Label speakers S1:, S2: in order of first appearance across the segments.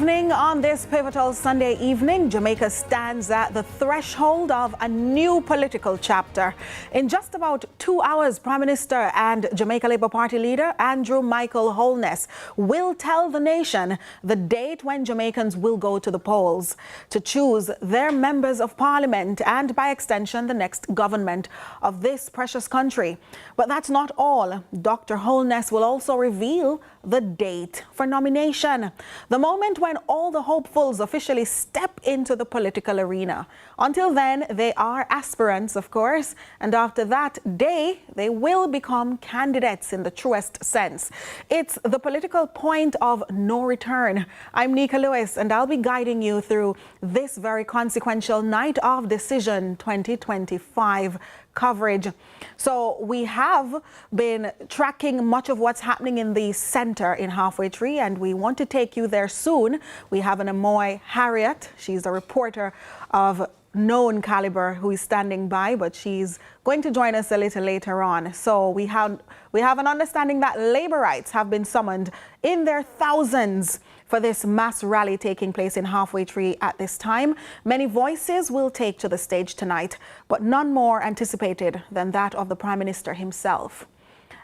S1: evening. On this pivotal Sunday evening, Jamaica stands at the threshold of a new political chapter. In just about 2 hours, Prime Minister and Jamaica Labour Party leader Andrew Michael Holness will tell the nation the date when Jamaicans will go to the polls to choose their members of parliament and, by extension, the next government of this precious country. But that's not all. Dr. Holness will also reveal the date for nomination, the moment when all the hopefuls officially step into the political arena. Until then, they are aspirants, of course, and after that day, they will become candidates in the truest sense. It's the political point of no return. I'm Nika Lewis, and I'll be guiding you through this very consequential Night of Decision 2025 coverage. So we have been tracking much of what's happening in the center in Halfway Tree, and we want to take you there soon. We have an Amoy Harriet. She's a reporter of known caliber who is standing by, but she's going to join us a little later on. So we have an understanding that laborites have been summoned in their thousands for this mass rally taking place in Halfway Tree at this time. Many voices will take to the stage tonight, but none more anticipated than that of the Prime Minister himself.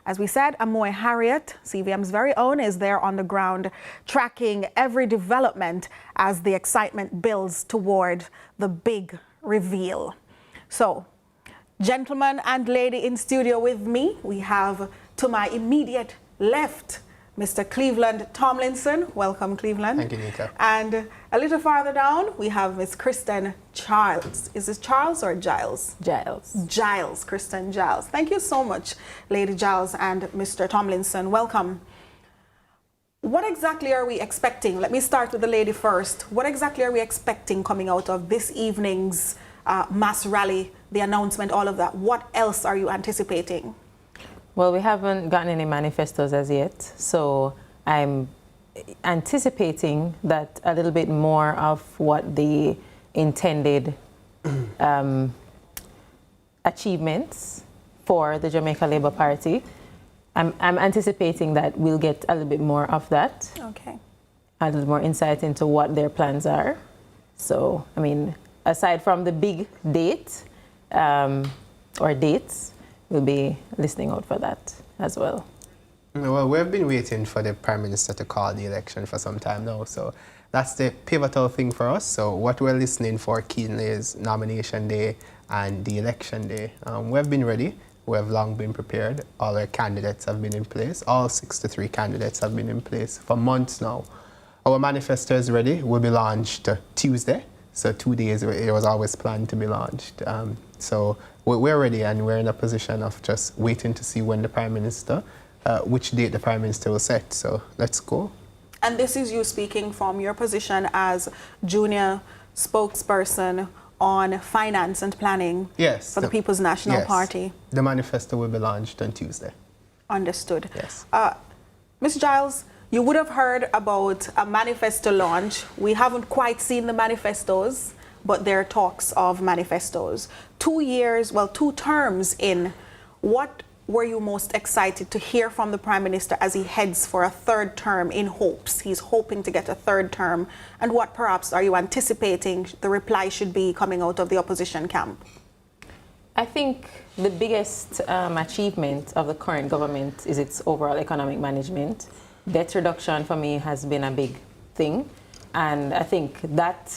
S1: As we said, Amoy Harriet, CVM's very own, is there on the ground tracking every development as the excitement builds toward the big reveal. So, gentlemen and lady in studio with me, we have to my immediate left, Mr. Cleveland Tomlinson. Welcome, Cleveland.
S2: Thank you, Nika.
S1: And a little farther down, we have Miss Kristen Giles. Is this Charles or Giles?
S3: Giles.
S1: Giles, Kristen Giles. Thank you so much, Lady Giles and Mr. Tomlinson. Welcome. What exactly are we expecting? Let me start with the lady first. What exactly are we expecting coming out of this evening's mass rally, the announcement, all of that? What else are you anticipating?
S3: Well, we haven't gotten any manifestos as yet, so I'm anticipating that a little bit more of what the intended achievements for the Jamaica Labour Party. I'm anticipating that we'll get a little bit more of that.
S1: Okay.
S3: A little more insight into what their plans are. So, I mean, aside from the big date or dates, we'll be listening out for that as well.
S2: Well, we've been waiting for the Prime Minister to call the election for some time now, so that's the pivotal thing for us. So what we're listening for keenly is nomination day and the election day. We've been ready. We have long been prepared. All our candidates have been in place. All 63 candidates have been in place for months now. Our manifesto is ready. Will be launched Tuesday. So 2 days it was always planned to be launched. So we're ready, and we're in a position of just waiting to see when the Prime Minister, which date the Prime Minister will set. So let's go.
S1: And this is you speaking from your position as junior spokesperson on finance and planning for the People's National Party.
S2: The manifesto will be launched on Tuesday.
S1: Understood.
S2: Yes.
S1: Ms. Giles, you would have heard about a manifesto launch. We haven't quite seen the manifestos, but there are talks of manifestos. 2 years, well, 2 terms in, what were you most excited to hear from the Prime Minister as he heads for a 3rd term in hopes? He's hoping to get a 3rd term. And what perhaps are you anticipating the reply should be coming out of the opposition camp?
S3: I think the biggest achievement of the current government is its overall economic management. Debt reduction for me has been a big thing. And I think that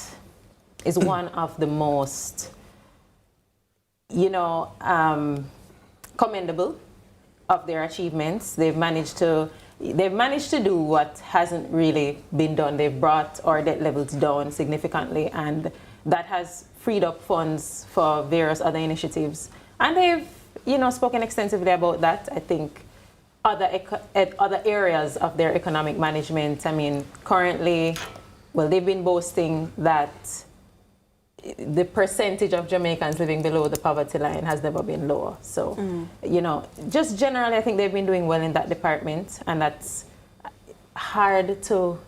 S3: is one of the most, commendable of their achievements. They've managed to do what hasn't really been done. They've brought our debt levels down significantly, and that has freed up funds for various other initiatives. And they've, spoken extensively about that. I think other areas of their economic management, I mean, currently, well, they've been boasting that the percentage of Jamaicans living below the poverty line has never been lower. So, just generally, I think they've been doing well in that department, and that's hard to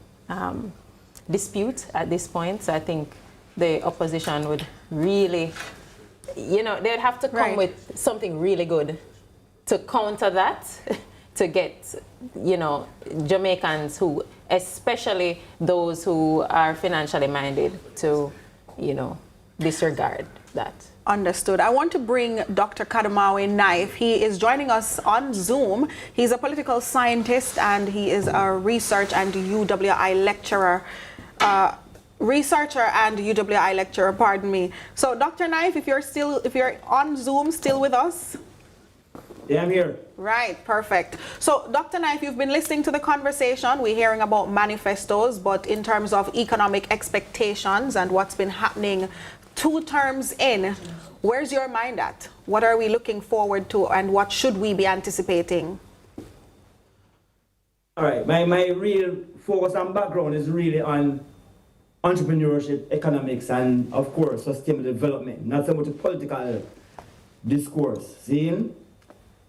S3: dispute at this point. So I think the opposition would really, they'd have to come with something really good to counter that, to get, Jamaicans who especially those who are financially minded to, disregard that.
S1: Understood. I want to bring Dr. Kadamawi Knife. He is joining us on Zoom. He's a political scientist and he is a research and UWI lecturer. Pardon me. So, Dr. Knife, if you're on Zoom, still with us?
S4: Yeah, I'm here.
S1: Right, perfect. So, Dr. Knife, you've been listening to the conversation. We're hearing about manifestos, but in terms of economic expectations and what's been happening 2 terms in, where's your mind at? What are we looking forward to and what should we be anticipating?
S4: All right, my real focus and background is really on entrepreneurship, economics, and of course, sustainable development, not so much a political discourse. See?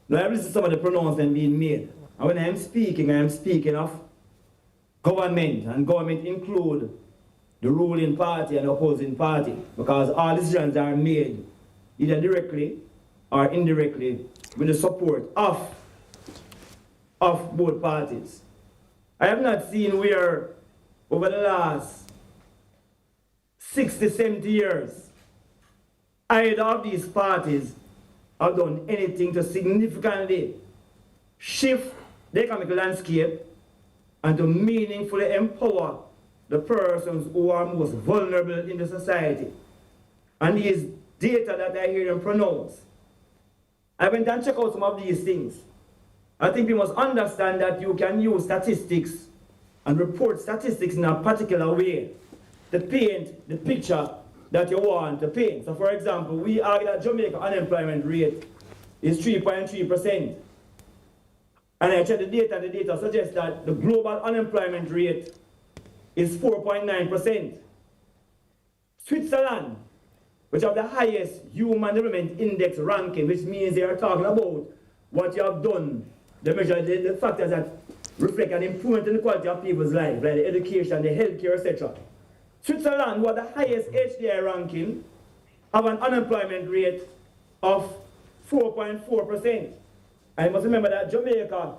S4: Now, I've listened to some of the pronouncements being made. And when I'm speaking of government, and government include the ruling party and the opposing party, because all decisions are made either directly or indirectly with the support of both parties. I have not seen where over the last 60, 70 years, either of these parties have done anything to significantly shift the economic landscape and to meaningfully empower the persons who are most vulnerable in the society. And these data that I hear them pronounce, I went and checked out some of these things. I think we must understand that you can use statistics and report statistics in a particular way to paint the picture that you want to paint. So for example, we argue that Jamaica unemployment rate is 3.3%. And I checked the data suggests that the global unemployment rate is 4.9%. Switzerland, which have the highest human development index ranking, which means they are talking about what you have done, the measure, the factors that reflect an improvement in the quality of people's life, like the education, the healthcare, etc. Switzerland, who are the highest HDI ranking, have an unemployment rate of 4.4%. And you must remember that Jamaica's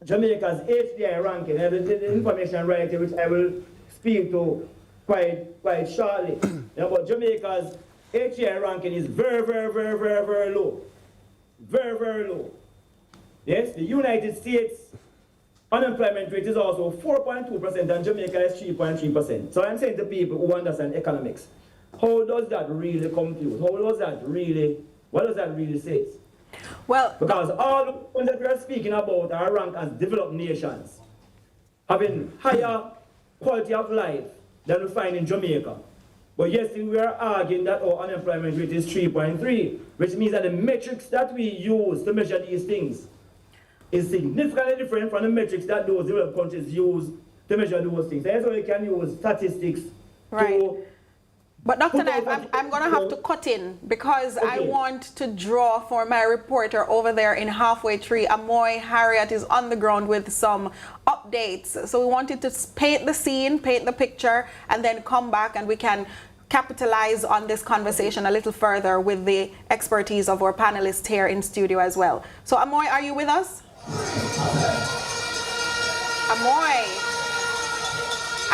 S4: HDI ranking, and the information right here, which I will speak to quite shortly. But Jamaica's HDI ranking is very, very, very, very, very low. Very, very low. Yes, the United States unemployment rate is also 4.2% and Jamaica is 3.3%. So I'm saying to people who understand economics, how does that really compute? What does that really say? Well, because all the ones that we are speaking about are ranked as developed nations, having higher quality of life than we find in Jamaica. But yes, we are arguing that our unemployment rate is 3.3, which means that the metrics that we use to measure these things is significantly different from the metrics that those developed countries use to measure those things. That's why we can use statistics to...
S1: But Dr. Knife, I'm going to have to cut in because I want to draw for my reporter over there in Halfway Tree. Amoy Harriet is on the ground with some updates. So we wanted to paint the scene, paint the picture, and then come back and we can capitalize on this conversation a little further with the expertise of our panelists here in studio as well. So Amoy, are you with us? Amoy.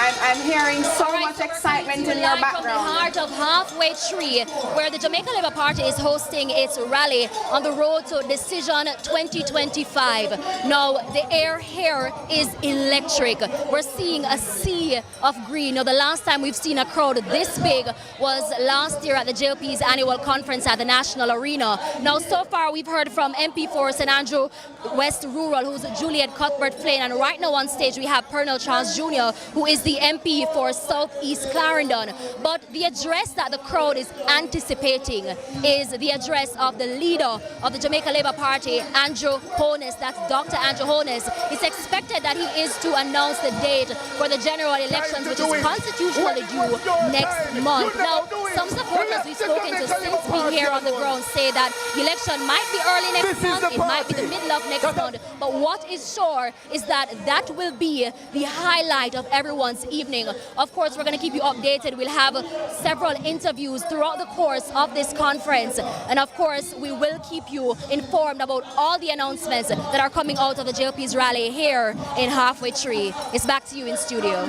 S1: I'm hearing so much excitement in your background.
S5: From the heart of Halfway Tree, where the Jamaica Labour Party is hosting its rally on the road to Decision 2025. Now, the air here is electric. We're seeing a sea of green. Now, the last time we've seen a crowd this big was last year at the JLP's annual conference at the National Arena. Now, so far, we've heard from MP for St. Andrew West Rural, who's Juliet Cuthbert-Flynn, and right now on stage we have Pernell Charles Jr., who is the MP for Southeast Clarendon. But the address that the crowd is anticipating is the address of the leader of the Jamaica Labour Party, Andrew Holness. That's Dr. Andrew Holness. It's expected that he is to announce the date for the general elections, which is constitutionally due next month. Now, some supporters we've spoken to since being here on the ground say that the election might be early next month, it might be the middle of next month, but what is sure is that that will be the highlight of everyone's this evening. Of course, we're going to keep you updated. We'll have several interviews throughout the course of this conference. And of course, we will keep you informed about all the announcements that are coming out of the JLP's rally here in Halfway Tree. It's back to you in studio.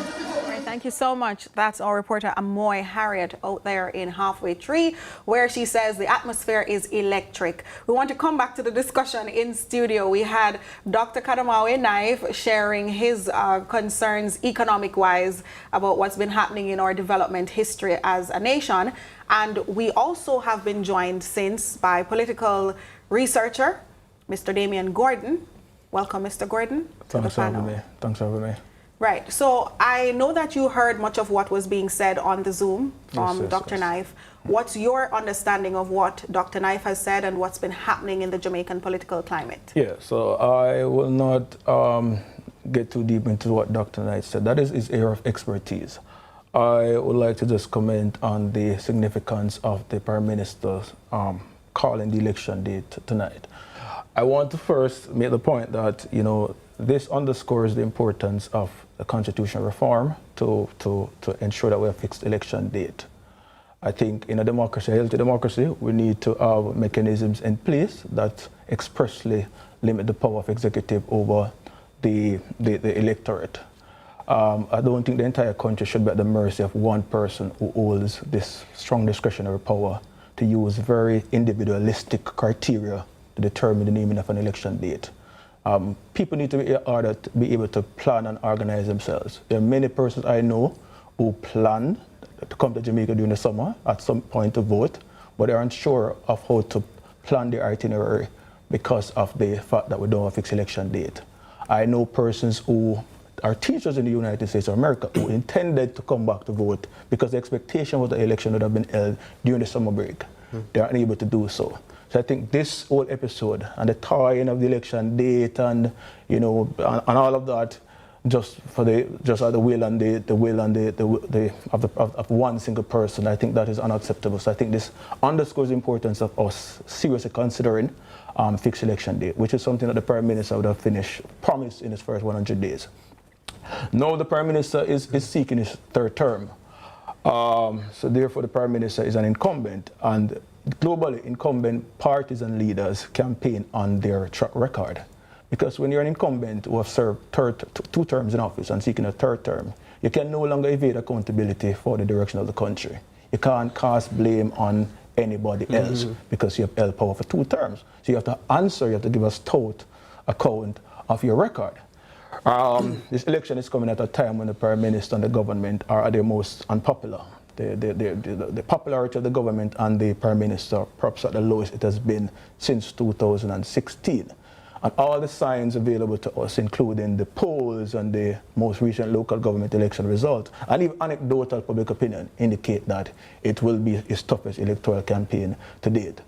S1: Thank you so much. That's our reporter Amoy Harriet out there in Halfway Tree, where she says the atmosphere is electric. We want to come back to the discussion in studio. We had Dr. Kadamawe Knife sharing his concerns economic-wise about what's been happening in our development history as a nation. And we also have been joined since by political researcher, Mr. Damian Gordon. Welcome, Mr. Gordon.
S6: Thanks for having me. Thanks for having me.
S1: Right. So I know that you heard much of what was being said on the Zoom from Dr. Knife. What's your understanding of what Dr. Knife has said and what's been happening in the Jamaican political climate?
S6: Yeah, so I will not get too deep into what Dr. Knife said. That is his area of expertise. I would like to just comment on the significance of the Prime Minister's calling the election date tonight. I want to first make the point that, you know, this underscores the importance of the constitutional reform to ensure that we have a fixed election date. I think in a democracy, a healthy democracy, we need to have mechanisms in place that expressly limit the power of executive over the electorate. I don't think the entire country should be at the mercy of one person who holds this strong discretionary power to use very individualistic criteria to determine the naming of an election date. People need to be able to plan and organize themselves. There are many persons I know who plan to come to Jamaica during the summer at some point to vote, but they aren't sure of how to plan their itinerary because of the fact that we don't have a fixed election date. I know persons who are teachers in the United States of America who intended to come back to vote because the expectation was the election would have been held during the summer break. They are unable to do so. So I think this whole episode and the tie-in of the election date and, you know, and all of that, just at the will and of one single person, I think that is unacceptable. So I think this underscores the importance of us seriously considering fixed election date, which is something that the Prime Minister would have promised in his first 100 days. Now the Prime Minister is seeking his third term. So therefore the Prime Minister is an incumbent, and globally incumbent parties and leaders campaign on their track record. Because when you're an incumbent who have served two terms in office and seeking a third term, you can no longer evade accountability for the direction of the country. You can't cast blame on anybody else because you have held power for 2 terms. So you have to answer, you have to give a stout account of your record. This election is coming at a time when the Prime Minister and the government are at their most unpopular. The popularity of the government and the Prime Minister perhaps at the lowest it has been since 2016. And all the signs available to us, including the polls and the most recent local government election result, and even anecdotal public opinion, indicate that it will be his toughest electoral campaign to date.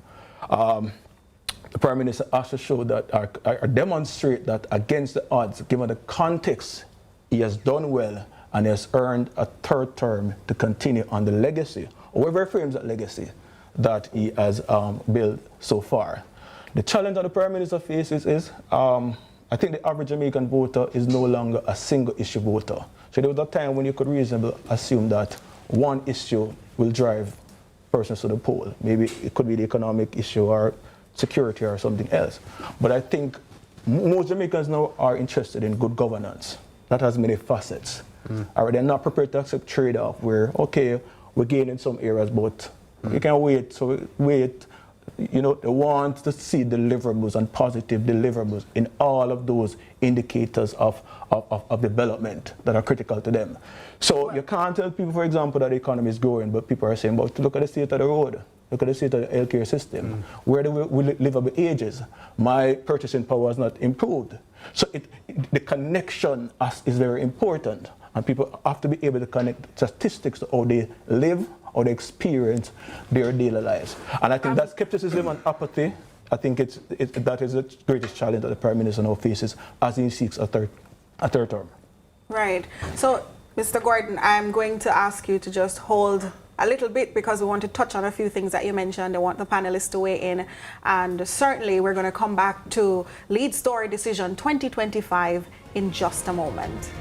S6: The Prime Minister has to show that, or demonstrate that against the odds, given the context, he has done well and he has earned a third term to continue on the legacy, or whoever frames that legacy, that he has built so far. The challenge that the Prime Minister faces is, I think the average Jamaican voter is no longer a single issue voter. So there was a time when you could reasonably assume that one issue will drive persons to the poll. Maybe it could be the economic issue or security or something else. But I think most Jamaicans now are interested in good governance. That has many facets. Or they're not prepared to accept trade-off where, okay, we're gaining some areas, but you can wait, so wait. You know, they want to see deliverables and positive deliverables in all of those indicators of development that are critical to them. So you can't tell people, for example, that the economy is growing, but people are saying, but look at the state of the road, look at the state of the healthcare system. Where do we livable ages? My purchasing power has not improved. So the connection is very important, and people have to be able to connect statistics to how they live or they experience their daily lives. And I think that skepticism and apathy, I think that is the greatest challenge that the Prime Minister now faces as he seeks a third term.
S1: Right. So, Mr. Gordon, I'm going to ask you to just hold a little bit because we want to touch on a few things that you mentioned. I want the panelists to weigh in. And certainly we're going to come back to Lead Story Decision 2025 in just a moment.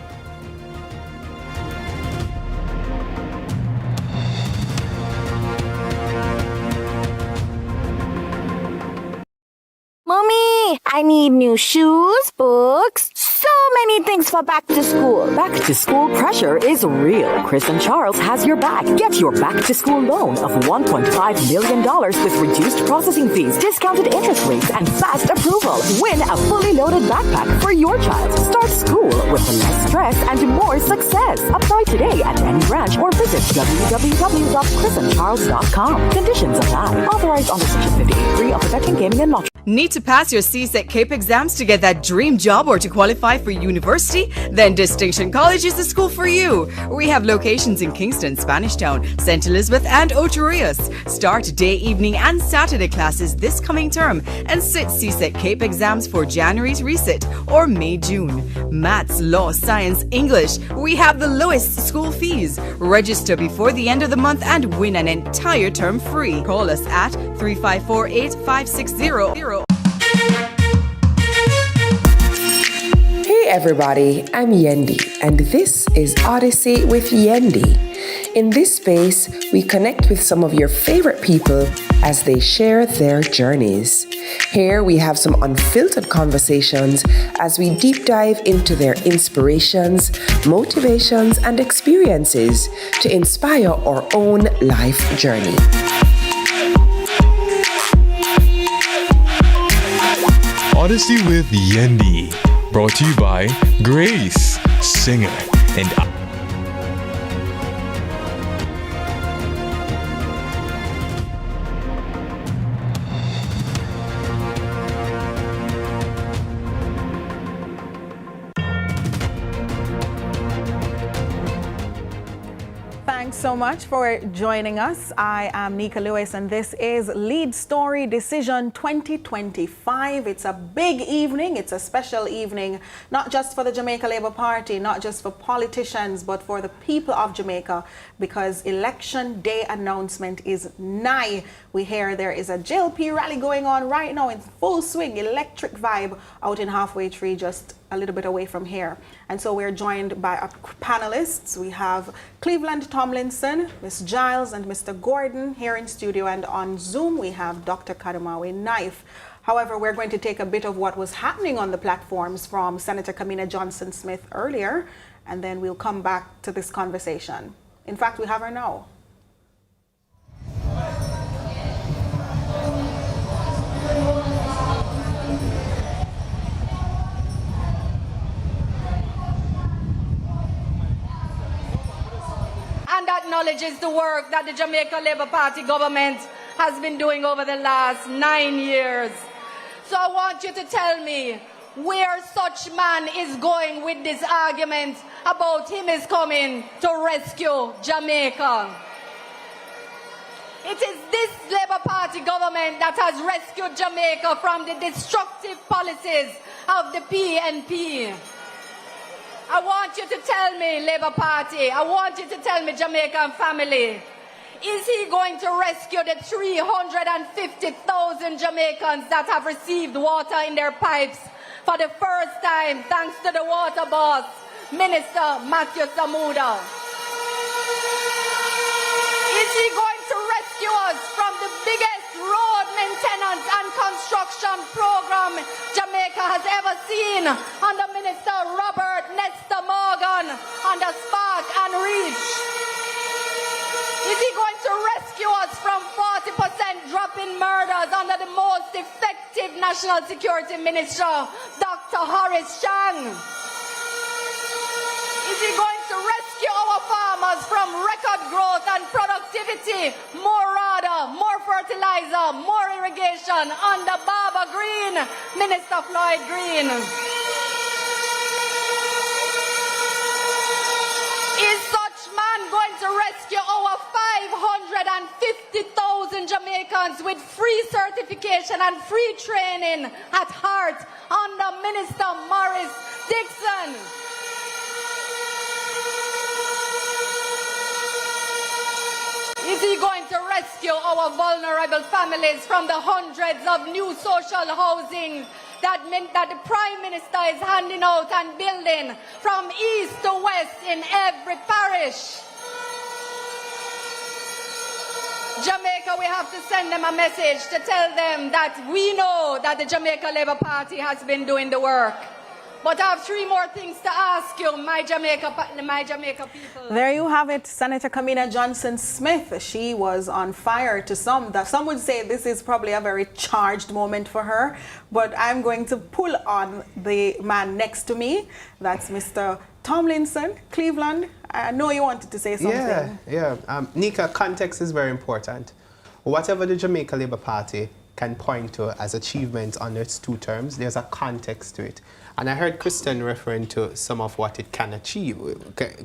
S7: I need new shoes, books, so many things for back to school.
S8: Back to school pressure is real. Chris and Charles has your back. Get your back to school loan of $1.5 million with reduced processing fees, discounted interest rates, and fast approval. Win a fully loaded backpack for your child. Start school with less stress and more success. Apply today at any branch or visit www.chrisandcharles.com. Conditions apply. Authorized under Section 58.3 of Protecting Gaming and Lottery.
S9: Need to pass your CSEC CAPE exams to get that dream job or to qualify for university? Then Distinction College is the school for you. We have locations in Kingston, Spanish Town, St. Elizabeth, and Ocho Rios. Start day, evening, and Saturday classes this coming term and sit CSEC CAPE exams for January's resit or May, June. Maths, law, science, English. We have the lowest school fees. Register before the end of the month and win an entire term free. Call us at 354-8560.
S10: Hey everybody, I'm Yendi, and this is Odyssey with Yendi. In this space, we connect with some of your favorite people as they share their journeys. Here we have some unfiltered conversations as we deep dive into their inspirations, motivations, and experiences to inspire our own life journey.
S11: Odyssey with Yendi, brought to you by Grace, singer, and
S1: Thanks so much for joining us. I am Nika Lewis, and this is Lead Story Decision 2025. It's a big evening. It's a special evening, not just for the Jamaica Labour Party, not just for politicians, but for the people of Jamaica, because election day announcement is nigh. We hear there is a JLP rally going on right now in full swing, electric vibe out in Halfway Tree, just a little bit away from here. And so we're joined by our panelists. We have Cleveland Tomlinson, Ms. Giles, and Mr. Gordon here in studio, and on Zoom we have Dr. Kadamawe Knife. However, we're going to take a bit of what was happening on the platforms from Senator Kamina Johnson-Smith earlier, and then we'll come back to this conversation. In fact, we have her now.
S12: And acknowledges the work that the Jamaica Labour Party government has been doing over the last 9 years. So I want you to tell me where such man is going with this argument about him is coming to rescue Jamaica. It is this Labour Party government that has rescued Jamaica from the destructive policies of the PNP. I want you to tell me, Labour Party, I want you to tell me, Jamaican family, is he going to rescue the 350,000 Jamaicans that have received water in their pipes for the first time, thanks to the water boss, Minister Matthew Samuda? Is he going to rescue us from the biggest road maintenance and construction program Jamaica has ever seen under Minister Robert Nesta Morgan under Spark and Reach? Is he going to rescue us from 40% drop in murders under the most effective National Security Minister, Dr. Horace Chang? Is he going to rescue our farmers from record growth and productivity, more RADA, more fertilizer, more irrigation under Barbara Green, Minister Floyd Green? Is such man going to rescue our 550,000 Jamaicans with free certification and free training at heart under Minister Maurice Dixon? Is he going to rescue our vulnerable families from the hundreds of new social housing that the Prime Minister is handing out and building from east to west in every parish? Jamaica, we have to send them a message to tell them that we know that the Jamaica Labour Party has been doing the work. But I have 3 more things to ask you, my Jamaica people.
S1: There you have it, Senator Kamina Johnson-Smith. She was on fire to some. Some would say this is probably a very charged moment for her, but I'm going to pull on the man next to me. That's Mr. Tomlinson, Cleveland. I know you wanted to say something.
S2: Yeah. Nika, context is very important. Whatever the Jamaica Labour Party can point to as achievements under its 2 terms, there's a context to it. And I heard Kristen referring to some of what it can achieve,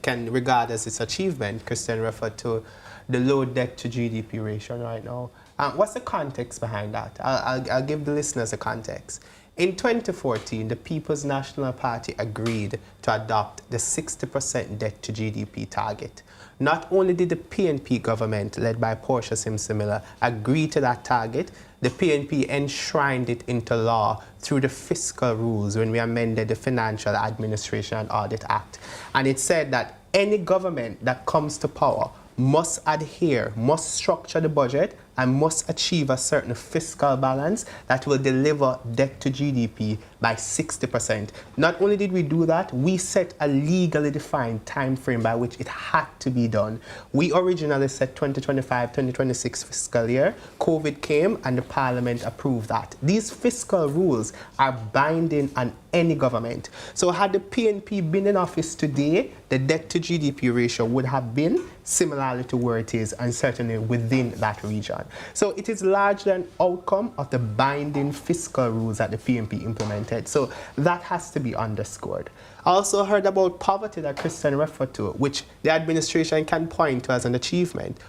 S2: can regard as its achievement. Kristen referred to the low debt to GDP ratio right now. What's the context behind that? I'll give the listeners a context. In 2014, the People's National Party agreed to adopt the 60% debt to GDP target. Not only did the PNP government, led by Portia Simsimila, agree to that target, the PNP enshrined it into law through the fiscal rules when we amended the Financial Administration and Audit Act. And it said that any government that comes to power must adhere, must structure the budget, and must achieve a certain fiscal balance that will deliver debt to GDP by 60%. Not only did we do that, we set a legally defined time frame by which it had to be done. We originally set 2025-2026 fiscal year. COVID came and the Parliament approved that. These fiscal rules are binding on any government. So had the PNP been in office today, the debt to GDP ratio would have been similarly to where it is and certainly within that region. So it is largely an outcome of the binding fiscal rules that the PNP implemented. So that has to be underscored. I also heard about poverty that Kristen referred to, which the administration can point to as an achievement.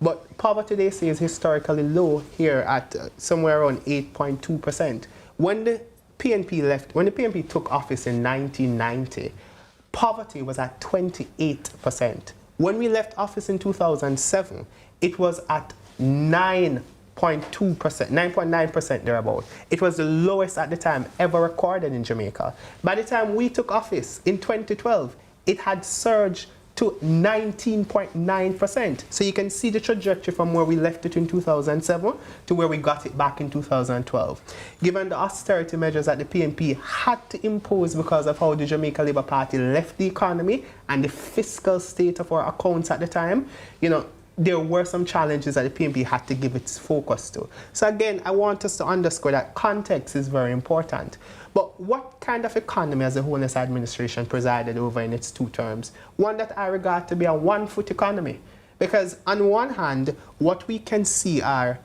S2: But poverty, they say, is historically low here at somewhere around 8.2%. When the PNP took office in 1990, poverty was at 28%. When we left office in 2007, it was at 9.2%, 9.9% thereabout. It was the lowest at the time ever recorded in Jamaica. By the time we took office in 2012, it had surged to 19.9%. So you can see the trajectory from where we left it in 2007 to where we got it back in 2012. Given the austerity measures that the PNP had to impose because of how the Jamaica Labour Party left the economy and the fiscal state of our accounts at the time, there were some challenges that the PNP had to give its focus to. So again, I want us to underscore that context is very important. But what kind of economy has the Holness administration presided over in its 2 terms? One that I regard to be a one-foot economy. Because on one hand, what we can see are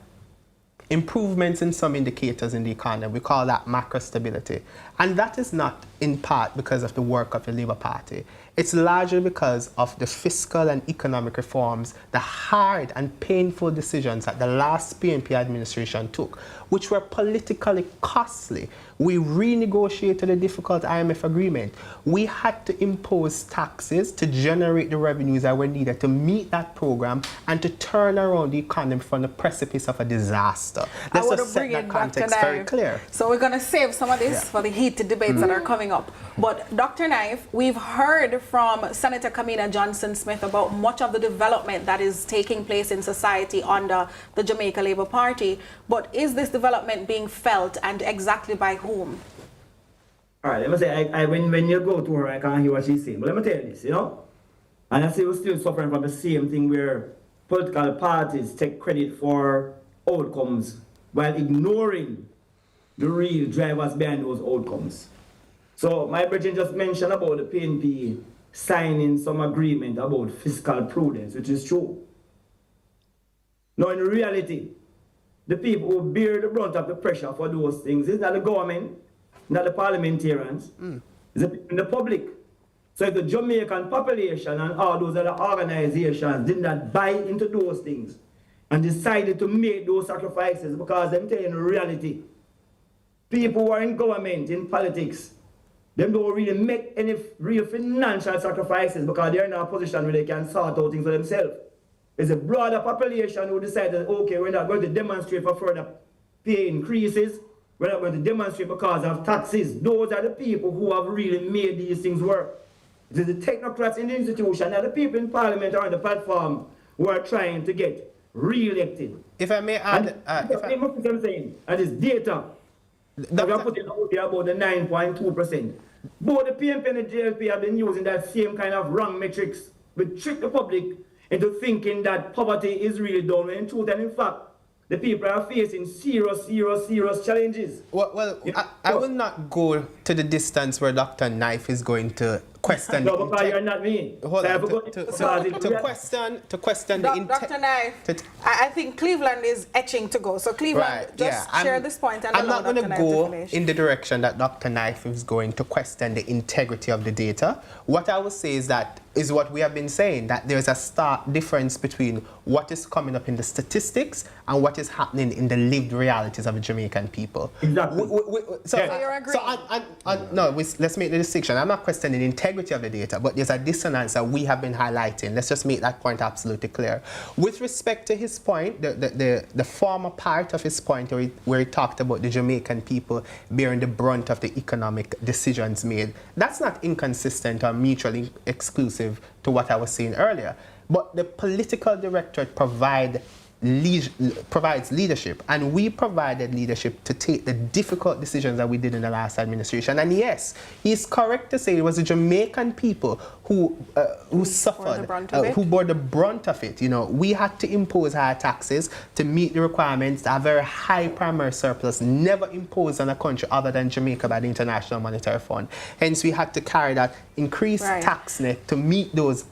S2: improvements in some indicators in the economy. We call that macro stability. And that is not in part because of the work of the Labour Party. It's largely because of the fiscal and economic reforms, the hard and painful decisions that the last PNP administration took, which were politically costly. We renegotiated a difficult IMF agreement. We had to impose taxes to generate the revenues that were needed to meet that program and to turn around the economy from the precipice of a disaster. Let's just set that context very clear.
S1: So we're going to save some of this for the heated debates that are coming up. But Dr. Knife, we've heard from Senator Kamina Johnson-Smith about much of the development that is taking place in society under the Jamaica Labour Party. But is this development being felt, and exactly by whom?
S4: All right, let me say, when you go to her, I can't hear what she's saying. But let me tell you this, And I see we're still suffering from the same thing where political parties take credit for outcomes while ignoring the real drivers behind those outcomes. So my brethren just mentioned about the PNP signing some agreement about fiscal prudence, which is true. Now in reality, the people who bear the brunt of the pressure for those things is not the government, not the parliamentarians, it's the public. So if the Jamaican population and all those other organizations did not buy into those things and decided to make those sacrifices, because them tell you in reality, people who are in government, in politics, them don't really make any real financial sacrifices because they're in a position where they can sort out things for themselves. It's a broader population who decided, okay, we're not going to demonstrate for further pay increases. We're not going to demonstrate because of taxes. Those are the people who have really made these things work. It is the technocrats in the institution and the people in parliament are on the platform who are trying to get re-elected.
S2: If I may add,
S4: I'm saying, and it's data. That we are putting out there about the 9.2%. Both the PNP and the JLP have been using that same kind of wrong metrics to trick the public into thinking that poverty is really down, when in truth and in fact, the people are facing serious challenges.
S2: Well, I will not go to the distance where Dr. Knife is going to question.
S4: No, because you're not me.
S2: Hold on. To question the
S1: Dr. Knife, I think Cleveland is etching to go. So Cleveland, share this point. And
S2: I'm not going to go in the direction that Dr. Knife is going to question the integrity of the data. What I will say is that is what we have been saying, that there's a stark difference between what is coming up in the statistics and what is happening in the lived realities of the Jamaican people.
S4: Exactly.
S2: Let's make the distinction. I'm not questioning the integrity of the data, but there's a dissonance that we have been highlighting. Let's just make that point absolutely clear. With respect to his point, the former part of his point where he talked about the Jamaican people bearing the brunt of the economic decisions made, that's not inconsistent or mutually exclusive to what I was saying earlier. But the political directorate provides leadership, and we provided leadership to take the difficult decisions that we did in the last administration. And yes, he's correct to say it was the Jamaican people who suffered, who bore the brunt of it. You know, we had to impose higher taxes to meet the requirements. A very high primary surplus never imposed on a country other than Jamaica by the International Monetary Fund. Hence, we had to carry that increased tax net to meet those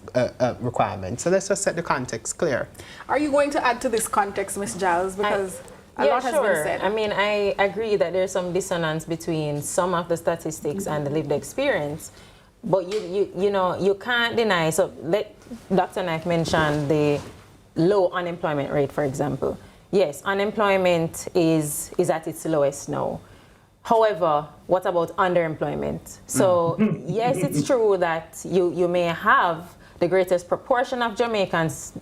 S2: requirements. So let's just set the context clear.
S1: Are you going to add to this context, Ms. Giles? Because a lot has been said.
S3: I mean, I agree that there's some dissonance between some of the statistics and the lived experience. But you know, you can't deny. So let Dr. Knife mention the low unemployment rate, for example. Yes, unemployment is at its lowest now. However, what about underemployment? So yes, it's true that you may have the greatest proportion of Jamaicans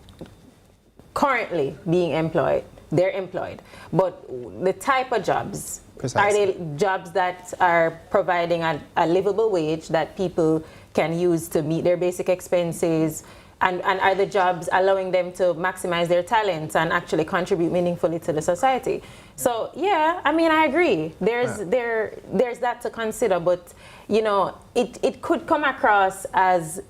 S3: currently being employed. They're employed. But the type of jobs, are they jobs that are providing a livable wage that people can use to meet their basic expenses? And are the jobs allowing them to maximize their talents and actually contribute meaningfully to the society? So yeah, I mean, I agree. There's that to consider, but you know, it could come across as,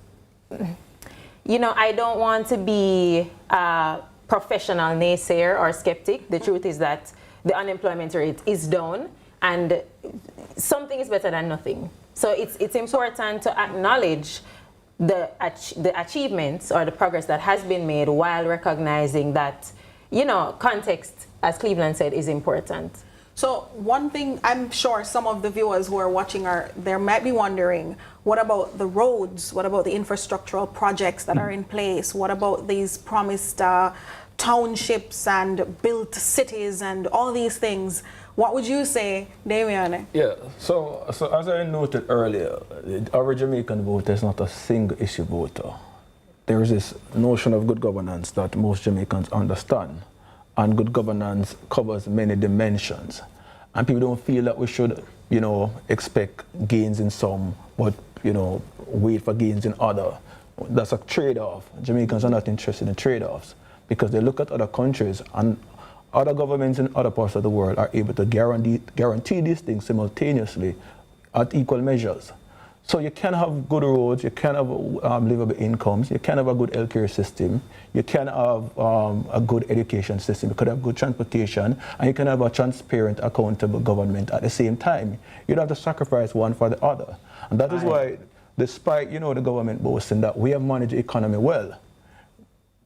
S3: you know, I don't want to be a professional naysayer or skeptic. The truth is that the unemployment rate is down, and something is better than nothing. So it's important to acknowledge the achievements or the progress that has been made while recognizing that, you know, context, as Cleveland said, is important.
S1: So one thing I'm sure some of the viewers who are watching they might be wondering, what about the roads? What about the infrastructural projects that are in place? What about these promised townships and built cities and all these things? What would you say, Damian?
S6: Yeah, so as I noted earlier, the average Jamaican voter is not a single issue voter. There is this notion of good governance that most Jamaicans understand. And good governance covers many dimensions. And people don't feel that we should, you know, expect gains in some, but, you know, wait for gains in other. That's a trade-off. Jamaicans are not interested in trade-offs because they look at other countries, and other governments in other parts of the world are able to guarantee these things simultaneously at equal measures. So you can have good roads, you can have livable incomes, you can have a good healthcare system, you can have a good education system, you could have good transportation, and you can have a transparent, accountable government at the same time. You don't have to sacrifice one for the other. And that is why, despite, you know, the government boasting that we have managed the economy well,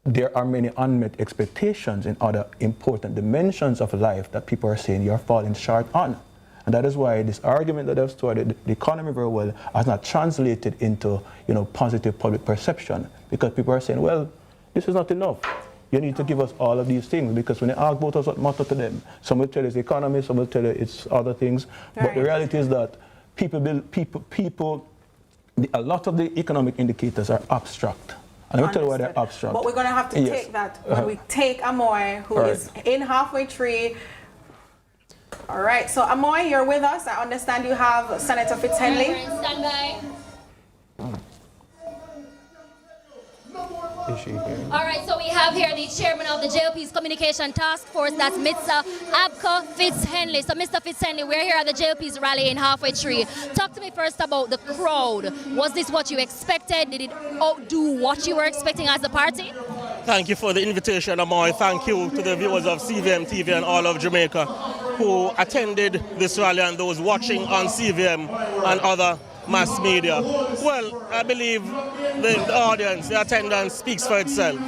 S6: there are many unmet expectations in other important dimensions of life that people are saying you're falling short on. And that is why this argument that I've started the economy very well has not translated into, you know, positive public perception, because people are saying, well, this is not enough. You need to give us all of these things, because when they ask voters what matters to them, some will tell you it's the economy, some will tell you it's other things. Right. But the reality is that a lot of the economic indicators are abstract. And let me tell you why they're abstract.
S1: But we're going to have to take that when we take Amoy, who is in halfway tree. All right, so Amoy, you're with us. I understand you have Senator Fitzhenley.
S5: Stand by.
S2: issue here.
S5: All right, so we have here the chairman of the JLP's Communication Task Force, that's Mr. Abka Fitzhenley. So, Mr. Fitzhenley, we're here at the JLP's rally in Halfway Tree. Talk to me first about the crowd. Was this what you expected? Did it outdo what you were expecting as a party?
S13: Thank you for the invitation, Amoy. Thank you to the viewers of CVM TV and all of Jamaica who attended this rally and those watching on CVM and other mass media. Well, I believe the audience, the attendance speaks for itself.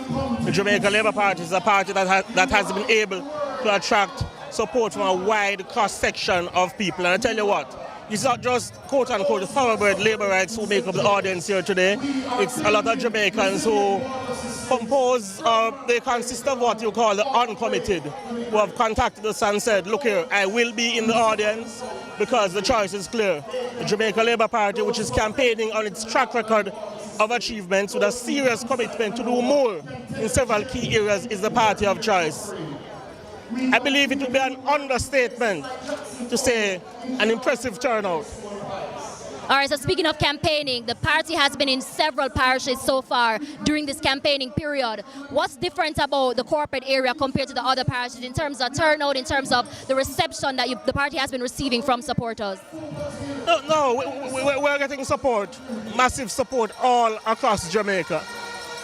S13: The Jamaica Labour Party is a party that has been able to attract support from a wide cross-section of people. And I tell you what, it's not just quote-unquote the thoroughbred labour rights who make up the audience here today. It's a lot of Jamaicans who compose, they consist of what you call the uncommitted, who have contacted us and said, look here, I will be in the audience because the choice is clear. The Jamaica Labour Party, which is campaigning on its track record of achievements with a serious commitment to do more in several key areas, is the party of choice. I believe it would be an understatement to say an impressive turnout.
S5: All right, so speaking of campaigning, the party has been in several parishes so far during this campaigning period. What's different about the corporate area compared to the other parishes in terms of turnout, in terms of the reception that the party has been receiving from supporters?
S13: We're getting support, massive support all across Jamaica.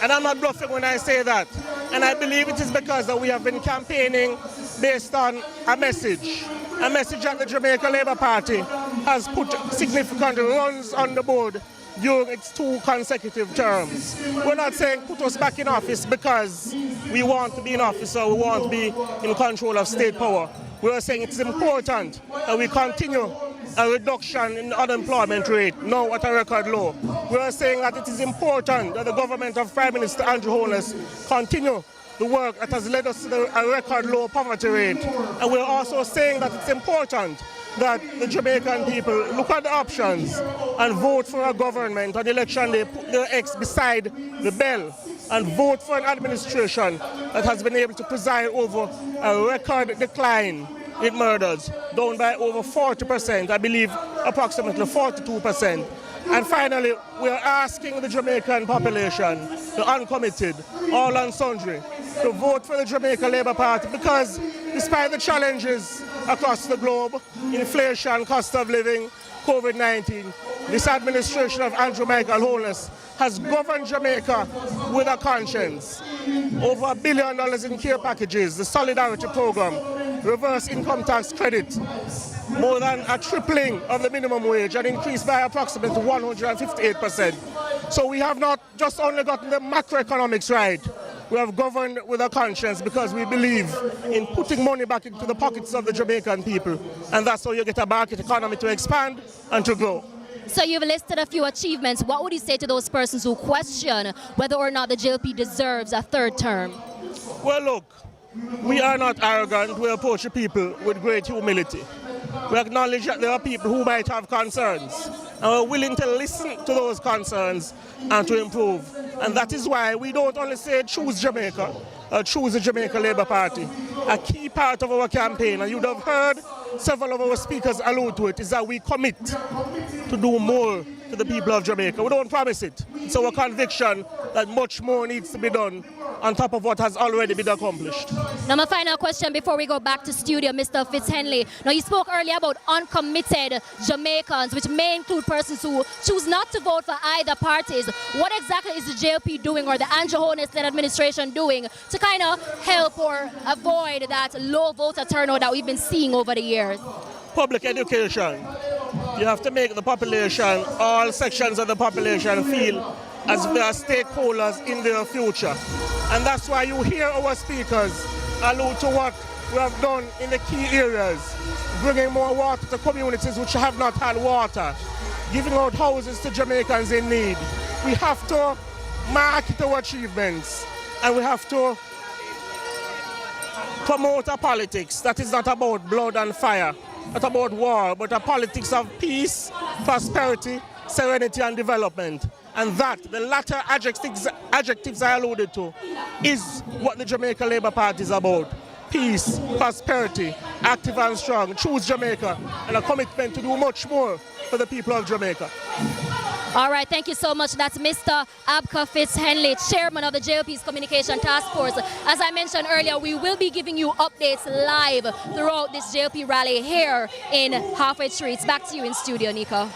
S13: And I'm not bluffing when I say that. And I believe it is because that we have been campaigning based on a message that the Jamaica Labour Party has put significant runs on the board during its 2 consecutive terms. We're not saying put us back in office because we want to be in office or we want to be in control of state power. We're saying it's important that we continue a reduction in the unemployment rate, now at a record low. We are saying that it is important that the government of Prime Minister Andrew Holness continue the work that has led us to a record low poverty rate. And we're also saying that it's important that the Jamaican people look at the options and vote for a government on election day, put their X beside the bell, and vote for an administration that has been able to preside over a record decline in murders, down by over 40%, I believe approximately 42%. And finally, we are asking the Jamaican population, the uncommitted, all and sundry, to vote for the Jamaica Labour Party because despite the challenges across the globe, inflation, cost of living, COVID-19, this administration of Andrew Michael Holness has governed Jamaica with a conscience. Over $1 billion in care packages, the Solidarity Program, reverse income tax credit, more than a tripling of the minimum wage, and increased by approximately 158%. So we have not just only gotten the macroeconomics right, we have governed with a conscience because we believe in putting money back into the pockets of the Jamaican people, and that's how you get a market economy to expand and to grow.
S5: So you've listed a few achievements. What would you say to those persons who question whether or not the JLP deserves a 3rd term?
S13: Well, look, we are not arrogant. We approach the people with great humility. We acknowledge that there are people who might have concerns, and we're willing to listen to those concerns and to improve. And that is why we don't only say choose Jamaica, choose the Jamaica Labour Party. A key part of our campaign, and you'd have heard several of our speakers allude to it, is that we commit to do more to the people of Jamaica. We don't promise it. It's our conviction that much more needs to be done on top of what has already been accomplished.
S5: Now, my final question before we go back to studio, Mr. Fitzhenley. Now, you spoke earlier about uncommitted Jamaicans, which may include persons who choose not to vote for either parties. What exactly is the JLP doing, or the Andrew Holness-led administration doing, to kind of help or avoid that low voter turnout that we've been seeing over the years?
S13: Public education. You have to make the population, all sections of the population, feel as they are stakeholders in their future. And that's why you hear our speakers allude to what we have done in the key areas, bringing more water to communities which have not had water, giving out houses to Jamaicans in need. We have to market our achievements, and we have to promote a politics that is not about blood and fire, not about war, but a politics of peace, prosperity, serenity and development. And that, the latter adjectives I alluded to, is what the Jamaica Labour Party is about. Peace, prosperity, active and strong, choose Jamaica, and a commitment to do much more for the people of Jamaica.
S5: All right, thank you so much. That's Mr. Abka Fitz-Henley, chairman of the JLP's Communication Task Force. As I mentioned earlier, we will be giving you updates live throughout this JLP rally here in Halfway Tree. It's back to you in studio, Nico.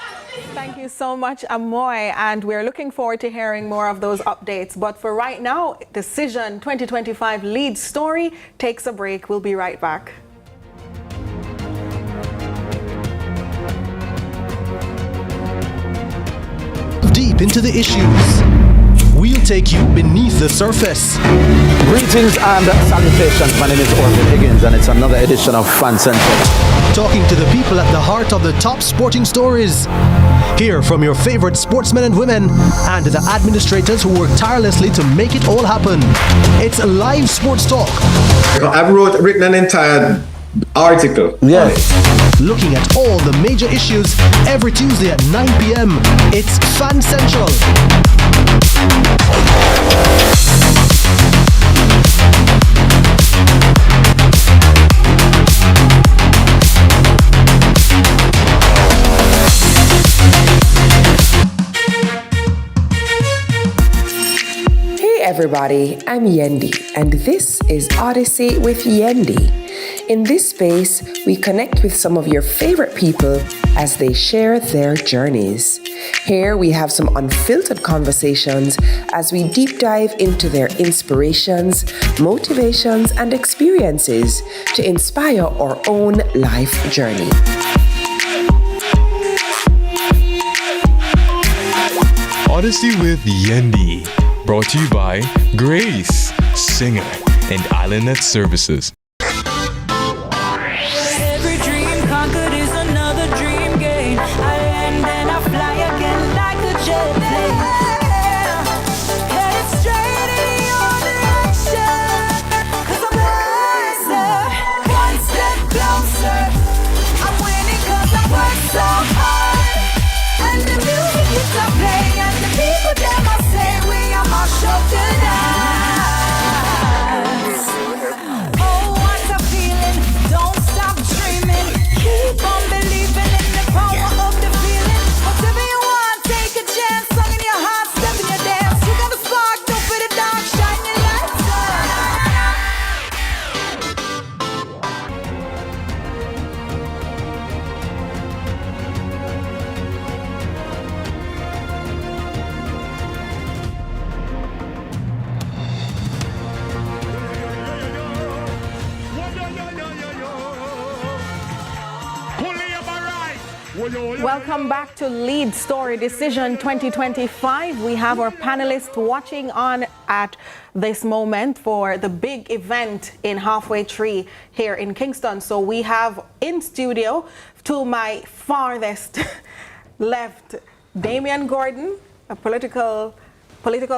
S1: Thank you so much, Amoy, and we're looking forward to hearing more of those updates. But for right now, Decision 2025 lead story takes a break. We'll be right back.
S14: Deep into the issues, we'll take you beneath the surface.
S15: Greetings and salutations. My name is Orville Higgins, and it's another edition of Fan Central.
S14: Talking to the people at the heart of the top sporting stories. Hear from your favorite sportsmen and women and the administrators who work tirelessly to make it all happen. It's live sports talk.
S16: I've written an entire article.
S14: Yes. Looking at all the major issues every Tuesday at 9 p.m. It's Fan Central.
S10: Hey everybody, I'm Yendi, and this is Odyssey with Yendi. In this space, we connect with some of your favorite people as they share their journeys. Here we have some unfiltered conversations as we deep dive into their inspirations, motivations, and experiences to inspire our own life journey.
S11: Odyssey with Yendi. Brought to you by Grace, Singer, and IslandNet Services.
S17: Every dream conquered is another dream gained. I land and I fly again like a jet plane. Headed straight in your direction, 'cause I'm wiser, one step closer. I'm winning 'cause I work so hard. And the music keeps on playing, and the people them I say we are my show tonight. Oh, what a feeling! Don't stop dreaming. Keep on believing in the power of the feeling. Whatever you want, take a chance. Song in your heart, step in your dance. You got the spark, don't fit the dark. Shine your lights
S1: Welcome back to Lead Story Decision 2025. We have our panelists watching on at this moment for the big event in Halfway Tree here in Kingston. So we have in studio to my farthest left, Damian Gordon, a political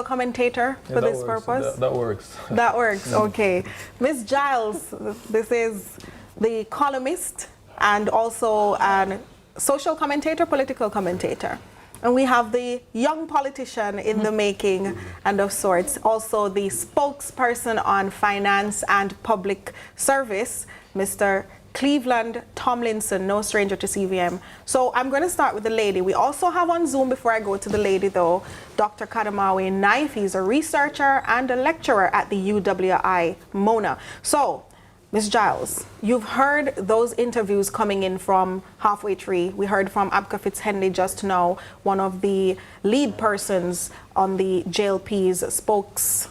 S1: commentator for this purpose.
S6: That works.
S1: That works, okay. Ms. Giles, this is the columnist and also an social commentator, political commentator. And we have the young politician in the making and of sorts, also the spokesperson on finance and public service, Mr. Cleveland Tomlinson, no stranger to CVM. So I'm going to start with the lady. We also have on Zoom, before I go to the lady though, Dr. Kadamawi Knife. He's a researcher and a lecturer at the UWI Mona. So, Ms. Giles, you've heard those interviews coming in from Halfway Tree. We heard from Abka Fitz-Henley just now, one of the lead persons on the JLP's spokes,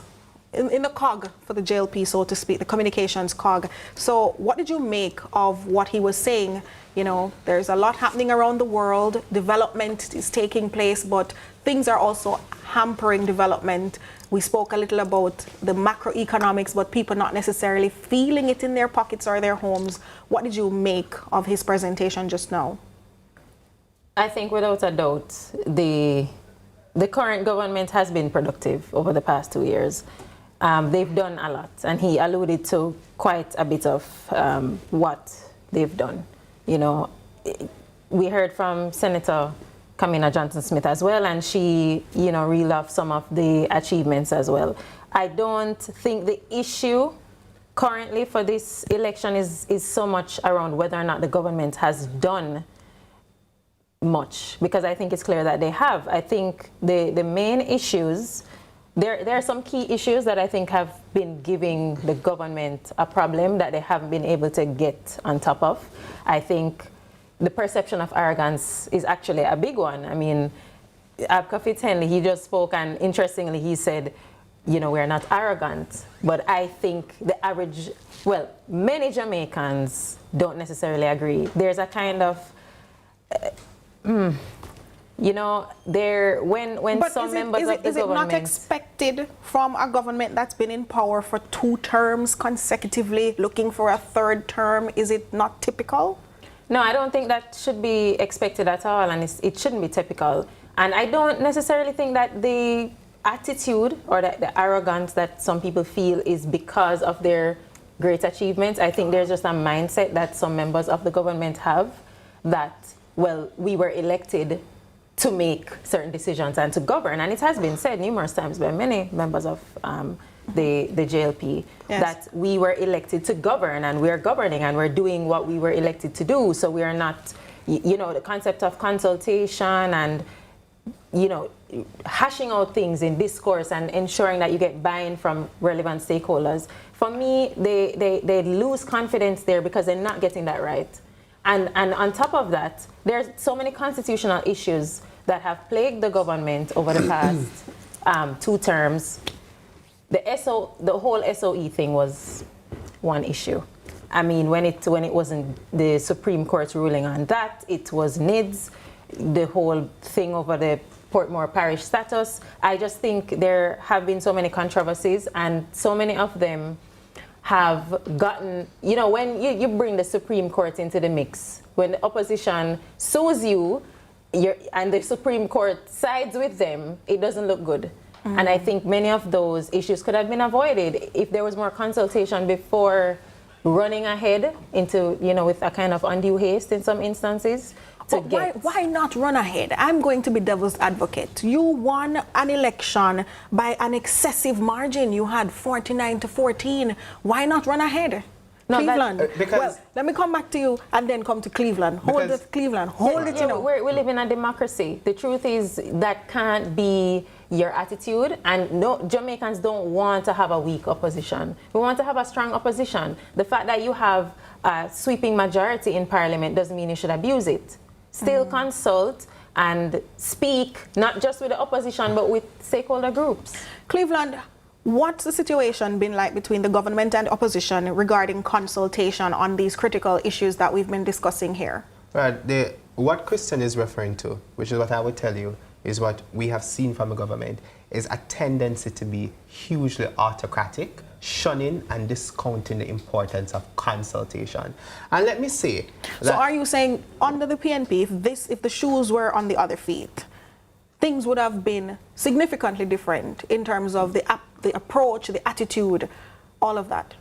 S1: in the cog for the JLP, so to speak, the communications cog. So what did you make of what he was saying? You know, there's a lot happening around the world. Development is taking place, but things are also hampering development. We spoke a little about the macroeconomics, but people not necessarily feeling it in their pockets or their homes. What did you make of his presentation just now?
S3: I think without a doubt, the current government has been productive over the past 2 years. They've done a lot, and he alluded to quite a bit of what they've done. You know, we heard from Senator Kamina Johnson-Smith as well, and she, you know, reeled off some of the achievements as well. I don't think the issue currently for this election is so much around whether or not the government has done much, because I think it's clear that they have. I think the main issues, there are some key issues that I think have been giving the government a problem that they haven't been able to get on top of. I think the perception of arrogance is actually a big one. I mean, Abka Fitzhenley, he just spoke, and interestingly, he said, you know, we're not arrogant. But I think the average, well, many Jamaicans don't necessarily agree. There's a kind of, you know, when
S1: but
S3: some members of the government...
S1: Is it not expected from a government that's been in power for 2 terms consecutively, looking for a 3rd term? Is it not typical?
S3: No, I don't think that should be expected at all, and it shouldn't be typical. And I don't necessarily think that the attitude or the arrogance that some people feel is because of their great achievements. I think there's just a mindset that some members of the government have that, well, we were elected to make certain decisions and to govern. And it has been said numerous times by many members of the JLP, yes, that we were elected to govern, and we're governing, and we're doing what we were elected to do. So we are not, you know, the concept of consultation and, you know, hashing out things in discourse and ensuring that you get buy-in from relevant stakeholders. For me, they lose confidence there because they're not getting that right. And on top of that, there's so many constitutional issues that have plagued the government over the past 2 terms. The whole SOE thing was one issue. I mean, when it wasn't the Supreme Court ruling on that, it was NIDS, the whole thing over the Portmore Parish status. I just think there have been so many controversies, and so many of them have gotten, you know, when you bring the Supreme Court into the mix, when the opposition sues you, and the Supreme Court sides with them, it doesn't look good. Mm-hmm. And I think many of those issues could have been avoided if there was more consultation before running ahead into, you know, with a kind of undue haste in some instances.
S1: Why not run ahead? I'm going to be devil's advocate. You won an election by an excessive margin. You had 49 to 14. Why not run ahead? No, Cleveland. Well, let me come back to you and then come to Cleveland. Hold it, Cleveland. Hold it, you know.
S3: We live in a democracy. The truth is that can't be your attitude, and no, Jamaicans don't want to have a weak opposition. We want to have a strong opposition. The fact that you have a sweeping majority in Parliament doesn't mean you should abuse it. Still consult and speak, not just with the opposition, but with stakeholder groups.
S1: Cleveland, what's the situation been like between the government and opposition regarding consultation on these critical issues that we've been discussing here?
S2: Right, what Christian is referring to, which is what I would tell you, is what we have seen from the government, is a tendency to be hugely autocratic, shunning and discounting the importance of consultation. And let me say that...
S1: So are you saying under the PNP, if the shoes were on the other feet, things would have been significantly different in terms of the approach, the attitude, all of that?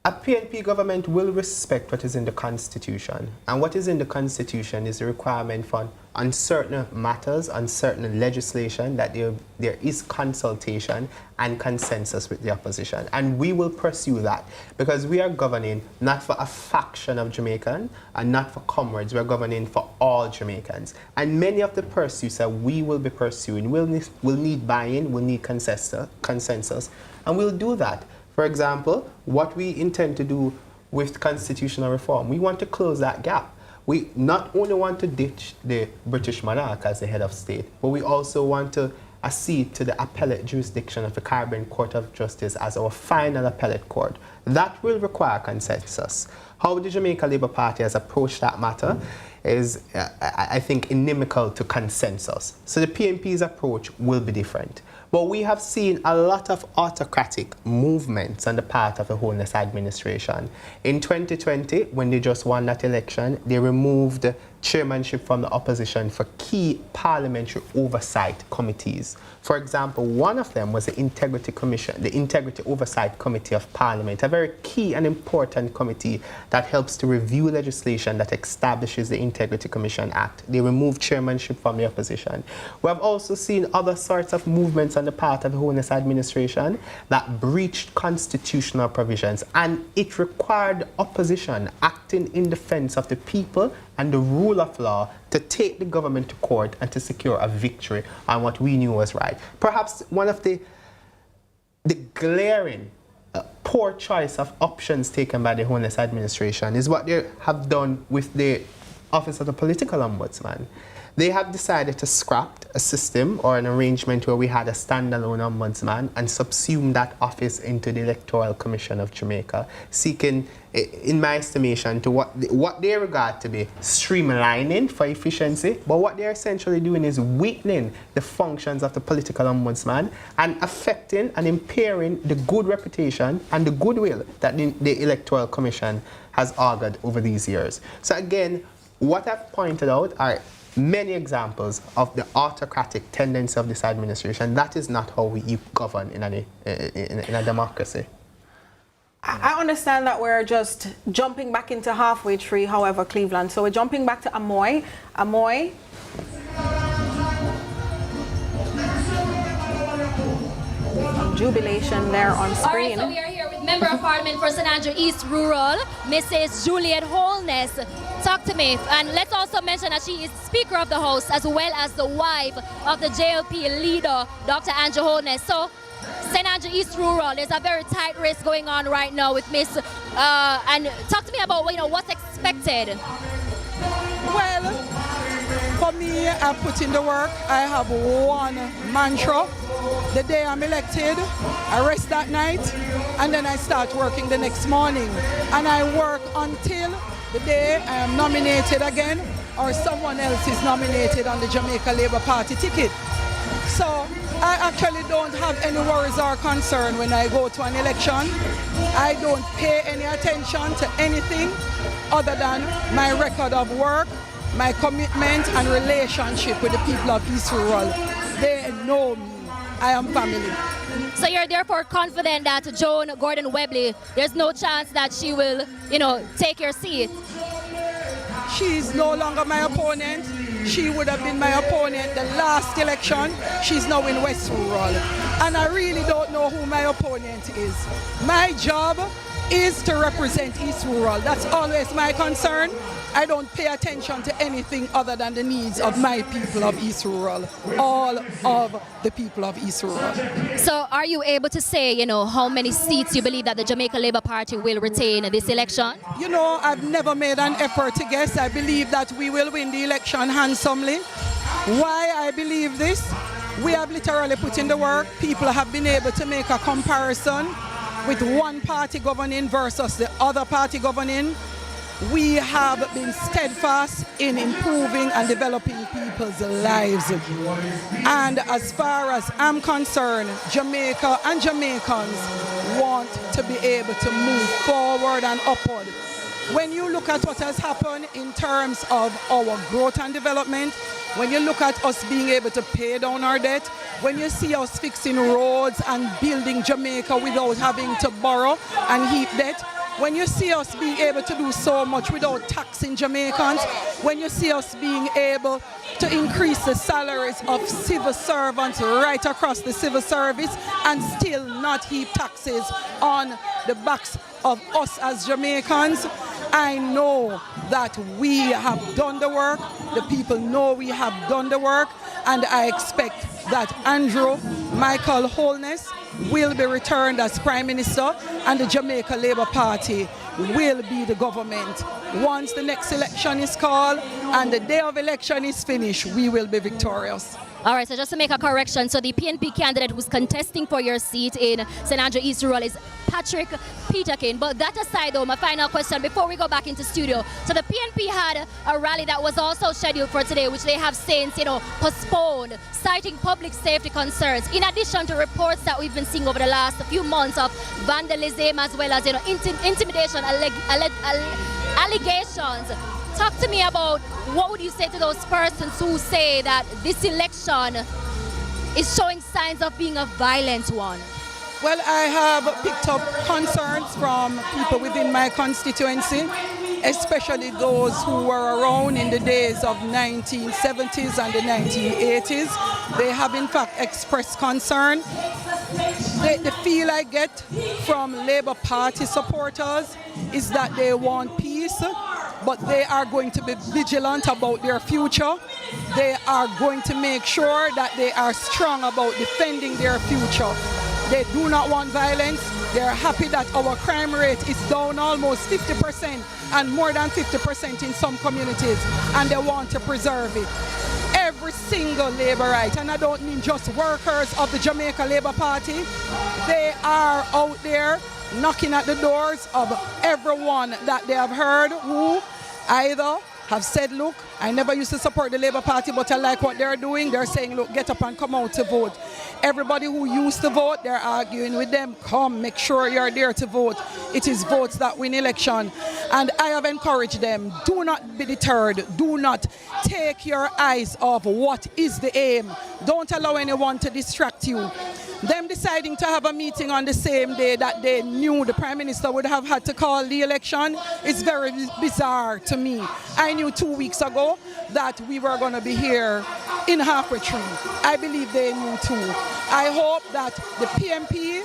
S2: A PNP government will respect what is in the Constitution. And what is in the Constitution is the requirement for, on certain matters, on certain legislation, that there is consultation and consensus with the opposition. And we will pursue that because we are governing not for a faction of Jamaican and not for comrades. We're governing for all Jamaicans. And many of the pursuits that we will be pursuing will need buy-in, will need consensus, and we'll do that. For example, what we intend to do with constitutional reform, we want to close that gap. We not only want to ditch the British monarch as the head of state, but we also want to accede to the appellate jurisdiction of the Caribbean Court of Justice as our final appellate court. That will require consensus. How the Jamaica Labour Party has approached that matter is, I think, inimical to consensus. So the PNP's approach will be different. But we have seen a lot of autocratic movements on the part of the Holness administration. In 2020, when they just won that election, they removed chairmanship from the opposition for key parliamentary oversight committees. For example, one of them was the Integrity Commission, the Integrity Oversight Committee of Parliament, a very key and important committee that helps to review legislation that establishes the Integrity Commission Act. They removed chairmanship from the opposition. We have also seen other sorts of movements on the part of the Holness administration that breached constitutional provisions, and it required opposition acting in defense of the people and the rule of law to take the government to court and to secure a victory on what we knew was right. Perhaps one of the glaring poor choice of options taken by the Holness administration is what they have done with the Office of the Political Ombudsman. They have decided to scrap a system or an arrangement where we had a standalone ombudsman and subsume that office into the Electoral Commission of Jamaica, seeking, in my estimation, to what they regard to be streamlining for efficiency, but what they're essentially doing is weakening the functions of the political ombudsman and affecting and impairing the good reputation and the goodwill that the Electoral Commission has augured over these years. So again, what I've pointed out are many examples of the autocratic tendency of this administration. That is not how you govern in a democracy.
S1: I understand that we're just jumping back into halfway tree, however, Cleveland. So we're jumping back to Amoy. Amoy. Jubilation there on screen.
S5: All right, so we are here with Member of Parliament for St. Andrew East Rural, Mrs. Juliet Holness. Talk to me. And let's also mention that she is Speaker of the House as well as the wife of the JLP leader, Dr. Andrew Holness. So St. Andrew East Rural, there's a very tight race going on right now with Miss, and talk to me about what's expected.
S18: Well, for me, I put in the work. I have one mantra. The day I'm elected, I rest that night, and then I start working the next morning. And I work until the day I am nominated again, or someone else is nominated on the Jamaica Labour Party ticket. So I actually don't have any worries or concern when I go to an election. I don't pay any attention to anything other than my record of work, my commitment and relationship with the people of East Rural. They know me. I am family.
S5: So you're therefore confident that Joan Gordon-Webley, there's no chance that she will, take your seat?
S18: She's no longer my opponent. She would have been my opponent the last election. She's now in West Rural. And I really don't know who my opponent is. My job is to represent East Rural. That's always my concern. I don't pay attention to anything other than the needs of my people of East Rural, all of the people of East Rural.
S5: So are you able to say, how many seats you believe that the Jamaica Labour Party will retain this election?
S18: I've never made an effort to guess. I believe that we will win the election handsomely. Why I believe this? We have literally put in the work. People have been able to make a comparison with one party governing versus the other party governing. We have been steadfast in improving and developing people's lives. And as far as I'm concerned, Jamaica and Jamaicans want to be able to move forward and upward. When you look at what has happened in terms of our growth and development, when you look at us being able to pay down our debt, when you see us fixing roads and building Jamaica without having to borrow and heap debt, when you see us being able to do so much without taxing Jamaicans, when you see us being able to increase the salaries of civil servants right across the civil service and still not heap taxes on the backs of us as Jamaicans, I know that we have done the work, the people know we have done the work, and I expect that Andrew Michael Holness will be returned as Prime Minister and the Jamaica Labour Party will be the government. Once the next election is called and the day of election is finished, we will be victorious.
S5: All right, so just to make a correction, so the PNP candidate who's contesting for your seat in St. Andrew East Rural is Patrick Peterkin. But that aside though, my final question before we go back into studio. So the PNP had a rally that was also scheduled for today, which they have since, postponed, citing public safety concerns. In addition to reports that we've been seeing over the last few months of vandalism as well as, intimidation, allegations. Talk to me about what would you say to those persons who say that this election is showing signs of being a violent one?
S18: Well, I have picked up concerns from people within my constituency, especially those who were around in the days of 1970s and the 1980s. They have in fact expressed concern. The feel I get from Labour Party supporters is that they want peace. but they are going to be vigilant about their future. They are going to make sure that they are strong about defending their future. They do not want violence. They are happy that our crime rate is down almost 50% and more than 50% in some communities, and they want to preserve it. Every single labourite, and I don't mean just workers of the Jamaica Labour Party, they are out there knocking at the doors of everyone that they have heard who either have said, look, I never used to support the Labour Party, but I like what they're doing. They're saying, look, get up and come out to vote. Everybody who used to vote, they're arguing with them, come, make sure you're there to vote. It is votes that win election. And I have encouraged them, do not be deterred. Do not take your eyes off what is the aim. Don't allow anyone to distract you. Them deciding to have a meeting on the same day that they knew the Prime Minister would have had to call the election is very bizarre to me. I knew 2 weeks ago that we were going to be here in halfway tree. I believe they knew too. I hope that the PMP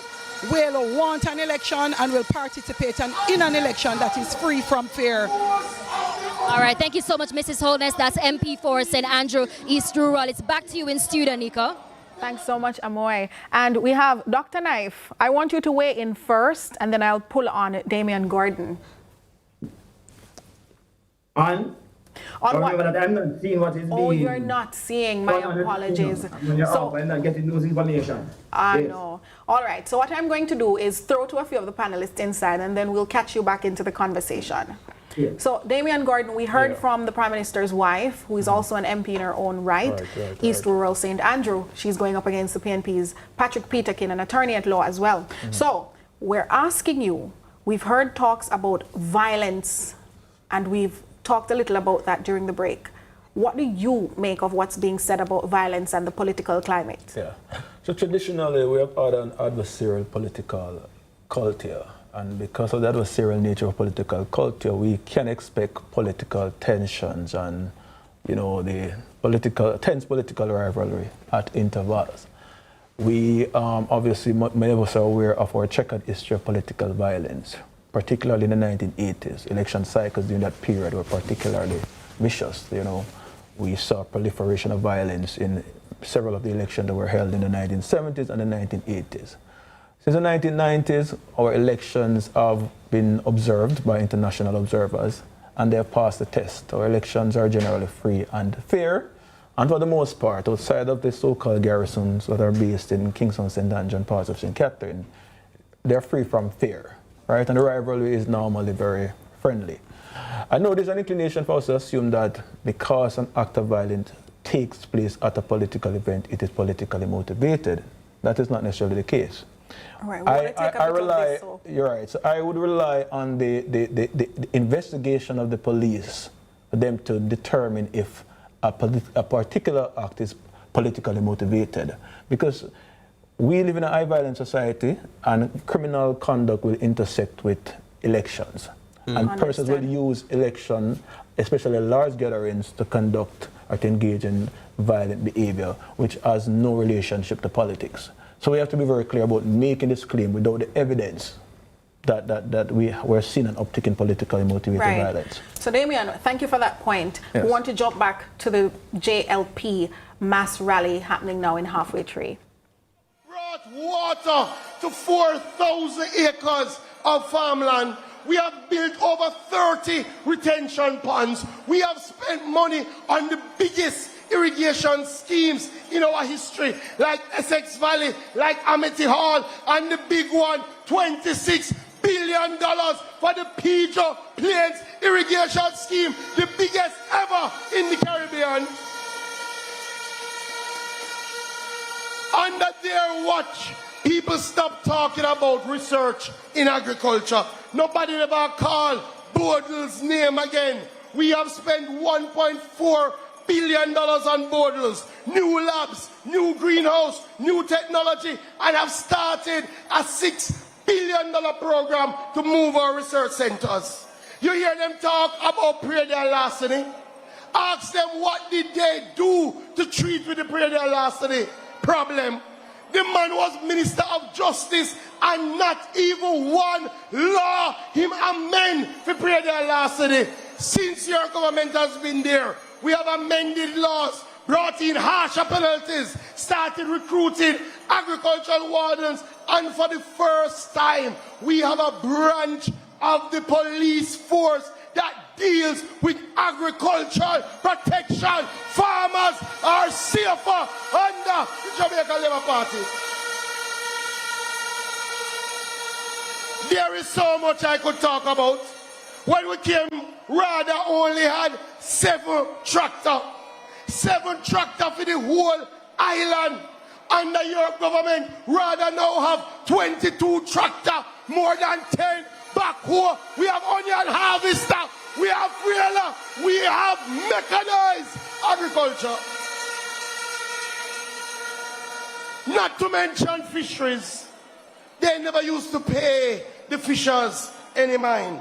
S18: will want an election and will participate in an election that is free from fear.
S5: All right, thank you so much, Mrs. Holness. That's MP for St. Andrew East Rural. It's back to you in studio, Nico.
S1: Thanks so much, Amoy. And we have Dr. Knife. I want you to weigh in first, and then I'll pull on Damian Gordon.
S4: On what? I'm not seeing what is being...
S1: Oh, you're not seeing. My apologies.
S4: I'm not getting news information.
S1: I know. All right. So what I'm going to do is throw to a few of the panelists inside, and then we'll catch you back into the conversation. Yeah. So, Damian Gordon, we heard from the Prime Minister's wife, who is also an MP in her own right, East Rural St. Andrew. She's going up against the PNP's Patrick Peterkin, an attorney at law as well. So, we're asking you, we've heard talks about violence, and we've talked a little about that during the break. What do you make of what's being said about violence and the political climate?
S6: Yeah. So, traditionally, we have had an adversarial political culture. And because of the adversarial nature of political culture, we can expect political tensions and, you know, the tense political rivalry at intervals. We obviously, many of us are aware of our checkered history of political violence, particularly in the 1980s. Election cycles during that period were particularly vicious. You know, we saw proliferation of violence in several of the elections that were held in the 1970s and the 1980s. Since the 1990s, our elections have been observed by international observers, and they have passed the test. Our elections are generally free and fair, and for the most part, outside of the so-called garrisons that are based in Kingston, St. Andrew, and parts of St. Catherine, they're free from fear, right? And the rivalry is normally very friendly. I know there's an inclination for us to assume that because an act of violence takes place at a political event, it is politically motivated. That is not necessarily the case.
S1: All right, I rely.
S6: You're right. So I would rely on the investigation of the police for them to determine if a particular act is politically motivated, because we live in a high violence society, and criminal conduct will intersect with elections, and persons will use election, especially large gatherings, to conduct or to engage in violent behavior, which has no relationship to politics. So we have to be very clear about making this claim without the evidence that we're seeing an uptick in politically motivated violence.
S1: So, Damian, thank you for that point. Yes. We want to jump back to the JLP mass rally happening now in Halfway Tree.
S19: Brought water to 4,000 acres of farmland. We have built over 30 retention ponds. We have spent money on the biggest irrigation schemes in our history, like Essex Valley, like Amity Hall, and the big one, $26 billion for the Pedro Plains irrigation scheme, the biggest ever in the Caribbean. Under their watch, people stopped talking about research in agriculture. Nobody ever called Boodle's name again. We have spent $1.4 billion on Boodles, new labs, new greenhouse, new technology, and have started a $6 billion program to move our research centers. You hear them talk about perennial larceny? Ask them what did they do to treat with the perennial larceny problem. The man was Minister of Justice, and not even one law him amend for perennial larceny. since your government has been there, we have amended laws, brought in harsher penalties, started recruiting agricultural wardens, and for the first time, we have a branch of the police force that deals with agricultural protection. Farmers are safer under the Jamaica Labour Party. There is so much I could talk about. When we came, Rada only had 7 tractors. 7 tractors for the whole island. Under your government, Rada now have 22 tractors, more than 10 backhoe. We have onion harvester. We have trailer. We have mechanized agriculture. Not to mention fisheries. They never used to pay the fishers any mind.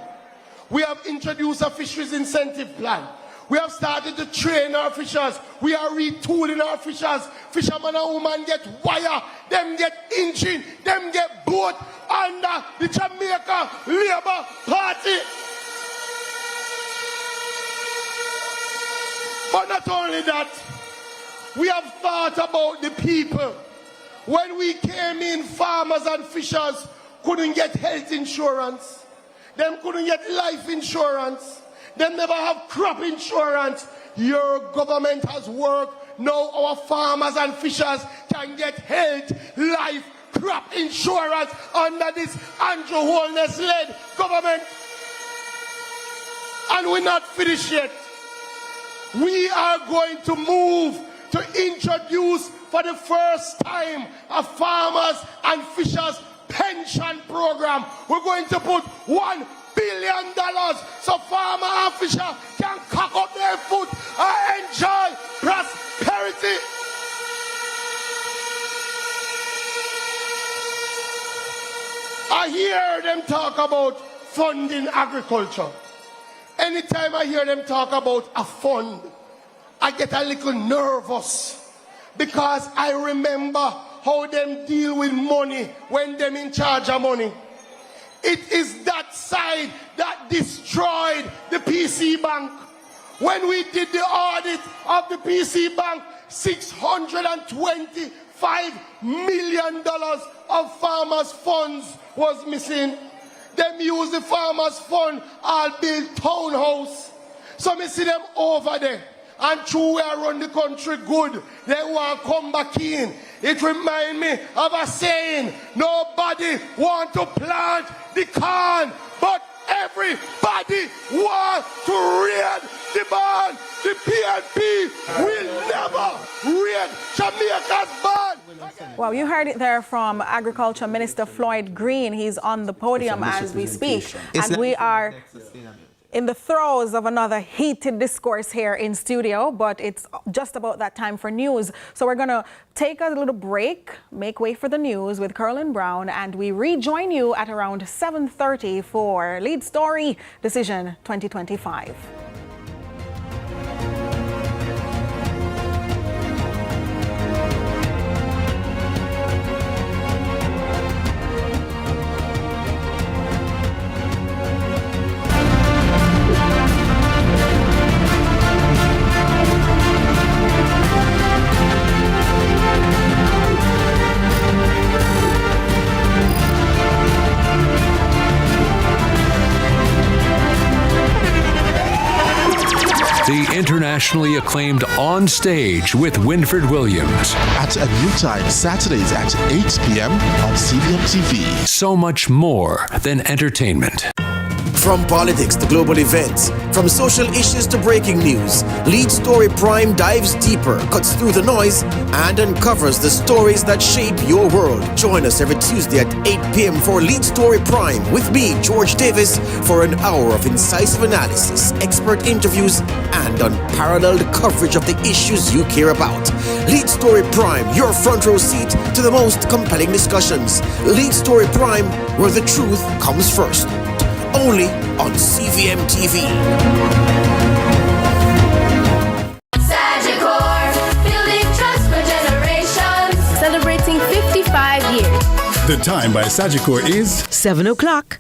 S19: We have introduced a fisheries incentive plan. We have started to train our fishers. We are retooling our fishers. Fishermen and women get wire, them get engine, them get boat under the Jamaica Labour Party. But not only that, we have thought about the people. When we came in, farmers and fishers couldn't get health insurance. Them couldn't get life insurance. Them never have crop insurance. Your government has worked. Now our farmers and fishers can get health, life, crop insurance under this Andrew Holness-led government. And we're not finished yet. We are going to move to introduce for the first time a farmers and fishers pension program. We're going to put $1 billion so farmer and fisher can cock up their foot and enjoy prosperity. I hear them talk about funding agriculture. Anytime I hear them talk about a fund, I get a little nervous because I remember how them deal with money when them in charge of money. It is that side that destroyed the PC Bank. When we did the audit of the PC Bank, $625 million of farmers' funds was missing. Them use the farmers' fund and build townhouse. So me see them over there. And true we run the country good. They want to come back in. It remind me of a saying, nobody want to plant the corn, but everybody want to raid the barn. The PNP will never raid Jamaica's barn.
S1: Well, you heard it there from Agriculture Minister Floyd Green. He's on the podium as we speak. And we are in the throes of another heated discourse here in studio, but it's just about that time for news. So we're going to take a little break, make way for the news with Curlin Brown, and we rejoin you at around 7:30 for Lead Story Decision 2025.
S20: The internationally acclaimed On Stage with Winfred Williams.
S21: At a new time, Saturdays at 8 p.m. on CVM TV.
S20: So much more than entertainment.
S22: From politics to global events, from social issues to breaking news, Lead Story Prime dives deeper, cuts through the noise, and uncovers the stories that shape your world. Join us every Tuesday at 8 p.m. for Lead Story Prime with me, George Davis, for an hour of incisive analysis, expert interviews, and unparalleled coverage of the issues you care about. Lead Story Prime, your front row seat to the most compelling discussions. Lead Story Prime, where the truth comes first. Only on CVM TV.
S17: Sagicor, building trust for generations.
S23: Celebrating 55 years.
S24: The time by Sagicor is
S23: 7 o'clock.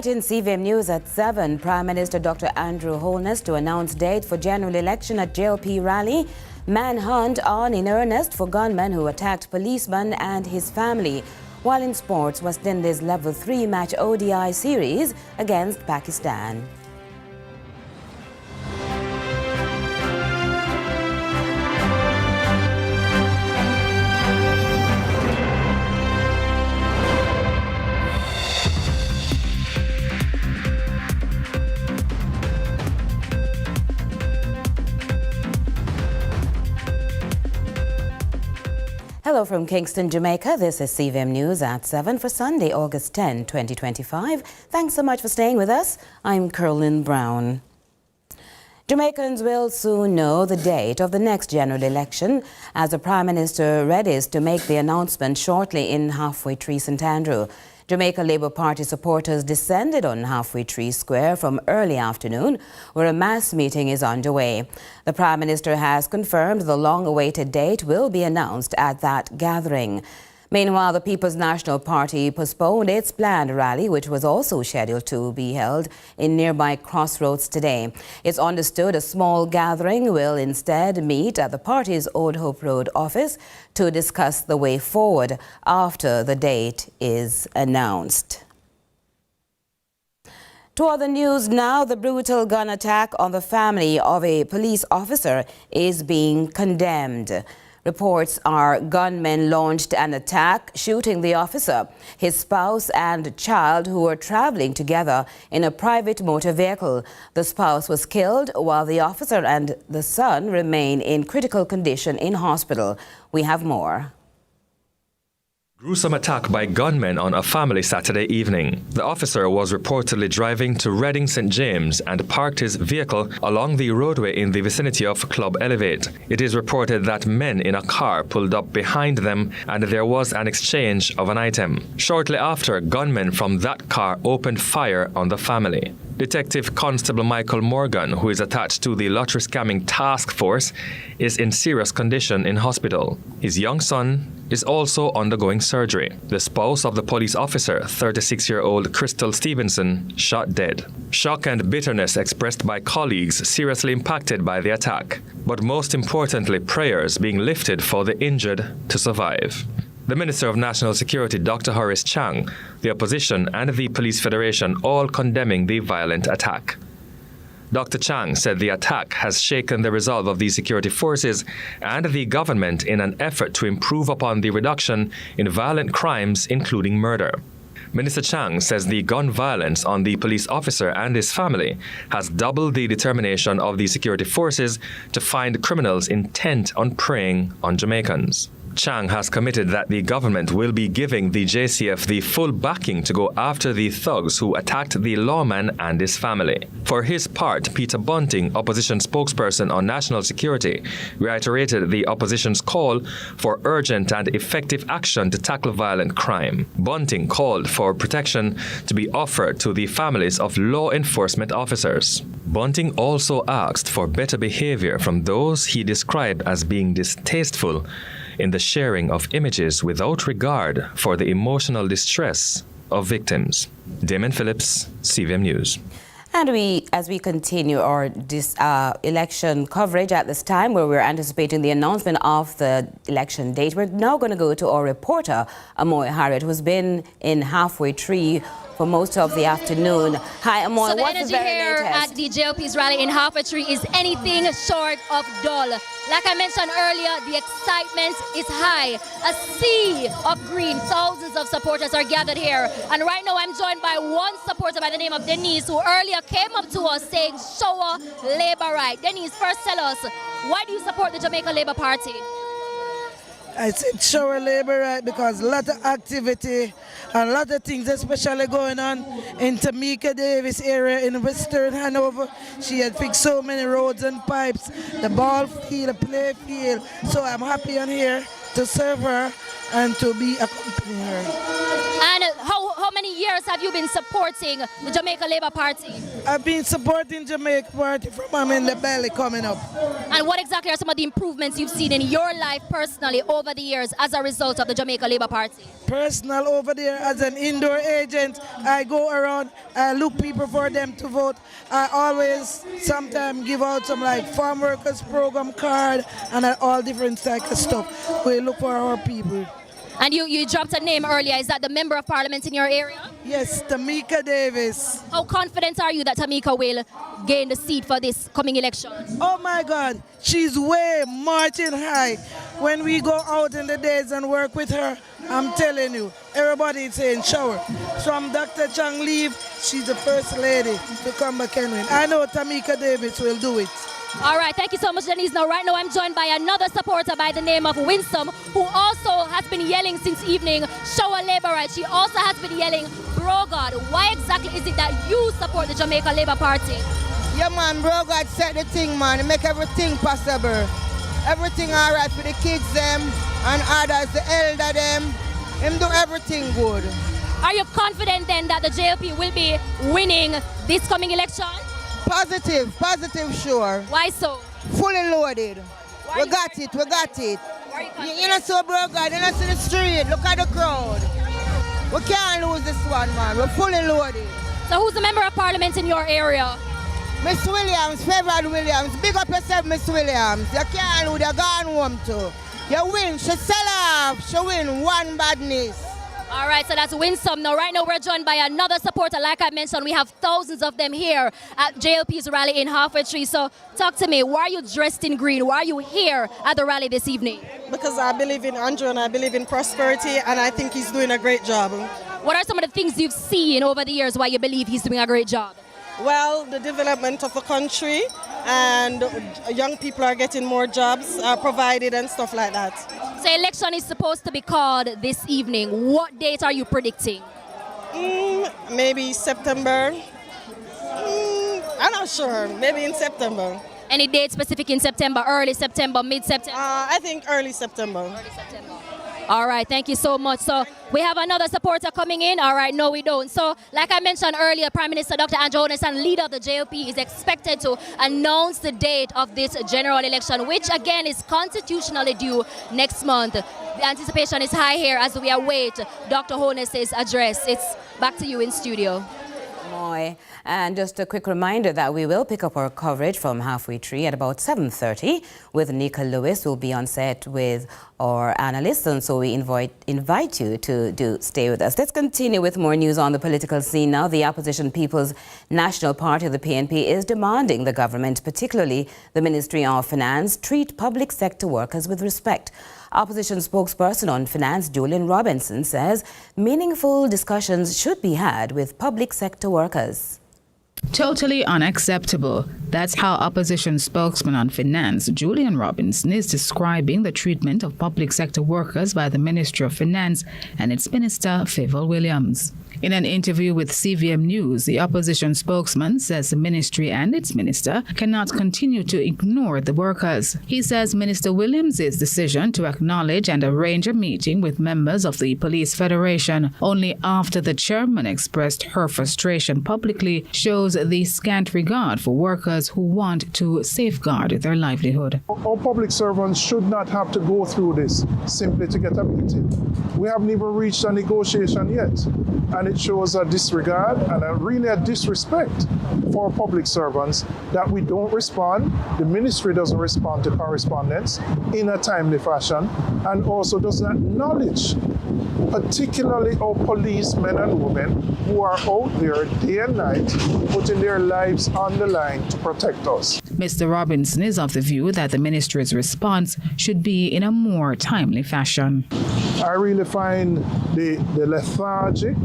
S7: Tonight in CVM News at 7, Prime Minister Dr. Andrew Holness to announce date for general election at JLP rally. Manhunt on in earnest for gunmen who attacked policeman and his family. While in sports, West Indies Level 3 match ODI series against Pakistan. Hello from Kingston, Jamaica. This is CVM News at 7 for Sunday, August 10, 2025. Thanks so much for staying with us. I'm Caroline Brown. Jamaicans will soon know the date of the next general election as the Prime Minister readies to make the announcement shortly in Halfway Tree, St. Andrew. Jamaica Labour Party supporters descended on Halfway Tree Square from early afternoon, where a mass meeting is underway. The Prime Minister has confirmed the long-awaited date will be announced at that gathering. Meanwhile, the People's National Party postponed its planned rally, which was also scheduled to be held in nearby Crossroads today. It's understood a small gathering will instead meet at the party's Old Hope Road office to discuss the way forward after the date is announced. To other news now, the brutal gun attack on the family of a police officer is being condemned. Reports are gunmen launched an attack, shooting the officer, his spouse and child who were traveling together in a private motor vehicle. The spouse was killed while the officer and the son remain in critical condition in hospital. We have more.
S8: Gruesome attack by gunmen on a family Saturday evening. The officer was reportedly driving to Reading St. James and parked his vehicle along the roadway in the vicinity of Club Elevate. It is reported that men in a car pulled up behind them and there was an exchange of an item. Shortly after, gunmen from that car opened fire on the family. Detective Constable Michael Morgan, who is attached to the lottery scamming task force, is in serious condition in hospital. His young son is also undergoing surgery. The spouse of the police officer, 36-year-old Crystal Stevenson, shot dead. Shock and bitterness expressed by colleagues seriously impacted by the attack, but most importantly, prayers being lifted for the injured to survive. The Minister of National Security, Dr. Horace Chang, the opposition and the Police Federation all condemning the violent attack. Dr. Chang said the attack has shaken the resolve of the security forces and the government in an effort to improve upon the reduction in violent crimes, including murder. Minister Chang says the gun violence on the police officer and his family has doubled the determination of the security forces to find criminals intent on preying on Jamaicans. Chang has committed that the government will be giving the JCF the full backing to go after the thugs who attacked the lawman and his family. For his part, Peter Bunting, opposition spokesperson on national security, reiterated the opposition's call for urgent and effective action to tackle violent crime. Bunting called for protection to be offered to the families of law enforcement officers. Bunting also asked for better behavior from those he described as being distasteful in the sharing of images without regard for the emotional distress of victims. Damon Phillips, CVM News.
S7: And as we continue our election coverage at this time, where we're anticipating the announcement of the election date, we're now going to go to our reporter, Amoy Harriet, who's been in Halfway Tree for most of the afternoon. Hi, Amoy.
S5: So the
S7: what's the
S5: energy
S7: very
S5: here
S7: latest?
S5: at the JLP's rally in Halfway Tree is anything short of dull. Like I mentioned earlier, the excitement is high. A sea of green, thousands of supporters are gathered here. And right now I'm joined by one supporter by the name of Denise, who earlier came up to us saying, show our Labour right. Denise, first tell us, why do you support the Jamaica Labour Party?
S9: I said show our Labour right because a lot of activity and a lot of things especially going on in Tamika Davis area in Western Hanover. She had fixed so many roads and pipes, the ball field, the play field. So I'm happy on here to serve her and to be accompanying her.
S5: And how many many years have you been supporting the Jamaica Labour Party?
S9: I've been supporting Jamaica Party from I'm in the belly coming up.
S5: And what exactly are some of the improvements you've seen in your life personally over the years as a result of the Jamaica Labour Party?
S9: Personal over there as an indoor agent, I go around, I look people for them to vote. I always sometimes give out some like farm workers program card and all different type of stuff. We look for our people.
S5: And you dropped a name earlier. Is that the member of parliament in your area?
S9: Yes, Tamika Davis.
S5: How confident are you that Tamika will gain the seat for this coming election?
S9: Oh my God, she's way marching high. When we go out in the days and work with her, I'm telling you, everybody is saying shower. From Dr. Chang leave, she's the first lady to come back and win. I know Tamika Davis will do it.
S5: All right, thank you so much, Denise. Now, right now, I'm joined by another supporter by the name of Winsome, who also has been yelling since evening, shower Labour rights. She also has been yelling, bro God. Why exactly is it that you support the Jamaica Labour Party?
S12: Yeah, man, bro God set the thing, man. Make everything possible. Everything all right for the kids, them, and others, the elder, them. Him do everything good.
S5: Are you confident, then, that the JLP will be winning this coming election?
S12: Positive, sure.
S5: Why so?
S12: Fully loaded. We got it. You know, so bro God, you know, see the street, look at the crowd. We can't lose this one, man. We're fully loaded.
S5: So who's the member of parliament in your area?
S12: Miss Williams, Favored Williams. Big up yourself, Miss Williams. You can't lose, you're gone home too. You win, she sell off, she win one badness.
S5: All right, so that's Winsome. Now, right now, we're joined by another supporter. Like I mentioned, we have thousands of them here at JLP's rally in Halfway Tree. So talk to me. Why are you dressed in green? Why are you here at the rally this evening?
S13: Because I believe in Andrew and I believe in prosperity, and I think he's doing a great job.
S5: What are some of the things you've seen over the years why you believe he's doing a great job?
S13: Well, the development of the country, and young people are getting more jobs provided and stuff like that.
S5: So election is supposed to be called this evening. What date are you predicting?
S13: Maybe September. I'm not sure. Maybe in September.
S5: Any date specific in September? Early September, mid-September?
S13: I think early September.
S5: Early September. All right, thank you so much. So we have another supporter coming in. All right, no, we don't. So like I mentioned earlier, Prime Minister Dr. Andrew Hodness, leader of the JLP, is expected to announce the date of this general election, which again is constitutionally due next month. The anticipation is high here as we await Dr. Hodness's address. It's back to you in studio.
S7: And just a quick reminder that we will pick up our coverage from Halfway Tree at about 7:30 with Nika Lewis. We'll be on set with our analysts, and so we invite you to stay with us. Let's continue with more news on the political scene now. The opposition People's National Party, the PNP, is demanding the government, particularly the Ministry of Finance, treat public sector workers with respect. Opposition spokesperson on finance, Julian Robinson, says meaningful discussions should be had with public sector workers.
S15: Totally unacceptable. That's how opposition spokesman on finance, Julian Robinson, is describing the treatment of public sector workers by the Ministry of Finance and its minister, Favour Williams. In an interview with CVM News, the opposition spokesman says the ministry and its minister cannot continue to ignore the workers. He says Minister Williams' decision to acknowledge and arrange a meeting with members of the Police Federation only after the chairman expressed her frustration publicly shows the scant regard for workers who want to safeguard their livelihood.
S16: Our public servants should not have to go through this simply to get a meeting. We haven't even reached a negotiation yet, and it shows a disregard and really a disrespect for public servants that we don't respond. The ministry doesn't respond to correspondence in a timely fashion, and also doesn't acknowledge particularly our policemen and women who are out there day and night putting their lives on the line to protect us.
S15: Mr. Robinson is of the view that the ministry's response should be in a more timely fashion.
S16: I really find the lethargic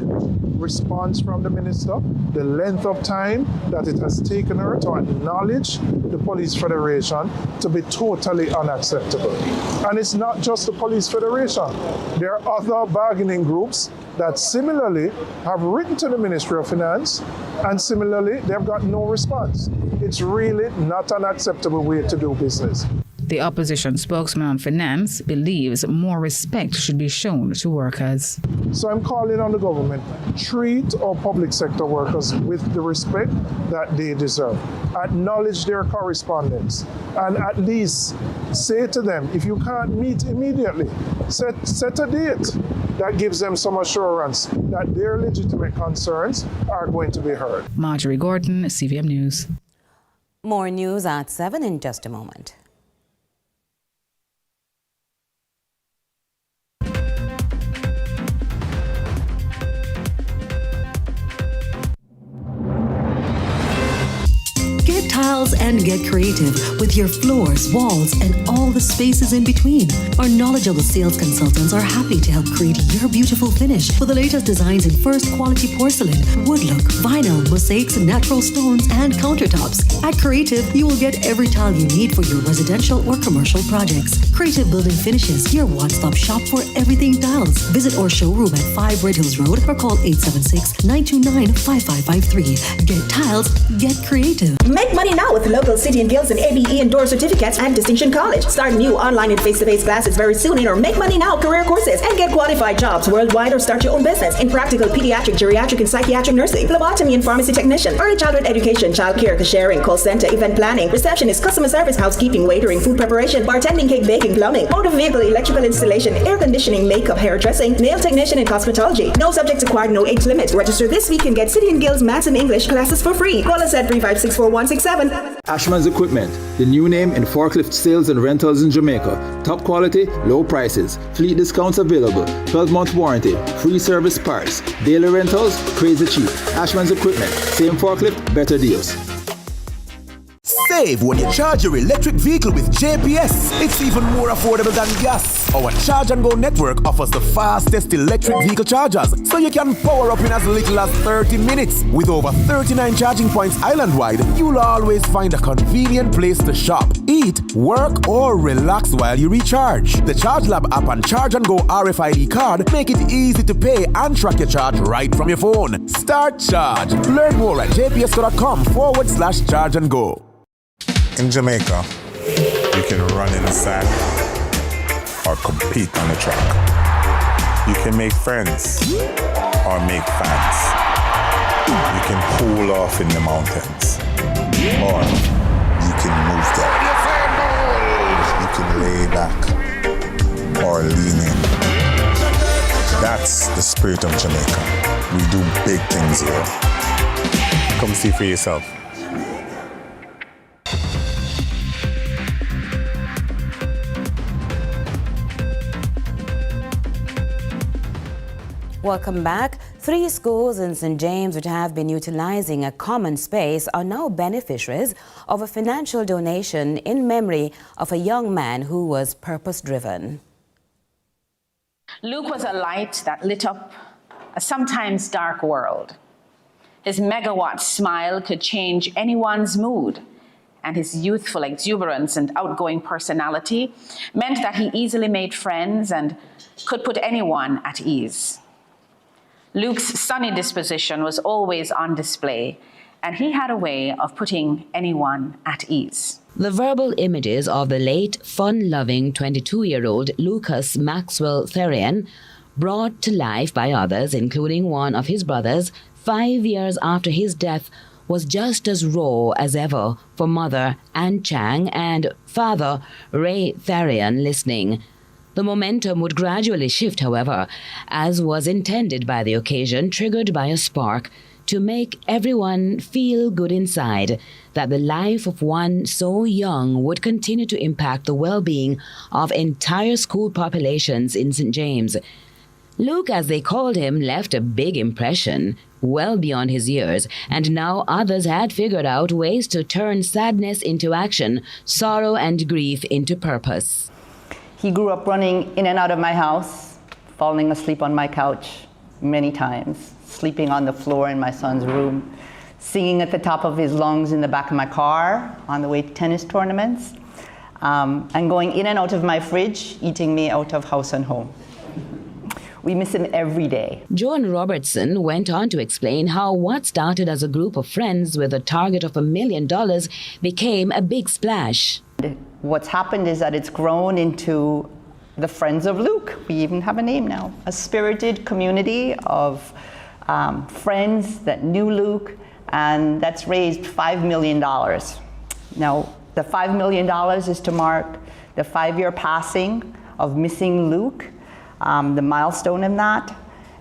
S16: response from the minister, the length of time that it has taken her to acknowledge the Police Federation to be totally unacceptable. And it's not just the Police Federation. There are other bargaining groups that similarly have written to the Ministry of Finance, and similarly they've got no response. It's really not an acceptable way to do business.
S15: The opposition spokesman on finance believes more respect should be shown to workers.
S16: So I'm calling on the government, treat our public sector workers with the respect that they deserve. Acknowledge their correspondence and at least say to them, if you can't meet immediately, set a date that gives them some assurance that their legitimate concerns are going to be heard.
S15: Marjorie Gordon, CVM News.
S7: More news at 7 in just a moment.
S3: Get tiles and get creative with your floors, walls, and all the spaces in between. Our knowledgeable sales consultants are happy to help create your beautiful finish with the latest designs in first quality porcelain, wood look, vinyl, mosaics, natural stones, and countertops. At Creative, you will get every tile you need for your residential or commercial projects. Creative Building Finishes, your one-stop shop for everything tiles. Visit our showroom at 5 Red Hills Road or call 876-929-5553. Get tiles, get creative.
S10: Make money now with local City and Guilds and ABE endorsed certificates and Distinction College. Start new online and face-to-face classes very soon in our Make Money Now career courses and get qualified jobs worldwide or start your own business in practical pediatric, geriatric, and psychiatric nursing, phlebotomy and pharmacy technician, early childhood education, childcare, cashiering, call center, event planning, receptionist, customer service, housekeeping, waitering, food preparation, bartending, cake baking, plumbing, motor vehicle, electrical installation, air conditioning, makeup, hairdressing, nail technician, and cosmetology. No subjects required, no age limit. Register this week and get City and Guilds Maths and English classes for free. Call us at 3564167.
S11: Ashman's Equipment, the new name in forklift sales and rentals in Jamaica. Top quality, low prices, fleet discounts available, 12-month warranty, free service parts, daily rentals, crazy cheap. Ashman's Equipment, same forklift, better deals.
S14: Save when you charge your electric vehicle with JPS. It's even more affordable than gas. Our Charge and Go network offers the fastest electric vehicle chargers, so you can power up in as little as 30 minutes. With over 39 charging points island-wide, you'll always find a convenient place to shop, eat, work, or relax while you recharge. The Charge Lab app and Charge and Go RFID card make it easy to pay and track your charge right from your phone. Start charge. Learn more at jps.com/charge and go.
S25: In Jamaica, you can run in the sand or compete on the track. You can make friends or make fans. You can cool off in the mountains or you can move down. You can lay back or lean in. That's the spirit of Jamaica. We do big things here. Come see for yourself.
S7: Welcome back. 3 schools in St. James which have been utilizing a common space are now beneficiaries of a financial donation in memory of a young man who was purpose-driven.
S26: Luke was a light that lit up a sometimes dark world. His megawatt smile could change anyone's mood, and his youthful exuberance and outgoing personality meant that he easily made friends and could put anyone at ease. Luke's sunny disposition was always on display, and he had a way of putting anyone at ease.
S7: The verbal images of the late, fun-loving 22-year-old Lucas Maxwell Therian, brought to life by others, including one of his brothers, 5 years after his death, was just as raw as ever for mother Ann Chang and father Ray Therian listening. The momentum would gradually shift, however, as was intended by the occasion, triggered by a spark to make everyone feel good inside that the life of one so young would continue to impact the well-being of entire school populations in St. James. Luke, as they called him, left a big impression, well beyond his years, and now others had figured out ways to turn sadness into action, sorrow and grief into purpose.
S27: He grew up running in and out of my house, falling asleep on my couch many times, sleeping on the floor in my son's room, singing at the top of his lungs in the back of my car on the way to tennis tournaments, and going in and out of my fridge, eating me out of house and home. We miss him every day.
S7: Joan Robertson went on to explain how what started as a group of friends with a target of $1 million became a big splash.
S27: What's happened is that it's grown into the Friends of Luke. We even have a name now. A spirited community of friends that knew Luke, and that's raised $5 million. Now, the $5 million is to mark the 5-year passing of missing Luke, the milestone in that,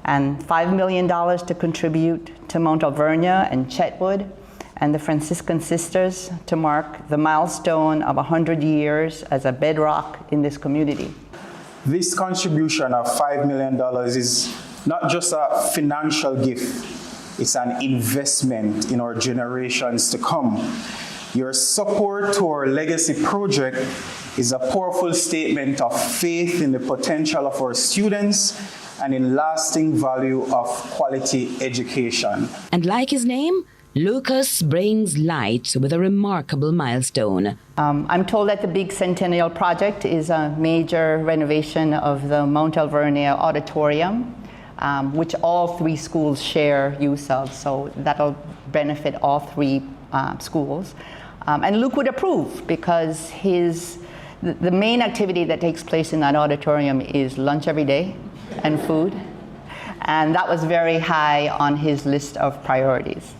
S27: and $5 million to contribute to Mount Alvernia and Chetwood, and the Franciscan Sisters to mark the milestone of 100 years as a bedrock in this community.
S1: This contribution of $5 million is not just a financial gift, it's an investment in our generations to come. Your support to our legacy project is a powerful statement of faith in the potential of our students and in lasting value of quality education.
S7: And like his name, Lucas brings light with a remarkable milestone.
S27: I'm told that the big Centennial Project is a major renovation of the Mount Alvernia Auditorium, which all 3 schools share use of, so that'll benefit all 3 schools. And Luke would approve because the main activity that takes place in that auditorium is lunch every day and food, and that was very high on his list of priorities.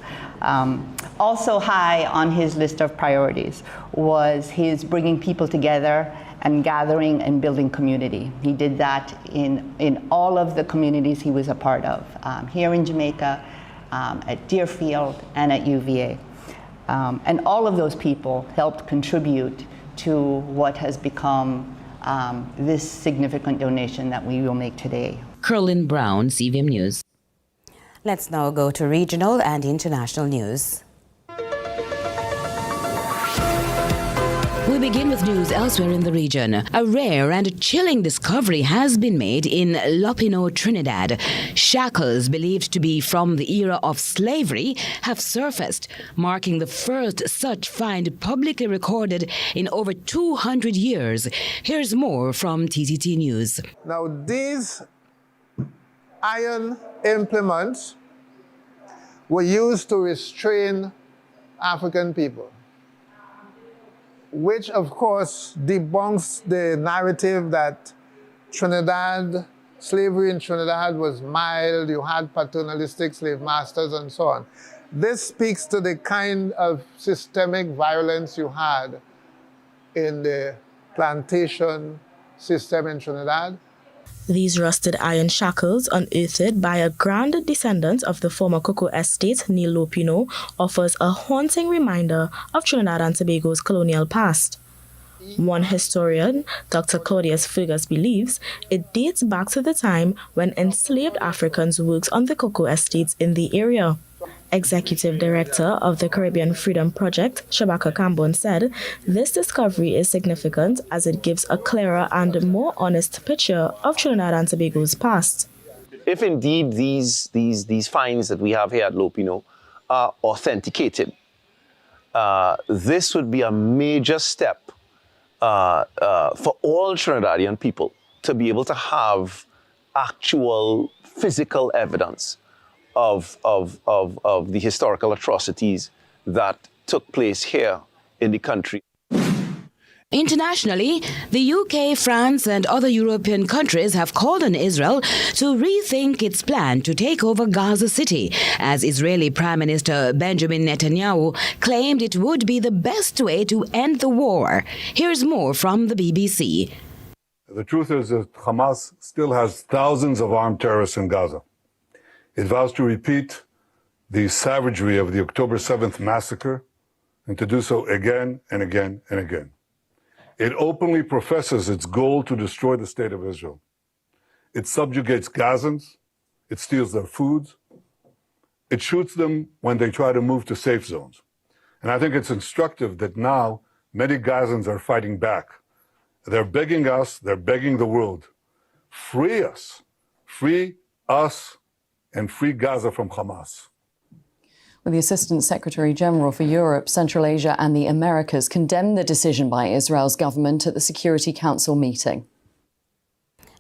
S27: Also high on his list of priorities was his bringing people together and gathering and building community. He did that in all of the communities he was a part of, here in Jamaica, at Deerfield, and at UVA. And all of those people helped contribute to what has become this significant donation that we will make today.
S7: Curlin Brown, CVM News. Let's now go to regional and international news. We begin with news elsewhere in the region. A rare and chilling discovery has been made in Lopino, Trinidad. Shackles believed to be from the era of slavery have surfaced, marking the first such find publicly recorded in over 200 years. Here's more from TTT News.
S2: Now, these iron implements were used to restrain African people, which of course debunks the narrative that slavery in Trinidad was mild, you had paternalistic slave masters and so on. This speaks to the kind of systemic violence you had in the plantation system in Trinidad.
S4: These rusted iron shackles, unearthed by a grand descendant of the former cocoa estate near Lopino, offers a haunting reminder of Trinidad and Tobago's colonial past. One historian, Dr. Claudius Fergus, believes it dates back to the time when enslaved Africans worked on the cocoa estates in the area. Executive Director of the Caribbean Freedom Project, Shabaka Kambon, said this discovery is significant as it gives a clearer and more honest picture of Trinidad and Tobago's past.
S6: If indeed these finds that we have here at Lopino are authenticated, this would be a major step for all Trinidadian people to be able to have actual physical evidence of the historical atrocities that took place here in the country.
S7: Internationally, the UK, France and other European countries have called on Israel to rethink its plan to take over Gaza City, as Israeli Prime Minister Benjamin Netanyahu claimed it would be the best way to end the war. Here's more from the BBC.
S18: The truth is that Hamas still has thousands of armed terrorists in Gaza. It vows to repeat the savagery of the October 7th massacre and to do so again and again and again. It openly professes its goal to destroy the state of Israel. It subjugates Gazans, it steals their food, it shoots them when they try to move to safe zones. And I think it's instructive that now many Gazans are fighting back. They're begging us, they're begging the world, free us, and free Gaza from Hamas.
S19: Well, the Assistant Secretary General for Europe, Central Asia and the Americas condemned the decision by Israel's government at the Security Council meeting.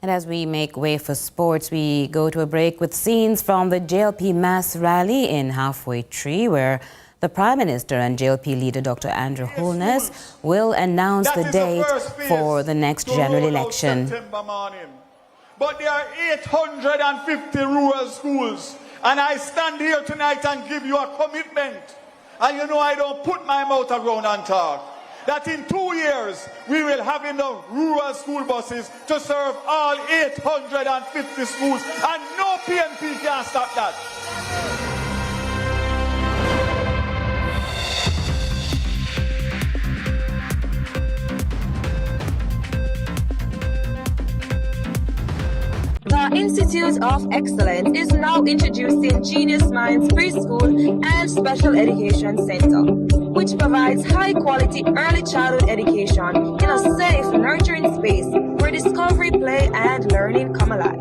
S7: And as we make way for sports, we go to a break with scenes from the JLP mass rally in Halfway Tree, where The Prime Minister and JLP leader Dr. Andrew Holness will announce the date for the next general election.
S8: But there are 850 rural schools, and I stand here tonight and give you a commitment. And you know I don't put my mouth around and talk. That in 2 years, we will have enough rural school buses to serve all 850 schools, and no PNP can stop that.
S17: The Institute of Excellence is now introducing Genius Minds Preschool and Special Education Center, which provides high-quality early childhood education in a safe, nurturing space where discovery, play, and learning come alive.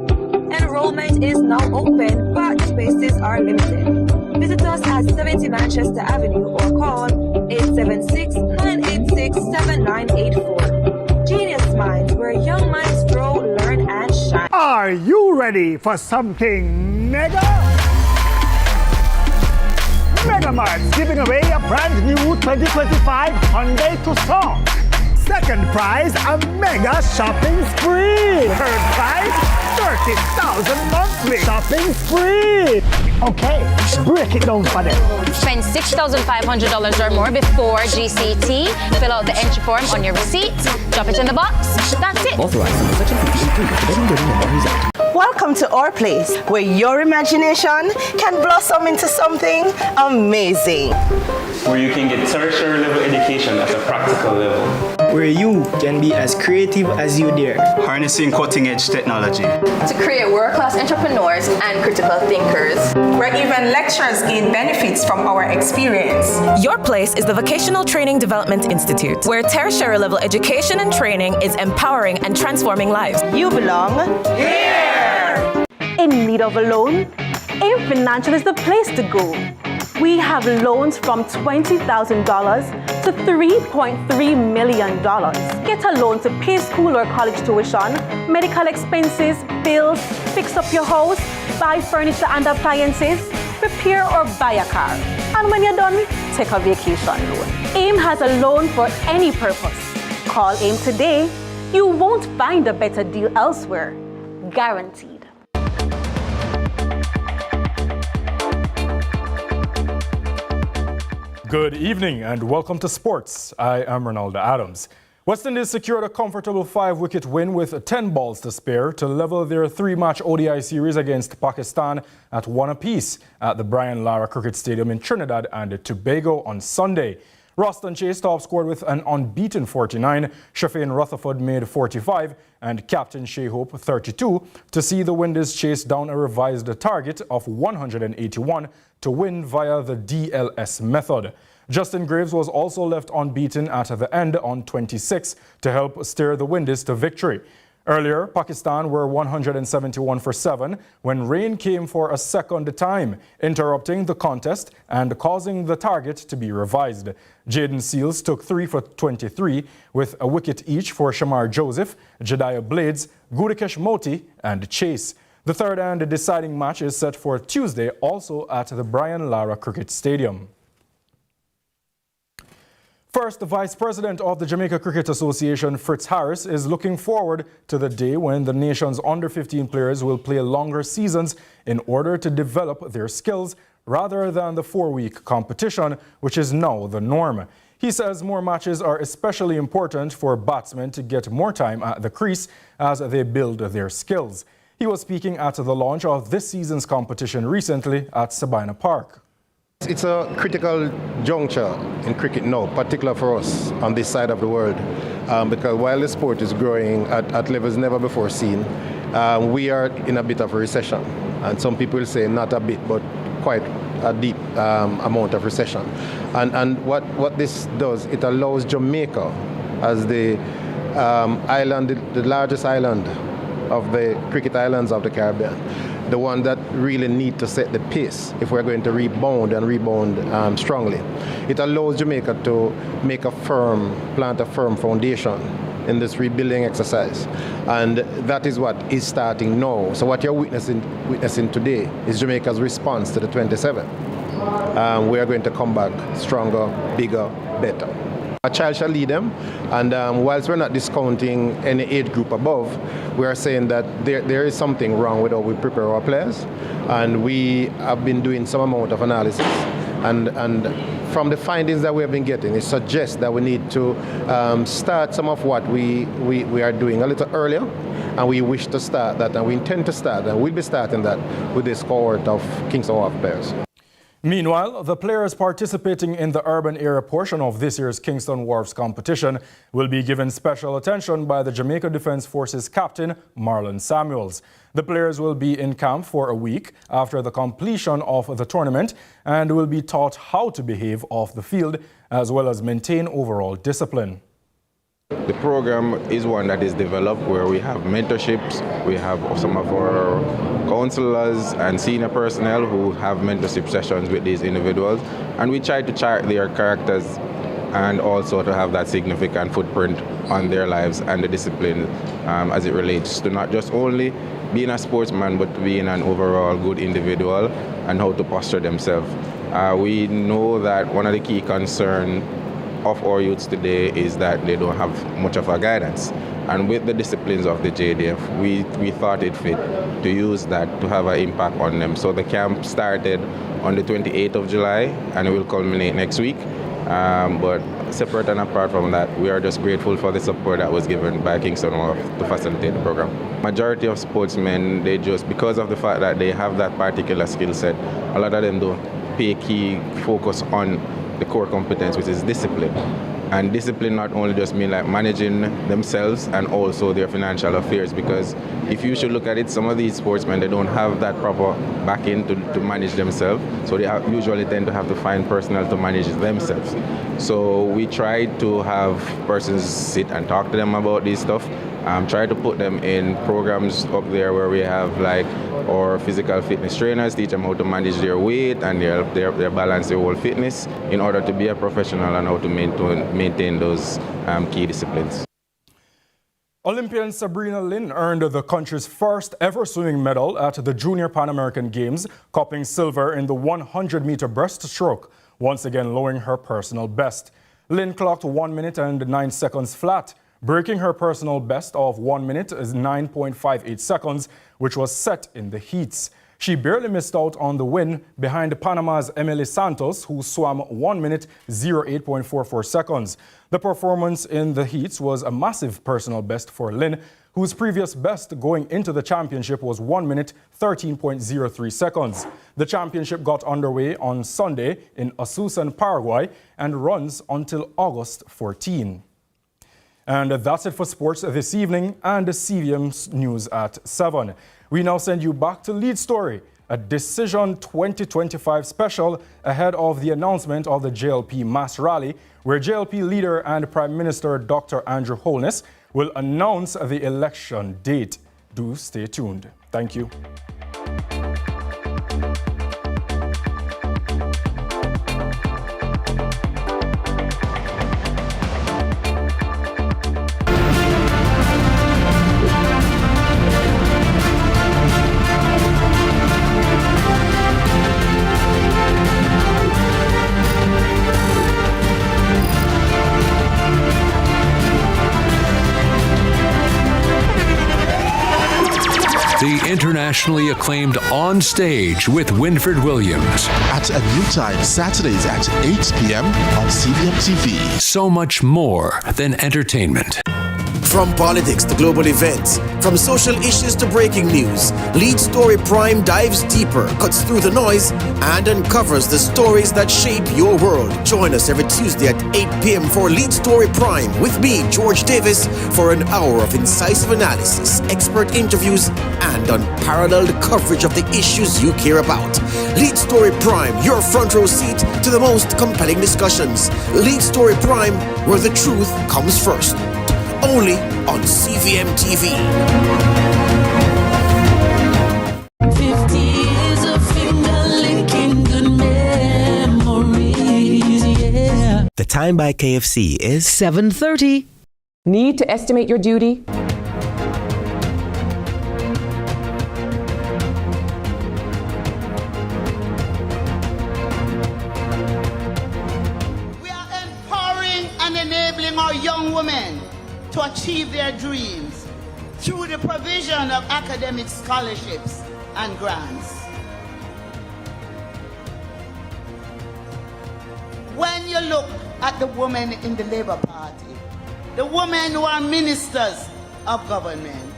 S17: Enrollment is now open, but spaces are limited. Visit us at 70 Manchester Avenue or call 876-986-7984. Genius Minds, where young minds grow, learn, and shine.
S20: Are you ready for something mega? Mega Mart's giving away a brand new 2025 Hyundai Tucson. Second prize, a mega shopping spree. Third prize, 30,000 monthly shopping spree. Okay, break it down for them.
S21: Spend $6,500 or more before GCT. Fill out the entry form on your receipt. Drop it in the box. That's it.
S22: Welcome to our place, where your imagination can blossom into something amazing.
S23: Where you can get tertiary level education at a practical level.
S24: Where you can be as creative as you dare.
S23: Harnessing cutting-edge technology.
S28: To create world-class entrepreneurs and critical thinkers.
S29: Where even lecturers gain benefits from our experience.
S30: Your place is the Vocational Training Development Institute, where tertiary level education and training is empowering and transforming lives.
S22: You belong here!
S31: In need of a loan? AIM Financial is the place to go. We have loans from $20,000 to $3.3 million. Get a loan to pay school or college tuition, medical expenses, bills, fix up your house, buy furniture and appliances, repair or buy a car. And when you're done, take a vacation loan. AIM has a loan for any purpose. Call AIM today. You won't find a better deal elsewhere. Guaranteed.
S32: Good evening and welcome to sports. I am Ronaldo Adams. West Indies secured a comfortable 5-wicket win with 10 balls to spare to level their 3-match ODI series against Pakistan at 1 apiece at the Brian Lara Cricket Stadium in Trinidad and Tobago on Sunday. Roston Chase top scored with an unbeaten 49, Shafeen Rutherford made 45 and Captain Shea Hope 32 to see the Windies chase down a revised target of 181 to win via the DLS method. Justin Graves was also left unbeaten at the end on 26 to help steer the Windies to victory. Earlier, Pakistan were 171 for 7 when rain came for a second time, interrupting the contest and causing the target to be revised. Jaden Seals took 3 for 23 with a wicket each for Shamar Joseph, Jediah Blades, Gurikesh Moti and Chase. The third and deciding match is set for Tuesday, also at the Brian Lara Cricket Stadium. First, the Vice President of the Jamaica Cricket Association, Fritz Harris, is looking forward to the day when the nation's under-15 players will play longer seasons in order to develop their skills rather than the 4-week competition, which is now the norm. He says more matches are especially important for batsmen to get more time at the crease as they build their skills. He was speaking at the launch of this season's competition recently at Sabina Park.
S33: It's a critical juncture in cricket now, particularly for us on this side of the world, because while the sport is growing at levels never before seen, we are in a bit of a recession. And some people say not a bit, but quite a deep amount of recession. And what this does, it allows Jamaica as the island, the largest island of the cricket islands of the Caribbean, the one that really need to set the pace if we're going to rebound strongly. It allows Jamaica to plant a firm foundation in this rebuilding exercise. And that is what is starting now. So what you're witnessing today is Jamaica's response to the 27. we are going to come back stronger, bigger, better. A child shall lead them, and whilst we're not discounting any age group above, we are saying that there is something wrong with how we prepare our players, and we have been doing some amount of analysis, and from the findings that we have been getting, it suggests that we need to start some of what we are doing a little earlier, and we wish to start that, and we intend to start, and we'll be starting that with this cohort of Kingston Wharf players.
S32: Meanwhile, the players participating in the urban area portion of this year's Kingston Wharf's competition will be given special attention by the Jamaica Defence Forces captain, Marlon Samuels. The players will be in camp for a week after the completion of the tournament and will be taught how to behave off the field as well as maintain overall discipline.
S1: The program is one that is developed where we have mentorships, we have some of our counselors and senior personnel who have mentorship sessions with these individuals, and we try to chart their characters and also to have that significant footprint on their lives and the discipline as it relates to not just only being a sportsman but being an overall good individual and how to posture themselves. We know that one of the key concerns of our youths today is that they don't have much of a guidance. And with the disciplines of the JDF, we thought it fit to use that to have an impact on them. So the camp started on the 28th of July and it will culminate next week. But separate and apart from that, we are just grateful for the support that was given by Kingston Wharf to facilitate the program. Majority of sportsmen, they just, because of the fact that they have that particular skill set, a lot of them don't pay key focus on the core competence, which is discipline. And discipline not only just mean like managing themselves and also their financial affairs, because if you should look at it, some of these sportsmen, they don't have that proper backing to manage themselves. So they usually tend to have to find personnel to manage themselves. So we try to have persons sit and talk to them about this stuff. Try to put them in programs up there where we have like our physical fitness trainers, teach them how to manage their weight and their balance, their whole fitness in order to be a professional and how to maintain those key disciplines.
S32: Olympian Sabrina Lin earned the country's first ever swimming medal at the Junior Pan American Games, cupping silver in the 100-meter breaststroke, once again lowering her personal best. Lin clocked 1 minute and 9 seconds flat, breaking her personal best of 1 minute is 9.58 seconds, which was set in the heats. She barely missed out on the win behind Panama's Emily Santos, who swam 1 minute 08.44 seconds. The performance in the heats was a massive personal best for Lin, whose previous best going into the championship was 1 minute 13.03 seconds. The championship got underway on Sunday in Asunción, Paraguay, and runs until August 14. And that's it for sports this evening and the CVM News at 7. We now send you back to Lead Story, a Decision 2025 special ahead of the announcement of the JLP mass rally, where JLP leader and Prime Minister Dr. Andrew Holness will announce the election date. Do stay tuned. Thank you.
S3: The internationally acclaimed On Stage with Winfred Williams.
S5: At a new time, Saturdays at 8 p.m. on CVM TV.
S3: So much more than entertainment.
S9: From politics to global events, from social issues to breaking news, Lead Story Prime dives deeper, cuts through the noise, and uncovers the stories that shape your world. Join us every Tuesday at 8 p.m. for Lead Story Prime with me, George Davis, for an hour of incisive analysis, expert interviews, and unparalleled coverage of the issues you care about. Lead Story Prime, your front row seat to the most compelling discussions. Lead Story Prime, where the truth comes first. Only on CVM TV.
S10: 50 years of finger-licking good memories, yeah.
S11: The time by KFC is
S12: 7:30. Need to estimate your duty?
S2: and enabling our young women to achieve their dreams through the provision of academic scholarships and grants. When you look at the women in the Labour Party, the women who are ministers of government,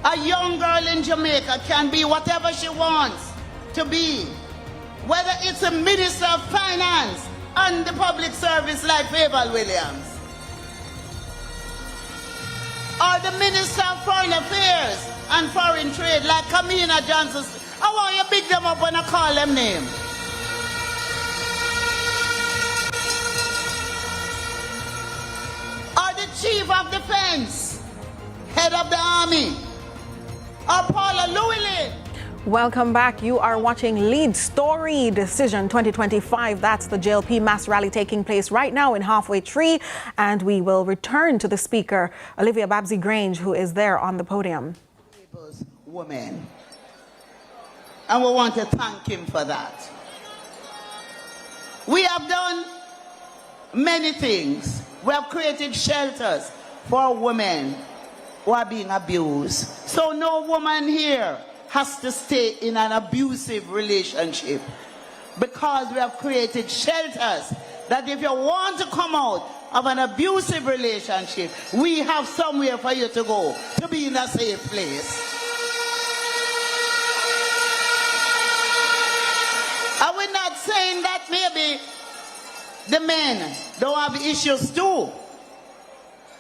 S2: a young girl in Jamaica can be whatever she wants to be, whether it's a minister of finance and the public service like Favour Williams, or the minister of foreign affairs and foreign trade like Kamina Johnson. I want you to pick them up when I call them names. Or the chief of defense, head of the army, or Paula Llewellyn.
S31: Welcome back. You are watching Lead Story Decision 2025. That's the JLP mass rally taking place right now in Halfway Tree. And we will return to the speaker, Olivia Babsy Grange, who is there on the podium.
S2: Women. And we want to thank him for that. We have done many things. We have created shelters for women who are being abused. So no woman here has to stay in an abusive relationship, because we have created shelters that if you want to come out of an abusive relationship, we have somewhere for you to go to be in a safe place. And we're not saying that maybe the men don't have issues too.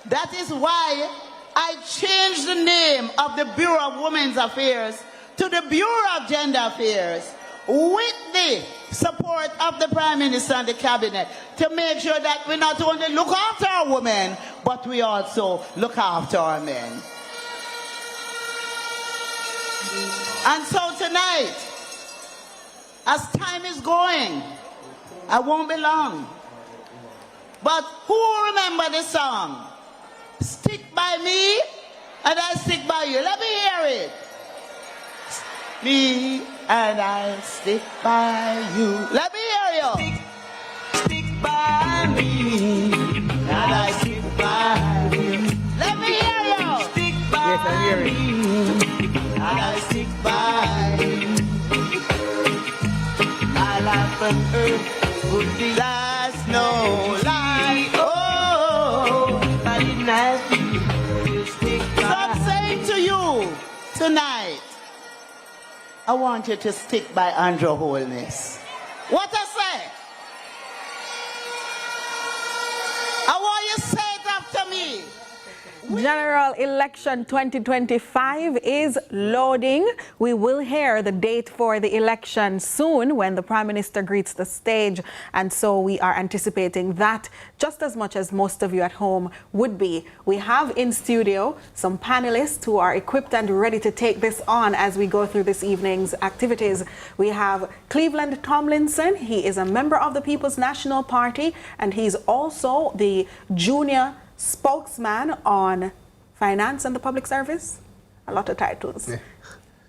S2: That is why I changed the name of the Bureau of Women's Affairs to the Bureau of Gender Affairs, with the support of the Prime Minister and the Cabinet, to make sure that we not only look after our women, but we also look after our men. And so tonight, as time is going, I won't be long, but who remember the song? Stick by me and I stick by you. Let me hear it. Me and I stick by you. Let me hear you. Stick by me and I stick by you. Let me hear you. Stick by yes, I hear it. Me and I stick by you. My life on earth would be last no life. Oh, I didn't ask you to stick by. So I'm saying to you tonight, I want you to stick by Andrew Holness. What I say? I want you to say it after me.
S31: General election 2025 is loading. We will hear the date for the election soon when the Prime Minister greets the stage. And so we are anticipating that just as much as most of you at home would be. We have in studio some panelists who are equipped and ready to take this on as we go through this evening's activities. We have Cleveland Tomlinson. He is a member of the People's National Party, and he's also the junior spokesman on finance and the public service. A lot of titles. Yeah.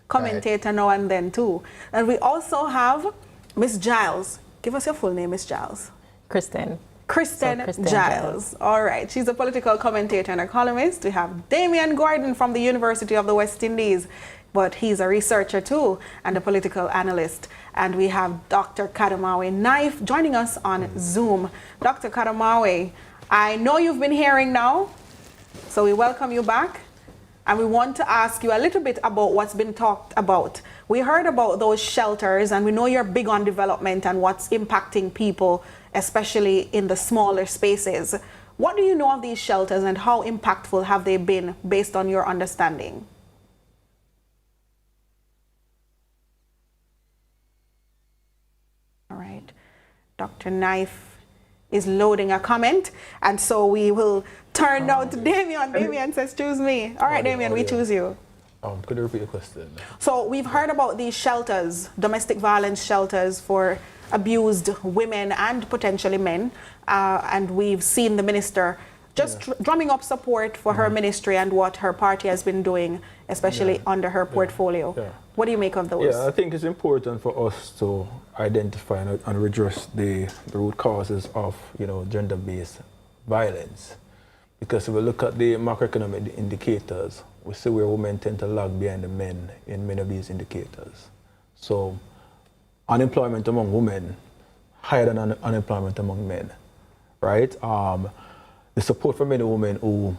S31: Commentator right. Now and then too. And we also have Miss Giles. Give us your full name, Miss Giles.
S4: Kristen
S31: Giles. All right. She's a political commentator and a columnist. We have Damian Gordon from the University of the West Indies, but he's a researcher too and a political analyst. And we have Dr. Kadamawe Knife joining us on Zoom. Dr. Kadamawe, I know you've been hearing now, so we welcome you back. And we want to ask you a little bit about what's been talked about. We heard about those shelters, and we know you're big on development and what's impacting people, especially in the smaller spaces. What do you know of these shelters, and how impactful have they been based on your understanding? All right. Dr. Knife is loading a comment, and so we will turn now to Damian. Damian says, choose me. All right, Damian, we choose you.
S6: Could you repeat the question?
S31: So we've heard about these shelters, domestic violence shelters for abused women and potentially men, and we've seen the minister just drumming up support for her ministry and what her party has been doing, especially under her portfolio. What do you make of those?
S6: Yeah, I think it's important for us to identify and redress the root causes of, gender-based violence. Because if we look at the macroeconomic indicators, we see where women tend to lag behind the men in many of these indicators. So unemployment among women higher than unemployment among men, right? The support for many women who,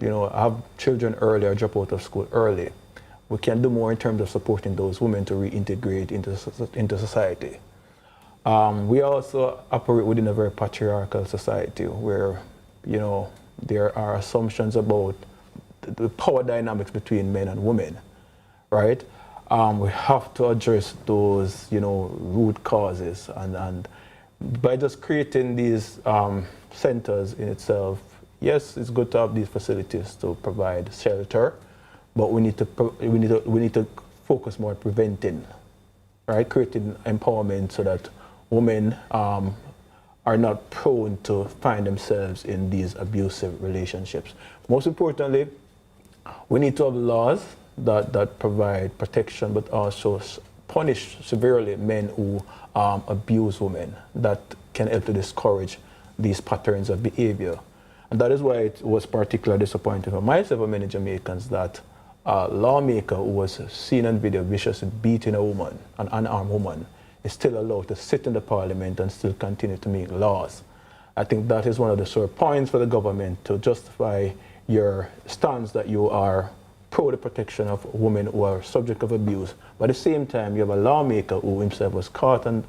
S6: have children early or drop out of school early. We can do more in terms of supporting those women to reintegrate into society. We also operate within a very patriarchal society where, there are assumptions about the power dynamics between men and women, right? We have to address those, root causes, and by just creating these centers in itself, yes, it's good to have these facilities to provide shelter, but we need to focus more on preventing, right? Creating empowerment so that women are not prone to find themselves in these abusive relationships. Most importantly, we need to have laws that provide protection, but also punish severely men who abuse women. That can help to discourage these patterns of behavior. And that is why it was particularly disappointing for myself and many Jamaicans that a lawmaker who was seen on video viciously beating a woman, an unarmed woman, is still allowed to sit in the parliament and still continue to make laws. I think that is one of the sore points for the government to justify your stance that you are pro the protection of women who are subject of abuse. But at the same time, you have a lawmaker who himself was caught on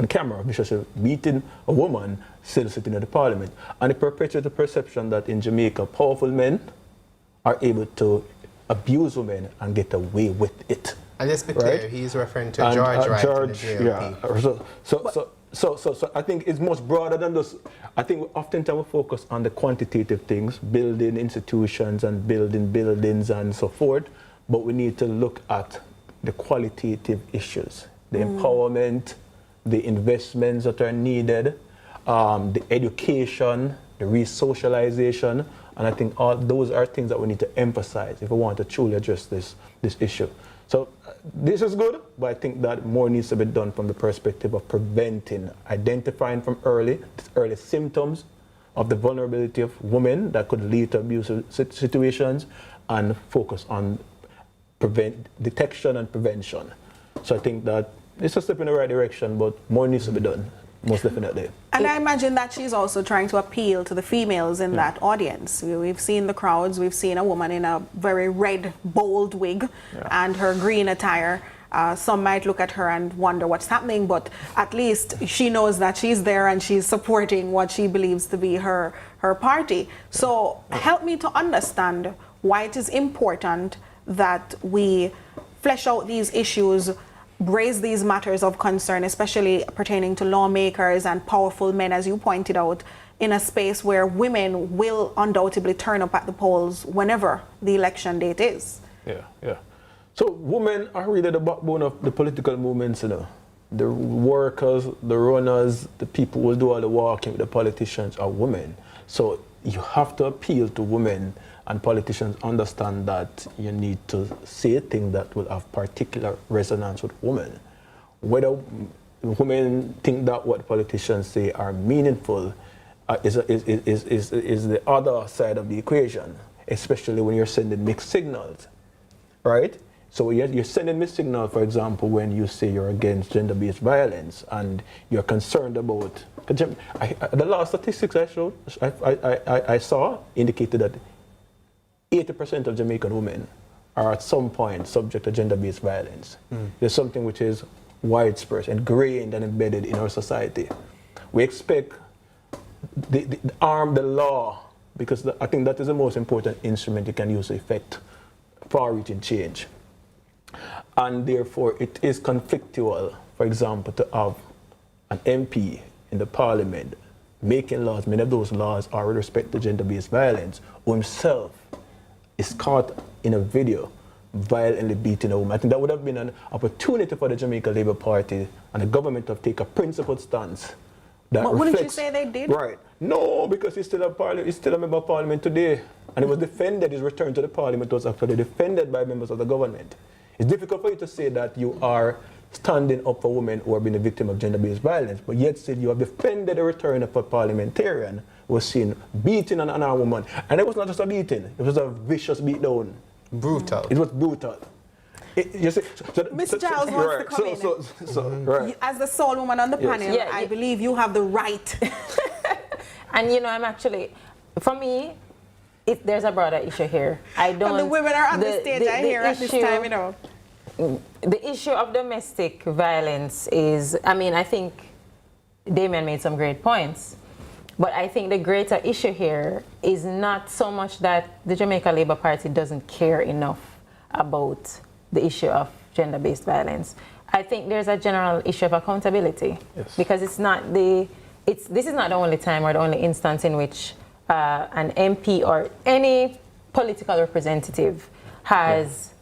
S6: camera viciously beating a woman still sitting in the parliament. And it perpetuates the perception that in Jamaica, powerful men are able to abuse women and get away with it.
S4: And let's be clear, he's referring to George, right?
S6: George,
S4: the JLP.
S6: Yeah. So I think it's much broader than this. I think oftentimes we focus on the quantitative things, building institutions and building buildings and so forth, but we need to look at the qualitative issues, the empowerment, the investments that are needed, the education, the re-socialization, and I think all those are things that we need to emphasize if we want to truly address this issue. So this is good, but I think that more needs to be done from the perspective of preventing, identifying from early symptoms of the vulnerability of women that could lead to abusive situations, and focus on detection and prevention. So I think that it's a step in the right direction, but more needs to be done, most definitely.
S7: And I imagine that she's also trying to appeal to the females in that audience. We've seen the crowds, we've seen a woman in a very red, bold wig and her green attire. Some might look at her and wonder what's happening, but at least she knows that she's there and she's supporting what she believes to be her party. So help me to understand why it is important that we flesh out these issues, raise these matters of concern, especially pertaining to lawmakers and powerful men, as you pointed out, in a space where women will undoubtedly turn up at the polls whenever the election date is.
S6: Yeah. So women are really the backbone of the political movements, The workers, the runners, the people who will do all the walking with the politicians are women. So you have to appeal to women, and politicians understand that you need to say things that will have particular resonance with women. Whether women think that what politicians say are meaningful is the other side of the equation, especially when you're sending mixed signals, right? So you're sending mixed signal, for example, when you say you're against gender-based violence and you're concerned about. The last statistics I saw indicated that 80% of Jamaican women are at some point subject to gender-based violence. There's something which is widespread, ingrained and embedded in our society. We expect the law, because I think that is the most important instrument you can use to effect far-reaching change. And therefore, it is conflictual, for example, to have an MP in the parliament making laws. Many of those laws are with respect to gender-based violence, who himself is caught in a video violently beating a woman. I think that would have been an opportunity for the Jamaica Labour Party and the government to take a principled stance.
S7: But wouldn't you say they did?
S6: Right. No, because he's still a member of parliament today. And it was defended, his return to the parliament was actually defended by members of the government. It's difficult for you to say that you are standing up for women who have been a victim of gender-based violence, but yet still you have defended the return of a parliamentarian who was seen beating an unarmed woman. And it was not just a beating, it was a vicious beatdown.
S4: Brutal.
S6: It was brutal. You see,
S7: Ms. Giles wants to come in.
S6: Right.
S7: As the sole woman on the panel,
S30: Yeah,
S7: I believe you have the right.
S30: And you know, I'm actually, for me, there's a broader issue here. I don't.
S7: And the women are on the stage, I hear at this time, you know.
S30: The issue of domestic violence is, I mean, I think Damien made some great points, but I think the greater issue here is not so much that the Jamaica Labour Party doesn't care enough about the issue of gender-based violence. I think there's a general issue of accountability, because it's not this is not the only time or the only instance in which an MP or any political representative has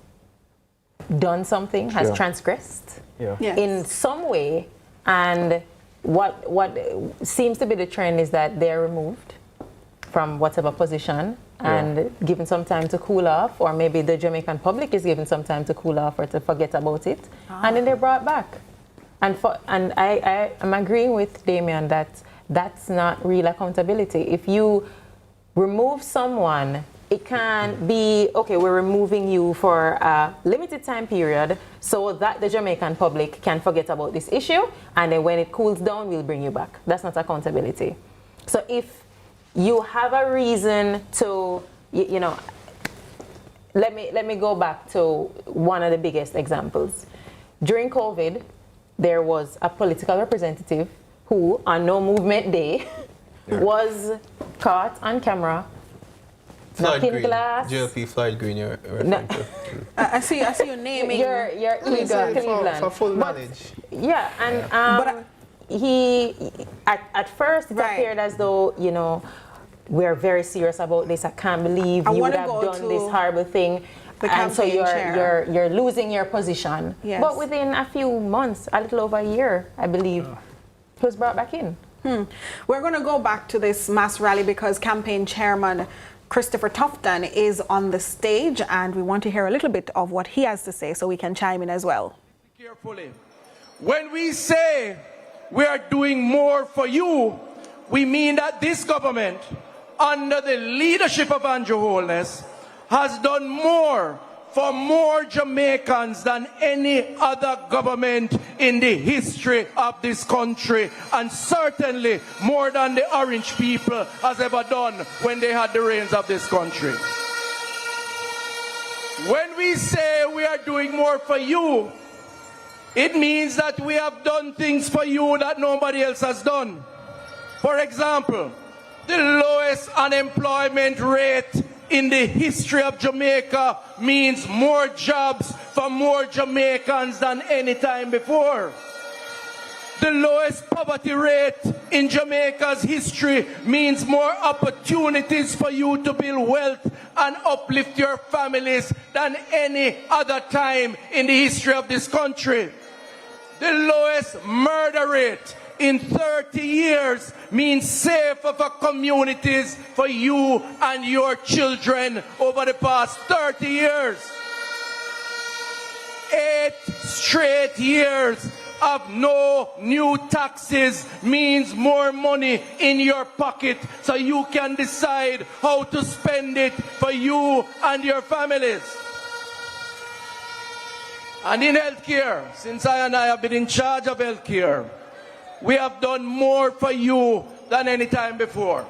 S30: done something, has transgressed in some way, and what seems to be the trend is that they're removed from whatever position and given some time to cool off, or maybe the Jamaican public is given some time to cool off or to forget about it, and then they're brought back. And I am agreeing with Damien that that's not real accountability. If you remove someone, it can't be, okay, we're removing you for a limited time period so that the Jamaican public can forget about this issue, and then when it cools down, we'll bring you back. That's not accountability. So if you have a reason to, you know, let me go back to one of the biggest examples. During COVID, there was a political representative who, on No Movement Day, was caught on camera knocking glass.
S4: JLP Floyd Green, you're referring to.
S7: I see you naming
S30: your ego, Cleveland.
S4: For full knowledge.
S30: Yeah, and he at first it appeared as though, you know, we're very serious about this. I can't believe you would have done this horrible thing. And so you're losing your position.
S7: Yes.
S30: But within a few months, a little over a year, I believe, he was brought back in.
S7: We're going to go back to this mass rally because campaign chairman Christopher Tufton is on the stage, and we want to hear a little bit of what he has to say so we can chime in as well.
S8: Carefully. When we say we are doing more for you, we mean that this government, under the leadership of Andrew Holness, has done more for more Jamaicans than any other government in the history of this country, and certainly more than the Orange people has ever done when they had the reins of this country. When we say we are doing more for you, it means that we have done things for you that nobody else has done. For example, the lowest unemployment rate in the history of Jamaica means more jobs for more Jamaicans than any time before. The lowest poverty rate in Jamaica's history means more opportunities for you to build wealth and uplift your families than any other time in the history of this country. The lowest murder rate in 30 years means safer for communities for you and your children over the past 30 years. 8 straight years of no new taxes means more money in your pocket so you can decide how to spend it for you and your families. And in healthcare, since I have been in charge of healthcare, we have done more for you than any time before.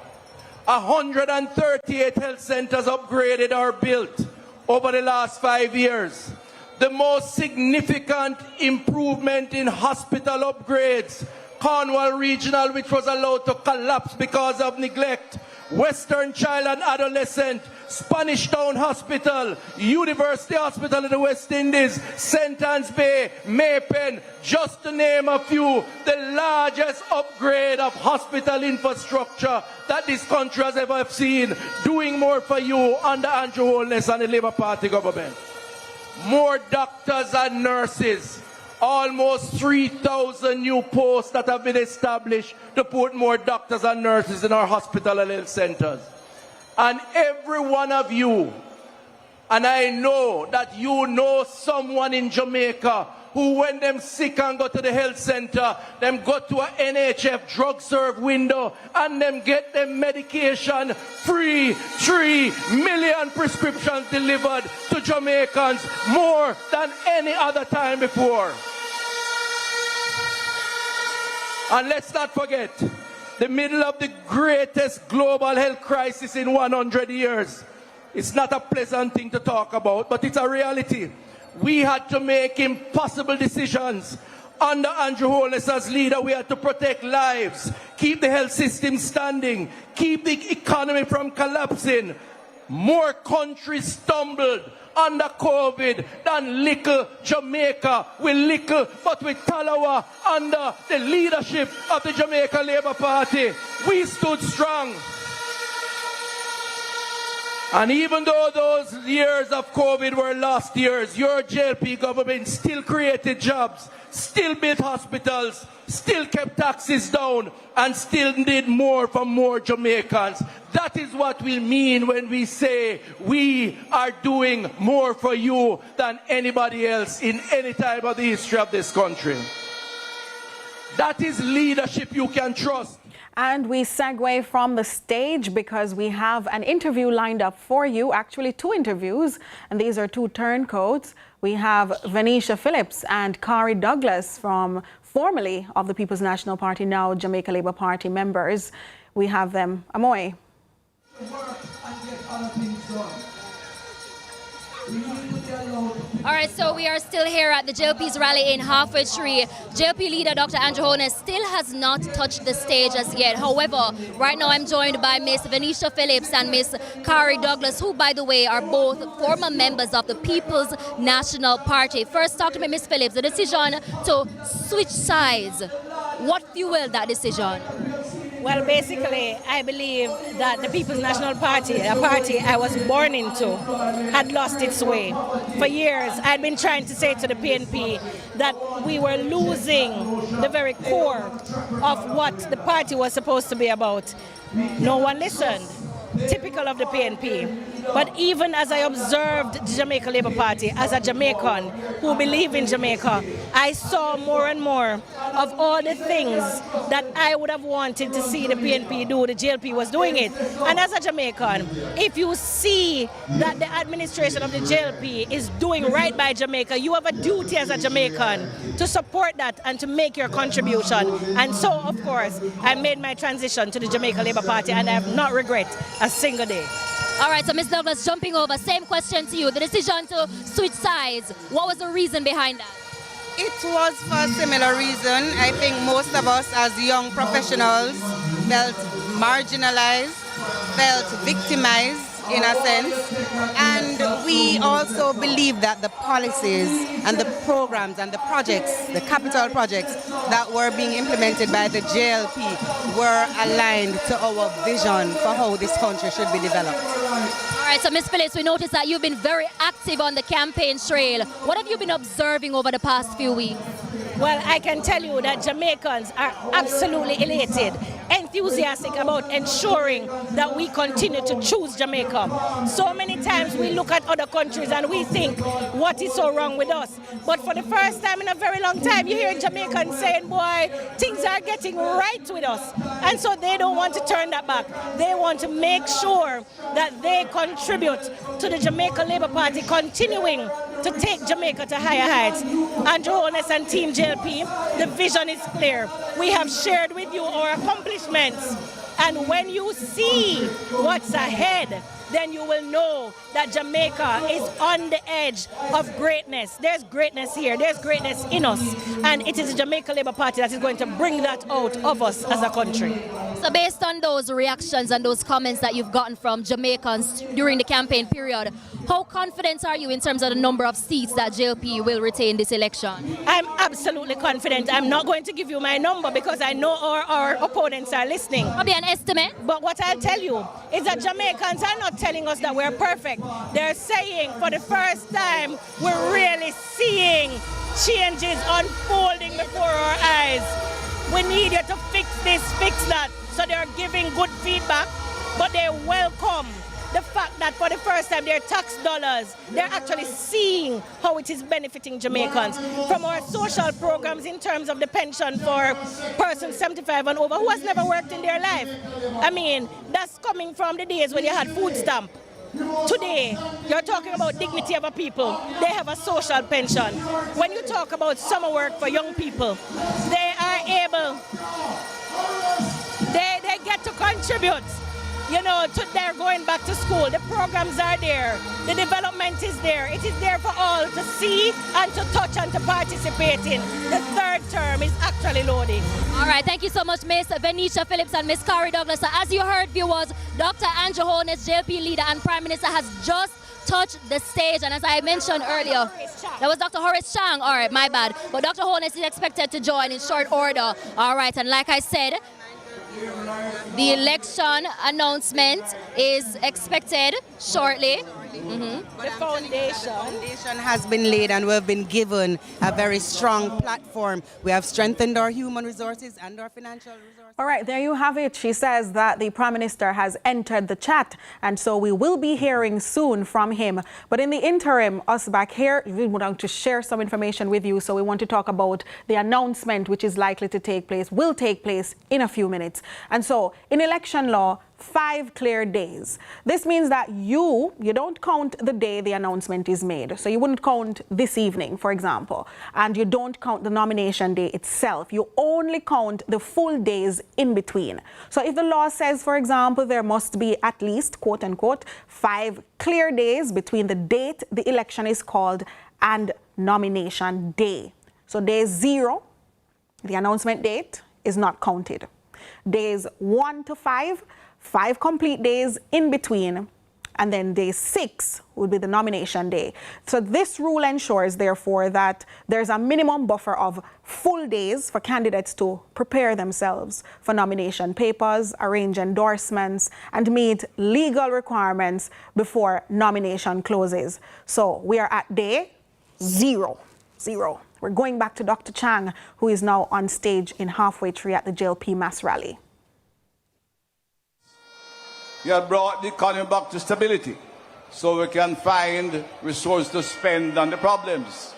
S8: 138 health centers upgraded or built over the last 5 years. The most significant improvement in hospital upgrades, Cornwall Regional, which was allowed to collapse because of neglect, Western Child and Adolescent, Spanish Town Hospital, University Hospital in the West Indies, St. Anne's Bay, Maypen, just to name a few, the largest upgrade of hospital infrastructure that this country has ever seen, doing more for you under Andrew Holness and the Labour Party government. More doctors and nurses, almost 3,000 new posts that have been established to put more doctors and nurses in our hospital and health centers. And every one of you, and I know that you know someone in Jamaica who when them sick and go to the health center, them go to a NHF drug serve window and them get them medication free. 3 million prescriptions delivered to Jamaicans, more than any other time before. And let's not forget, the middle of the greatest global health crisis in 100 years. It's not a pleasant thing to talk about, but it's a reality. We had to make impossible decisions. Under Andrew Holness as leader, we had to protect lives, keep the health system standing, keep the economy from collapsing. More countries stumbled under COVID than little Jamaica. With little, but with Talawa under the leadership of the Jamaica Labour Party, we stood strong. And even though those years of COVID were lost years, your JLP government still created jobs, still built hospitals, still kept taxes down, and still did more for more Jamaicans. That is what we mean when we say we are doing more for you than anybody else in any time of the history of this country. That is leadership you can trust.
S7: And we segue from the stage because we have an interview lined up for you, actually 2 interviews, and these are 2 turncoats. We have Venetia Phillips and Kari Douglas, formerly of the People's National Party, now Jamaica Labour Party members. We have them. Amoy.
S13: All right, so we are still here at the JLP's rally in Halfway Tree. JLP leader Dr. Andrew Holness still has not touched the stage as yet. However, right now I'm joined by Miss Venetia Phillips and Miss Kari Douglas, who, by the way, are both former members of the People's National Party. First, talk to me, Miss Phillips. The decision to switch sides. What fueled that decision?
S14: Well, basically, I believe that the People's National Party, a party I was born into, had lost its way. For years, I'd been trying to say to the PNP that we were losing the very core of what the party was supposed to be about. No one listened. Typical of the PNP. But even as I observed the Jamaica Labour Party as a Jamaican who believe in Jamaica, I saw more and more of all the things that I would have wanted to see the PNP do. The JLP was doing it. And as a Jamaican, if you see that the administration of the JLP is doing right by Jamaica, you have a duty as a Jamaican to support that and to make your contribution. And so, of course, I made my transition to the Jamaica Labour Party, and I have not regret a single day.
S13: All right, so Ms. Douglas, jumping over, same question to you. The decision to switch sides, what was the reason behind that?
S15: It was for a similar reason. I think most of us as young professionals felt marginalized, felt victimized in a sense, and we also believe that the policies and the programs and the projects, the capital projects that were being implemented by the JLP were aligned to our vision for how this country should be developed.
S13: All right, so Ms. Phillips, we noticed that you've been very active on the campaign trail. What have you been observing over the past few weeks?
S14: Well, I can tell you that Jamaicans are absolutely elated, enthusiastic about ensuring that we continue to choose Jamaica. So many times we look at other countries and we think, what is so wrong with us? But for the first time in a very long time, you hear Jamaicans saying, boy, things are getting right with us. And so they don't want to turn that back. They want to make sure that they contribute to the Jamaica Labour Party continuing to take Jamaica to higher heights. Andrew Holness and Team JLP, the vision is clear. We have shared with you our accomplishments. And when you see what's ahead, then you will know that Jamaica is on the edge of greatness. There's greatness here. There's greatness in us. And it is the Jamaica Labour Party that is going to bring that out of us as a country.
S13: So based on those reactions and those comments that you've gotten from Jamaicans during the campaign period, how confident are you in terms of the number of seats that JLP will retain this election?
S14: I'm absolutely confident. I'm not going to give you my number because I know our opponents are listening.
S13: Probably an estimate.
S14: But what I'll tell you is that Jamaicans are not telling us that we're perfect. They're saying for the first time we're really seeing changes unfolding before our eyes. We need you to fix this, fix that. So they're giving good feedback, but they welcome the fact that for the first time their tax dollars, they're actually seeing how it is benefiting Jamaicans. From our social programs in terms of the pension for persons 75 and over who has never worked in their life. I mean, that's coming from the days when you had food stamp. Today, you're talking about dignity of a people. They have a social pension. When you talk about summer work for young people, they are able, they get to contribute, you know, to their going back to school. The programs are there. The development is there. It is there for all to see and to touch and to participate in. The third term is actually loading.
S13: All right, thank you so much, Miss Venetia Phillips and Miss Kari Douglas. So as you heard, viewers, Dr. Andrew Holness, JLP leader and Prime Minister, has just touched the stage. And as I mentioned earlier, that was Dr. Horace Chang. All right, my bad. But Dr. Holness is expected to join in short order. All right, and like I said, the election announcement is expected shortly.
S14: The foundation
S15: has been laid and we've been given a very strong platform. We have strengthened our human resources and our financial resources.
S7: All right, there you have it. She says that the Prime Minister has entered the chat, and so we will be hearing soon from him. But in the interim, us back here, we want to share some information with you. So we want to talk about the announcement which is likely to take place, will take place in a few minutes. And so in election law, 5 clear days. This means that you don't count the day the announcement is made. So you wouldn't count this evening, for example, and you don't count the nomination day itself. You only count the full days in between. So if the law says, for example, there must be at least, quote unquote, 5 clear days between the date the election is called and nomination day. So day 0, the announcement date, is not counted. Days 1 to 5, 5 complete days in between, and then day 6 would be the nomination day. So this rule ensures, therefore, that there's a minimum buffer of full days for candidates to prepare themselves for nomination papers, arrange endorsements, and meet legal requirements before nomination closes. So we are at day 0. We're going back to Dr. Chang, who is now on stage in Halfway Tree at the JLP mass rally.
S8: You have brought the economy back to stability so we can find resources to spend on the problems.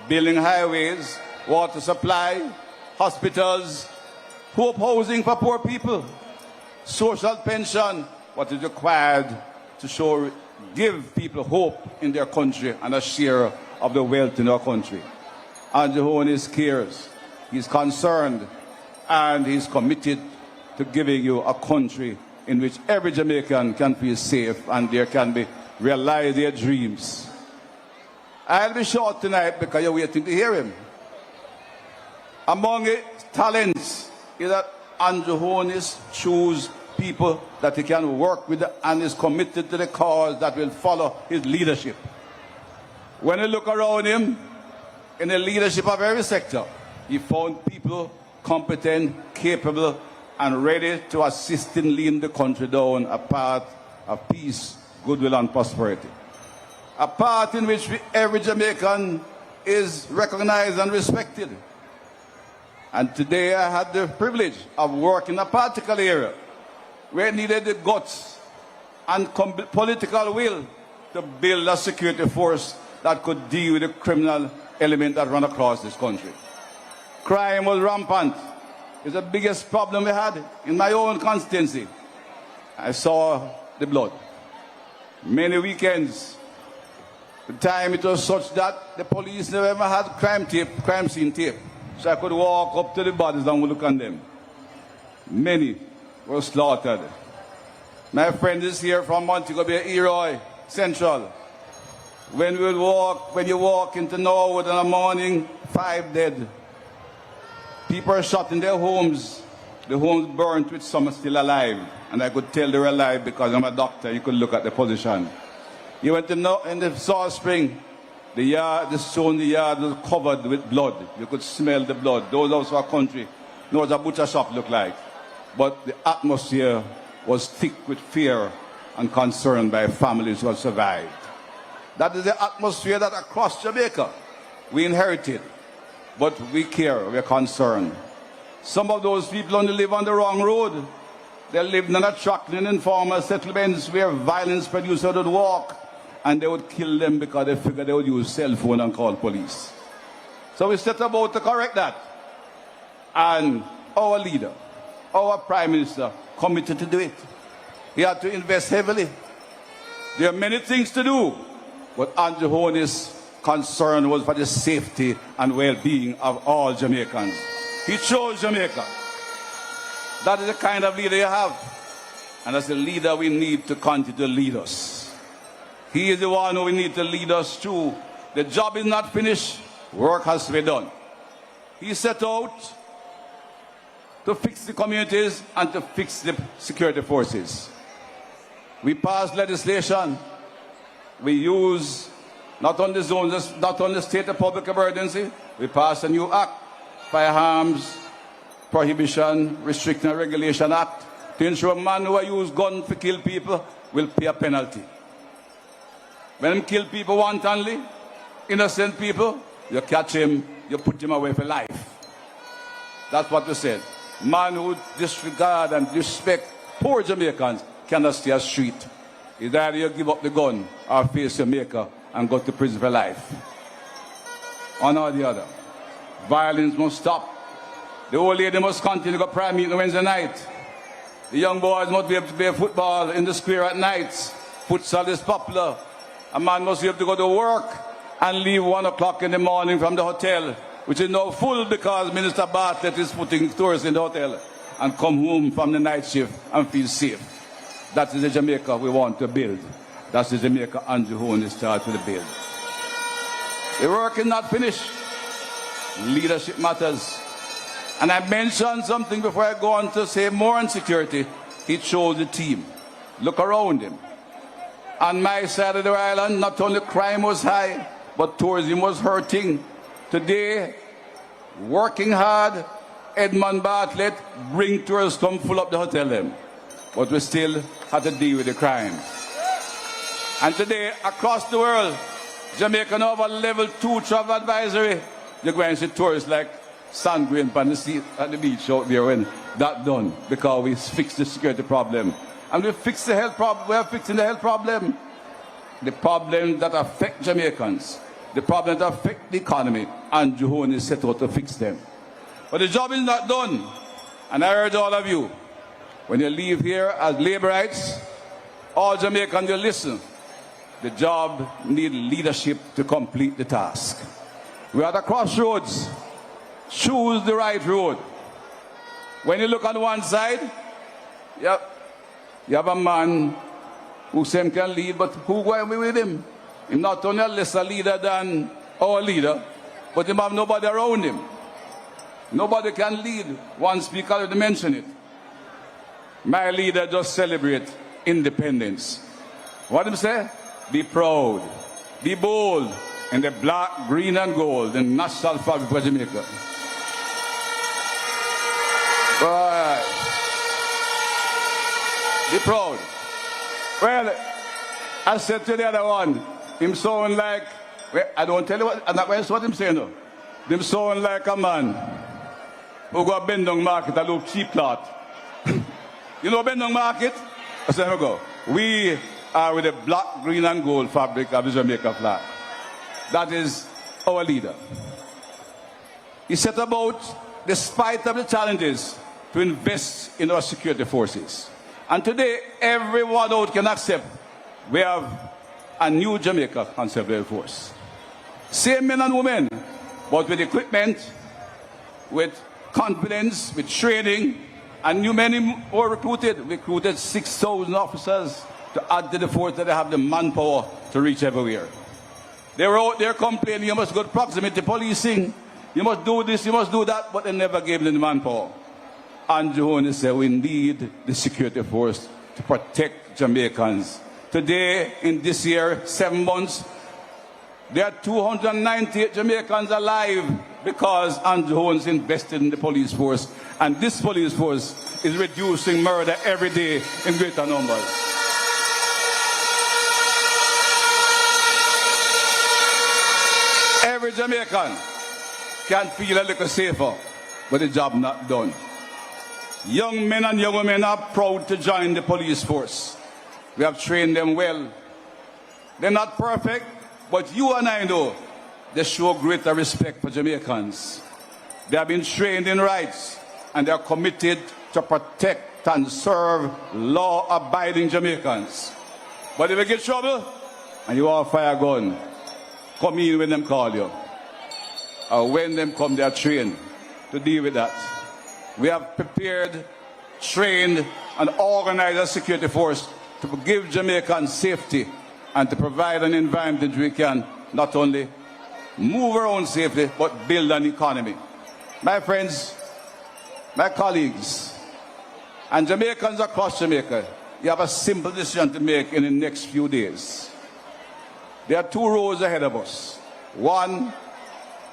S8: Building highways, water supply, hospitals, housing for poor people, social pension, what is required to give people hope in their country and a share of the wealth in our country. Andrew Holness cares, he's concerned, and he's committed to giving you a country in which every Jamaican can feel safe and there can be realize their dreams. I'll be short tonight because you're waiting to hear him. Among his talents is that Andrew Holness choose people that he can work with and is committed to the cause that will follow his leadership. When you look around him, in the leadership of every sector, he found people competent, capable, and ready to assist in leading the country down a path of peace, goodwill, and prosperity. A path in which every Jamaican is recognized and respected. And today I had the privilege of working in a particular area where it needed the guts and political will to build a security force that could deal with the criminal element that run across this country. Crime was rampant. It's the biggest problem we had in my own constituency. I saw the blood. Many weekends, the time it was such that the police never ever had crime scene tape. So I could walk up to the bodies and look on them. Many were slaughtered. My friend is here from Montego Bay, Eroy Central. When you walk into Norwood in the morning, 5 dead. People are shot in their homes. The homes burnt with some still alive. And I could tell they were alive because I'm a doctor. You could look at the position. You went in the Salt Spring, the stone, the yard was covered with blood. You could smell the blood. Those of our country know what a butcher shop looked like. But the atmosphere was thick with fear and concern by families who had survived. That is the atmosphere that across Jamaica we inherited. But we care, we're concerned. Some of those people only live on the wrong road.
S16: They lived in attracting and informal settlements where violence producers would walk and they would kill them because they figured they would use cell phone and call police. So we set about to correct that. And our leader, our Prime Minister, committed to do it. He had to invest heavily. There are many things to do, but Andrew Honey's concern was for the safety and well-being of all Jamaicans. He chose Jamaica. That is the kind of leader you have. And that's the leader we need to continue to lead us. He is the one who we need to lead us through. The job is not finished. Work has to be done. He set out to fix the communities and to fix the security forces. We passed legislation. We use not only zones, not only state of public emergency. We passed a new act, Firearms Prohibition, Restriction and Regulation Act, to ensure men who use guns to kill people will pay a penalty. When them kill people wantonly, innocent people, you catch him, you put him away for life. That's what we said. Man who disregard and disrespect poor Jamaicans cannot stay on the street. It's either you give up the gun or face your maker and go to prison for life. One or the other. Violence must stop. The old lady must continue to go prayer meeting Wednesday night. The young boys must be able to play football in the square at nights. Futsal is popular. A man must be able to go to work and leave 1 o'clock in the morning from the hotel, which is now full because Minister Bartlett is putting tourists in the hotel, and come home from the night shift and feel safe. That is the Jamaica we want to build. That's the Jamaica Andrew Honey started to build. The work is not finished. Leadership matters. And I mentioned something before I go on to say more on security. He chose the team. Look around him. On my side of the island, not only crime was high, but tourism was hurting. Today, working hard, Edmund Bartlett bring tourists come full up the hotel them. But we still have to deal with the crime. And today, across the world, Jamaica now have a level 2 travel advisory. You're going to see tourists like sand grain on the sea at the beach out there when that done, because we fixed the security problem. And we fixed the health problem. We are fixing the health problem. The problem that affect Jamaicans, the problem that affect the economy, and Johon is set out to fix them. But the job is not done. And I urge all of you, when you leave here as laborites, all Jamaicans, you listen. The job needs leadership to complete the task. We are at a crossroads. Choose the right road. When you look on one side, you have a man who says can lead, but who going with him? He's not only a lesser leader than our leader, but he have nobody around him. Nobody can lead. One speaker already mentioned it. My leader just celebrate independence. What did he say? Be proud, be bold, in the black, green, and gold, the national fabric of Jamaica. Right. Be proud. Well, I said to the other one, him sound like, well, I don't tell you what, I'm not going to say what him saying though. Him sound like a man who go to Bendong Market and look cheap cloth. You know Bendong Market? I said, here we go. We are with the black, green, and gold fabric of the Jamaica flag. That is our leader. He set about, despite of the challenges, to invest in our security forces. And today, everyone out can accept we have a new Jamaica Conservative Force. Same men and women, but with equipment, with confidence, with training, and new men were recruited. We recruited 6,000 officers to add to the force that they have the manpower to reach everywhere. They were out there complaining, you must go to proximity policing, you must do this, you must do that, but they never gave them the manpower. And Johon said we need the security force to protect Jamaicans. Today, in this year, 7 months, there are 298 Jamaicans alive because Andrew Holmes invested in the police force. And this police force is reducing murder every day in greater numbers. Every Jamaican can feel a little safer, but the job not done. Young men and young women are proud to join the police force. We have trained them well. They're not perfect, but you and I know they show greater respect for Jamaicans. They have been trained in rights, and they are committed to protect and serve law-abiding Jamaicans. But if you get trouble and you have a fire gun, come in when them call you. Or when them come, they are trained to deal with that. We have prepared, trained, and organized a security force to give Jamaicans safety and to provide an environment that we can not only move our own safely, but build an economy. My friends, my colleagues, and Jamaicans across Jamaica, you have a simple decision to make in the next few days. There are two roads ahead of us. One,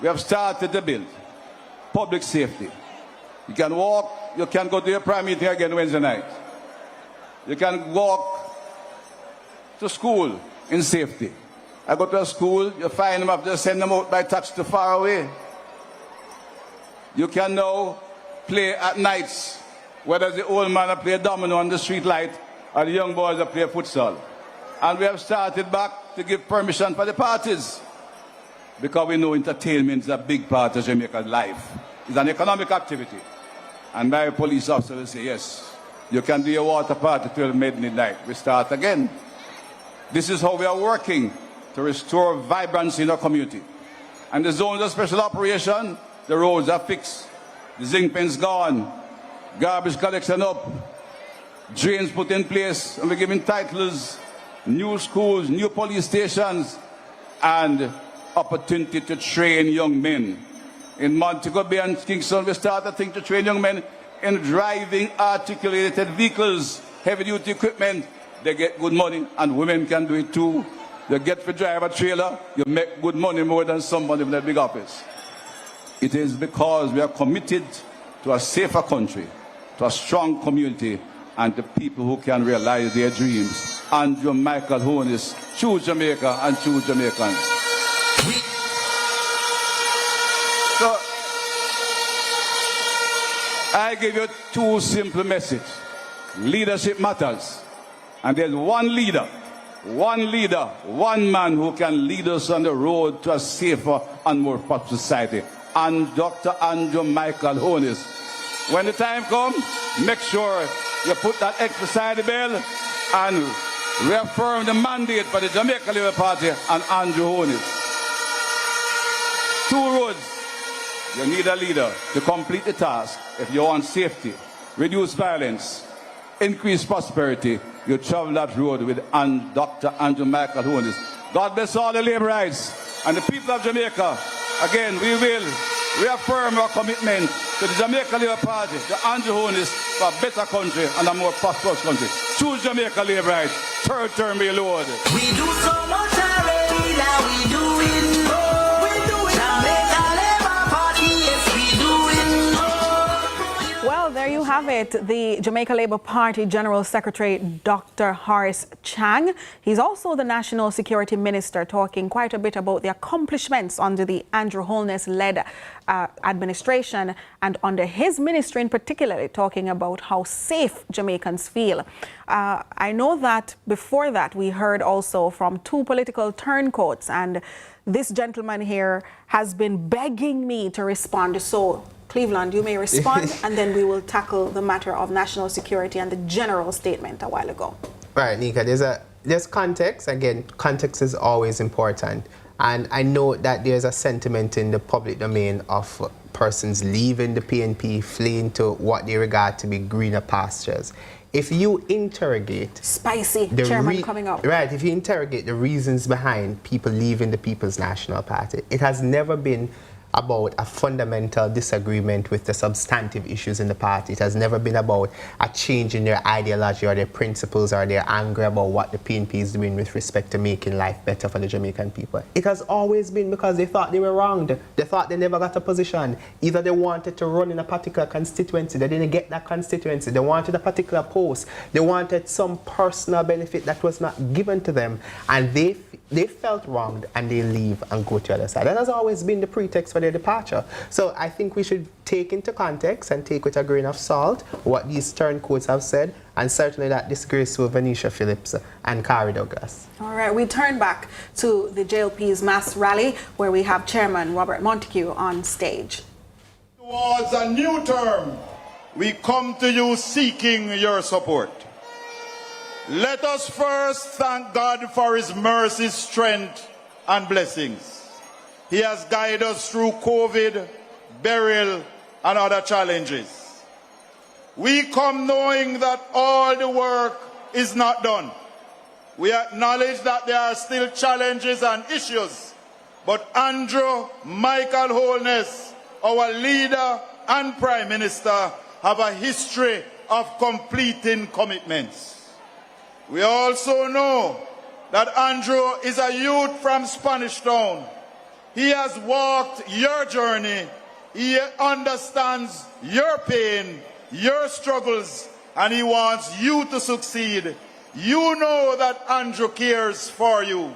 S16: we have started to build public safety. You can walk, you can go to your prime meeting again Wednesday night. You can walk to school in safety. I go to a school, you find them up there, send them out by taxi to far away. You can now play at nights, whether the old man play domino on the street light or the young boys that play futsal. And we have started back to give permission for the parties, because we know entertainment is a big part of Jamaica's life. It's an economic activity. And my police officer will say, yes, you can do your water party till midnight. We start again. This is how we are working to restore vibrancy in our community. And the zones of special operation, the roads are fixed. The zinc pens gone. Garbage collection up. Drains put in place. And we're giving titles, new schools, new police stations, and opportunity to train young men. In Montego Bay and Kingston, we started to train young men in driving articulated vehicles, heavy-duty equipment. They get good money, and women can do it too. You get to drive a trailer, you make good money more than somebody in a big office. It is because we are committed to a safer country, to a strong community, and to people who can realize their dreams. Andrew Michael Honis, choose Jamaica and choose Jamaicans. So, I give you two simple messages. Leadership matters. And there's one leader, one man who can lead us on the road to a safer and more prosperous society. And Dr. Andrew Michael Honis. When the time comes, make sure you put that X beside the bell and reaffirm the mandate for the Jamaica Labour Party and Andrew Honis. Two roads. You need a leader to complete the task. If you want safety, reduce violence, increase prosperity, you travel that road with Dr. Andrew Michael Honis. God bless all the laborites and the people of Jamaica. Again, we will reaffirm our commitment to the Jamaica Labour Party, to Andrew Honis, for a better country and a more prosperous country. Choose Jamaica laborites. Third term, be Lord.
S10: We do so much already, now we doing more.
S7: Well, there you have it. The Jamaica Labour Party General Secretary, Dr. Horace Chang. He's also the National Security Minister, talking quite a bit about the accomplishments under the Andrew Holness-led administration, and under his ministry in particular, talking about how safe Jamaicans feel. I know that before that we heard also from two political turncoats, and this gentleman here has been begging me to respond. So Cleveland, you may respond, and then we will tackle the matter of national security and the general statement a while ago.
S4: Right, Nika, there's context. Again, context is always important. And I know that there's a sentiment in the public domain of persons leaving the PNP, fleeing to what they regard to be greener pastures. If you interrogate...
S7: Spicy, chairman coming up.
S4: Right, if you interrogate the reasons behind people leaving the People's National Party, it has never been about a fundamental disagreement with the substantive issues in the party. It has never been about a change in their ideology or their principles or their anger about what the PNP is doing with respect to making life better for the Jamaican people. It has always been because they thought they were wronged. They thought they never got a position. Either they wanted to run in a particular constituency, they didn't get that constituency. They wanted a particular post. They wanted some personal benefit that was not given to them. And they they felt wronged and they leave and go to the other side. That has always been the pretext for their departure. So I think we should take into context and take with a grain of salt what these turncoats have said, and certainly that disgrace to Venetia Phillips and Kari Douglas.
S7: All right, we turn back to the JLP's mass rally where we have Chairman Robert Montague on stage.
S17: Towards a new term, we come to you seeking your support. Let us first thank God for his mercy, strength, and blessings. He has guided us through COVID, burial, and other challenges. We come knowing that all the work is not done. We acknowledge that there are still challenges and issues, but Andrew Michael Holness, our leader and Prime Minister, have a history of completing commitments. We also know that Andrew is a youth from Spanish Town. He has walked your journey. He understands your pain, your struggles, and he wants you to succeed. You know that Andrew cares for you.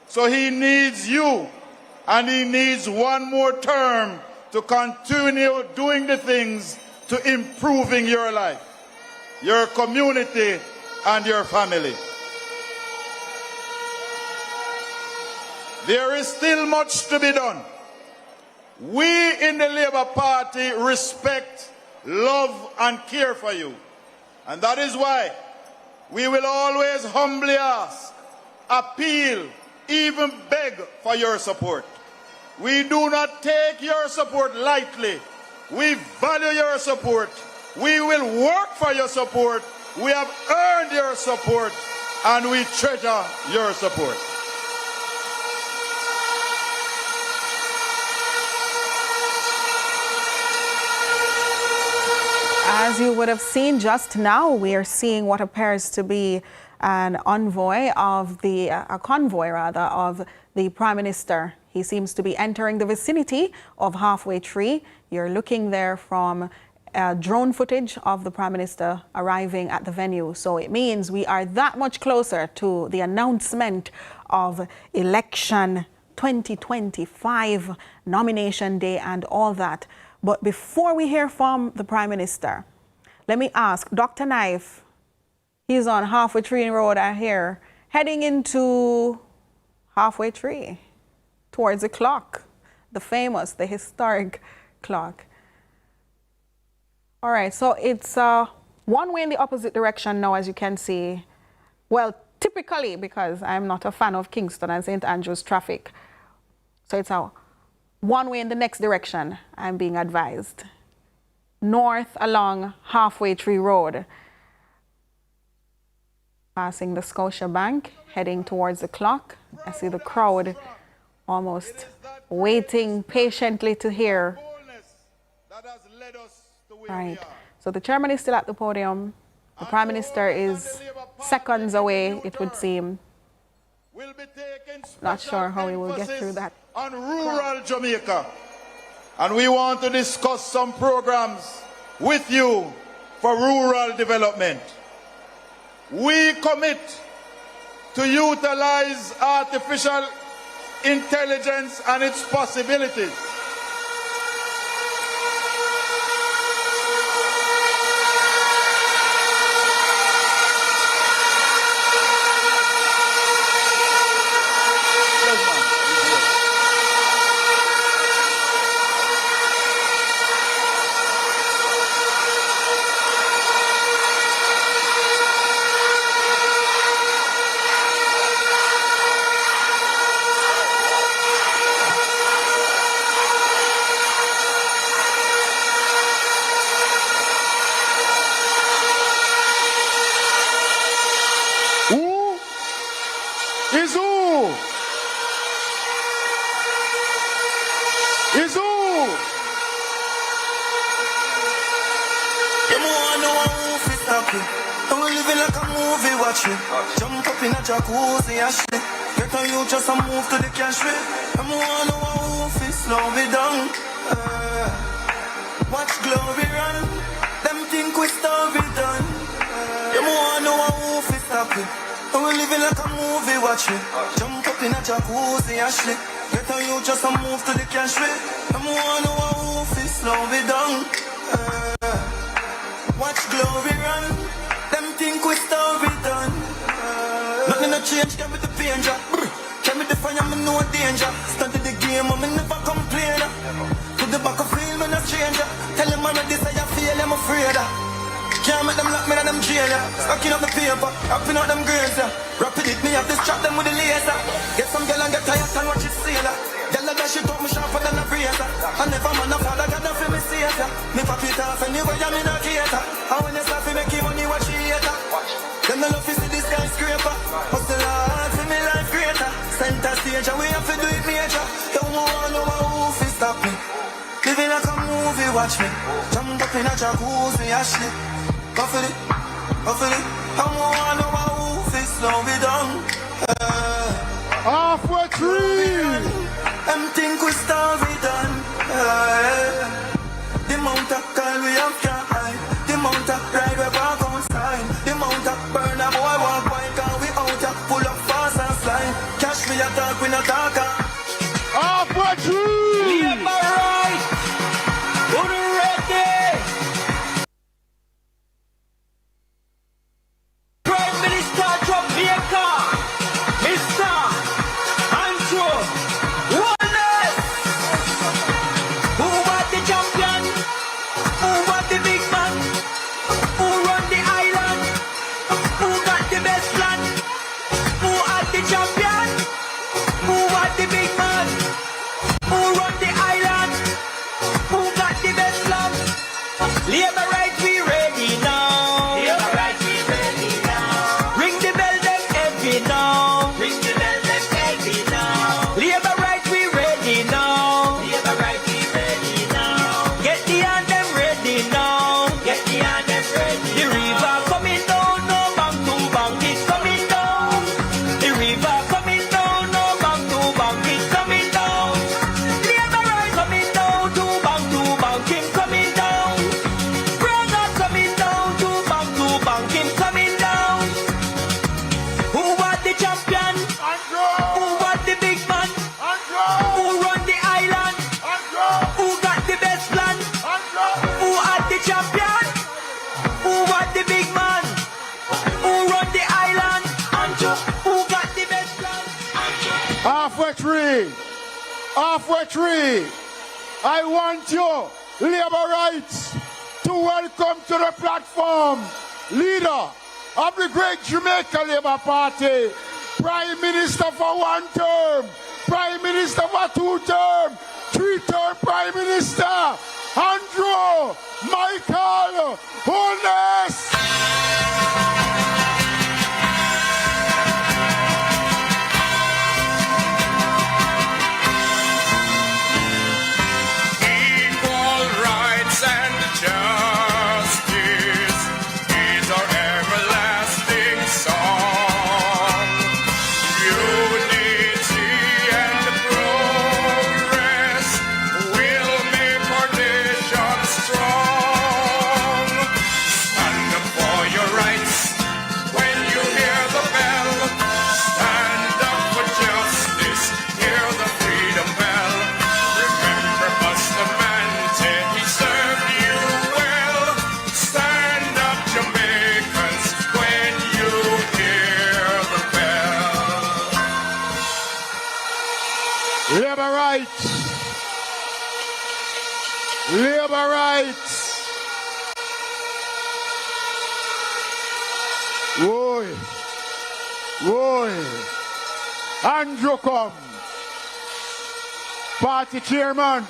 S17: So he needs you, and he needs one more term to continue doing the things to improving your life, your community, and your family. There is still much to be done. We in the Labour Party respect, love, and care for you. And that is why we will always humbly ask, appeal, even beg for your support. We do not take your support lightly. We value your support. We will work for your support. We have earned your support, and we treasure your support.
S7: As you would have seen just now, we are seeing what appears to be an envoy of a convoy of the Prime Minister. He seems to be entering the vicinity of Halfway Tree. You're looking there from drone footage of the Prime Minister arriving at the venue. So it means we are that much closer to the announcement of election 2025, nomination day and all that. But before we hear from the Prime Minister, let me ask Dr. Knife. He's on Halfway Tree Road, I hear, heading into Halfway Tree towards the clock, the famous, the historic clock. All right, so it's one way in the opposite direction now, as you can see. Well, typically, because I'm not a fan of Kingston and St. Andrews traffic. So it's a one way in the next direction, I'm being advised. North along Halfway Tree Road. Passing the Scotia Bank, heading towards the clock. I see the crowd almost waiting patiently to hear. Right. So the chairman is still at the podium. The Prime Minister is seconds away, it would seem. Not sure how we will get through that.
S17: On rural Jamaica. And we want to discuss some programs with you for rural development. We commit to utilize artificial intelligence and its possibilities.
S10: Jump up in a jacuzzi, Ashley. Get on you just a move to the cash way. I'm one who fi slow me down. Watch glory run. Them think we story done. I'm one who fi stop it. And we living like a movie, watch me. Jump up in a jacuzzi, Ashley. Get on you just a move to the cash way. I'm one who is slow it down. Watch glory run. Them think we story done. Nothing to change, can be the danger. Can be the fire, me no danger. Started the game, I'm never complain. To the back of field, man a stranger. Tell them I'm ready, say I feel I'm afraid. Can't make them lock me in them jail. Stocking up the paper, wrapping out them grades. Rapid it, me have to strap them with the laser. Get some girl and get tired and watch it sailor. Girl that she talk me sharper than a razor. I never man a father, God not feel me savior. Me pop it off anyway, I'm in a cater. And when you start to make money, watch it later. Them no love to see this skyscraper. Hustle hard for me life greater. Center stage and we have to do it major. Don't know who fi stop me. Living like a movie, watch me. Jump up in a jacuzzi, Ashley. Go for it, go for it. I'm one of our who fi slow me down.
S17: Halfway tree.
S10: Them think we story done. The amount of call we have can't hide. The amount of ride we walk outside. The amount of burn a boy walk white and we out ya pull up fast and slide. Cash we attack, we not talk.
S17: Halfway tree.
S10: Leave my right. Who the ready? Prime Minister Jamaica, Mr. Andrew Wallace. Who was the champion? Who was the big man? Who run the island? Who got the best plan? Who had the champion? Who was the big man? Who run the island? Who got the best plan? Labor right, we ready now. Labor right, we ready now. Ring the bell, them heavy now. Ring the bell, them heavy now. Labor right, we ready now. Labor right, we ready now. Get the hand them ready now. Get the hand them ready. The river coming down, no bank to bank, it's coming down. The river coming down, no bank to bank, it's coming down. Labor right coming down, to bank, him coming down. Brother coming down, to bank, him coming down. Who was the champion? Who was the big man? Who run the island? Who got the best plan? Who had the champion? Who was the big man? Who run the island? Who got the best plan?
S17: Halfway tree. Halfway tree. I want you, labor rights, to welcome to the platform leader of the great Jamaica Labour Party, Prime Minister for 1 term, Prime Minister for 2 term, 3-term Prime Minister, Andrew Michael Holness.
S18: Equal rights and justice is our everlasting song. Unity and progress will make our nation strong. Stand up for your rights when you hear the bell. Stand up for justice, hear the freedom bell. Remember Bustamante, he served you well. Stand up, Jamaicans, when you hear the bell.
S17: Labor rights. Labor rights. Boy. Boy. Andrew come. Party chairman.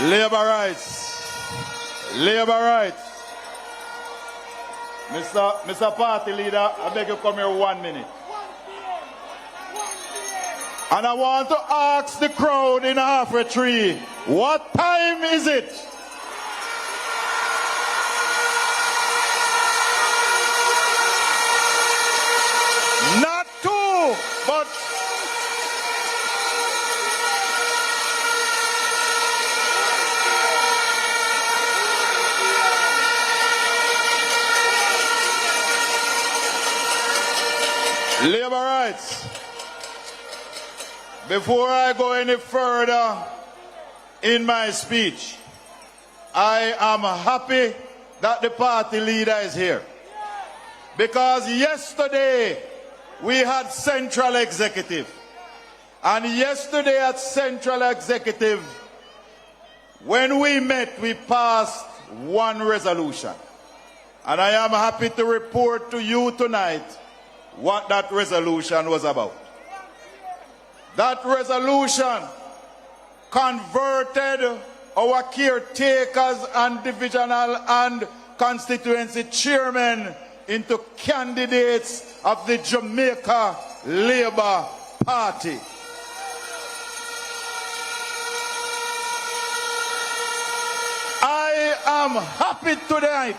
S17: Labor rights. Labor rights. Mr. Party Leader, I beg you come here 1 minute. And I want to ask the crowd in Halfway Tree, what time is it? Not 2, but rights, before I go any further in my speech, I am happy that the party leader is here. Because yesterday we had Central Executive. And yesterday at Central Executive, when we met, we passed one resolution. And I am happy to report to you tonight what that resolution was about. That resolution converted our caretakers and divisional and constituency chairmen into candidates of the Jamaica Labour Party. I am happy tonight,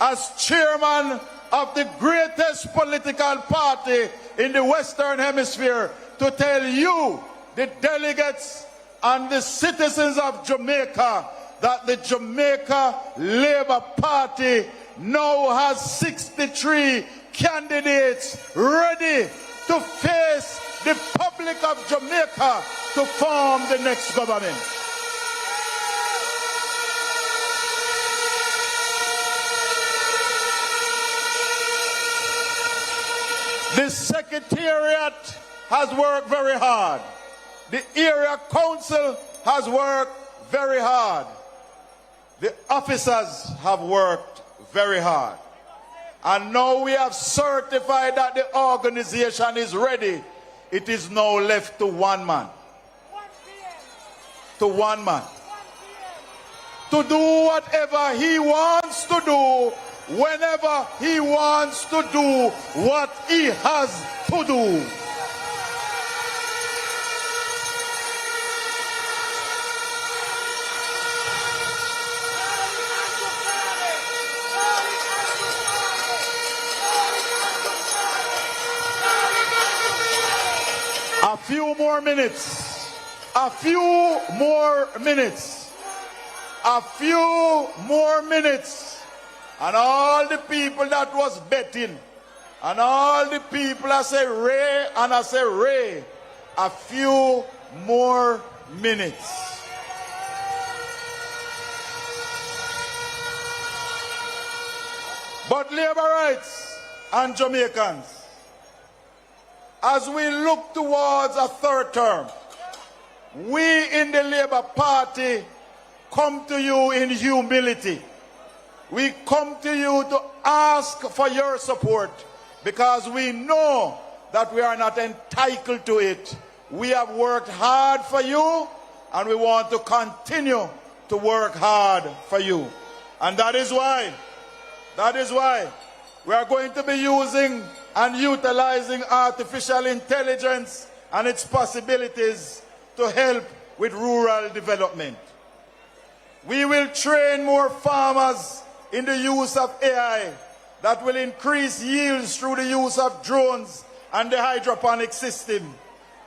S17: as chairman of the greatest political party in the Western Hemisphere, to tell you, the delegates and the citizens of Jamaica, that the Jamaica Labour Party now has 63 candidates ready to face the public of Jamaica to form the next government. The Secretariat has worked very hard. The Area Council has worked very hard. The officers have worked very hard. And now we have certified that the organization is ready. It is now left to one man. To one man. To do whatever he wants to do, whenever he wants to do what he has to do. A few more minutes. A few more minutes. A few more minutes. And all the people that was betting, and all the people I say Ray, and I say Ray, a few more minutes. But labor rights and Jamaicans, as we look towards a third term, we in the Labour Party come to you in humility. We come to you to ask for your support because we know that we are not entitled to it. We have worked hard for you and we want to continue to work hard for you. And that is why we are going to be using and utilizing artificial intelligence and its possibilities to help with rural development. We will train more farmers in the use of AI that will increase yields through the use of drones and the hydroponic system.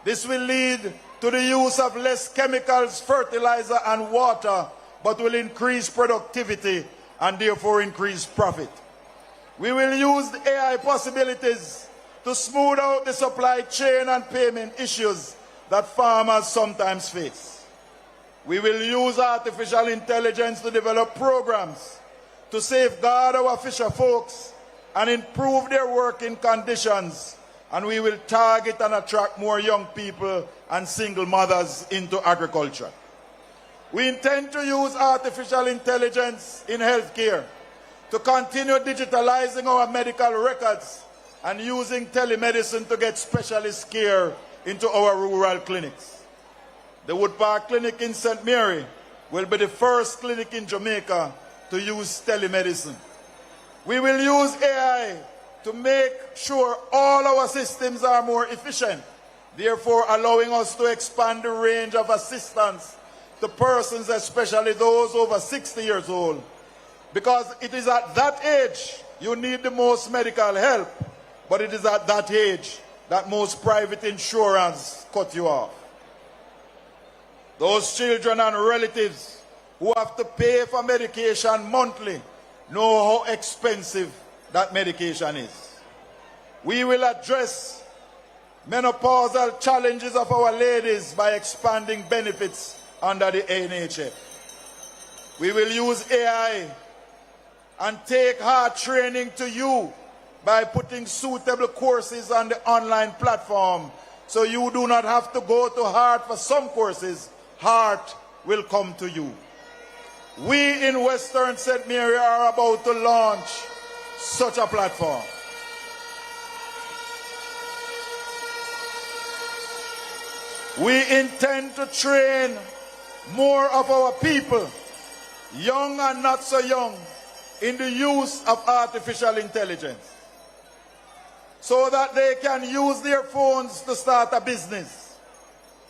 S17: This will lead to the use of less chemicals, fertilizer and water, but will increase productivity and therefore increase profit. We will use the AI possibilities to smooth out the supply chain and payment issues that farmers sometimes face. We will use artificial intelligence to develop programs to safeguard our fisher folks and improve their working conditions. And we will target and attract more young people and single mothers into agriculture. We intend to use artificial intelligence in healthcare to continue digitalizing our medical records and using telemedicine to get specialist care into our rural clinics. The Wood Park Clinic in St. Mary will be the first clinic in Jamaica to use telemedicine. We will use AI to make sure all our systems are more efficient, therefore allowing us to expand the range of assistance to persons, especially those over 60 years old. Because it is at that age you need the most medical help, but it is at that age that most private insurance cut you off. Those children and relatives who have to pay for medication monthly know how expensive that medication is. We will address menopausal challenges of our ladies by expanding benefits under the NHF. We will use AI and take hard training to you by putting suitable courses on the online platform, so you do not have to go to Heart for some courses. Heart will come to you. We in Western St. Mary are about to launch such a platform. We intend to train more of our people, young and not so young, in the use of artificial intelligence, so that they can use their phones to start a business,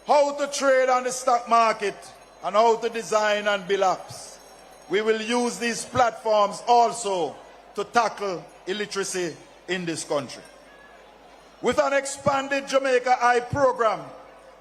S17: how to trade on the stock market, and how to design and build apps. We will use these platforms also to tackle illiteracy in this country. With an expanded Jamaica Eye program,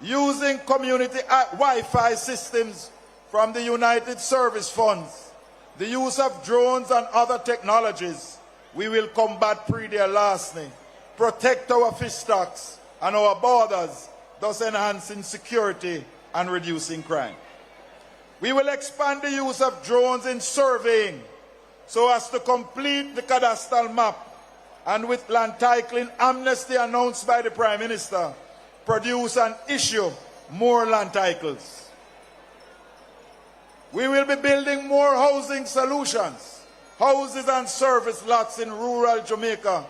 S17: using community Wi-Fi systems from the United Service Funds, the use of drones and other technologies, we will combat pre-deer larceny, protect our fish stocks and our borders, thus enhancing security and reducing crime. We will expand the use of drones in surveying so as to complete the cadastral map, and with land titling amnesty announced by the Prime Minister, produce and issue more land titles. We will be building more housing solutions, houses and service lots in rural Jamaica,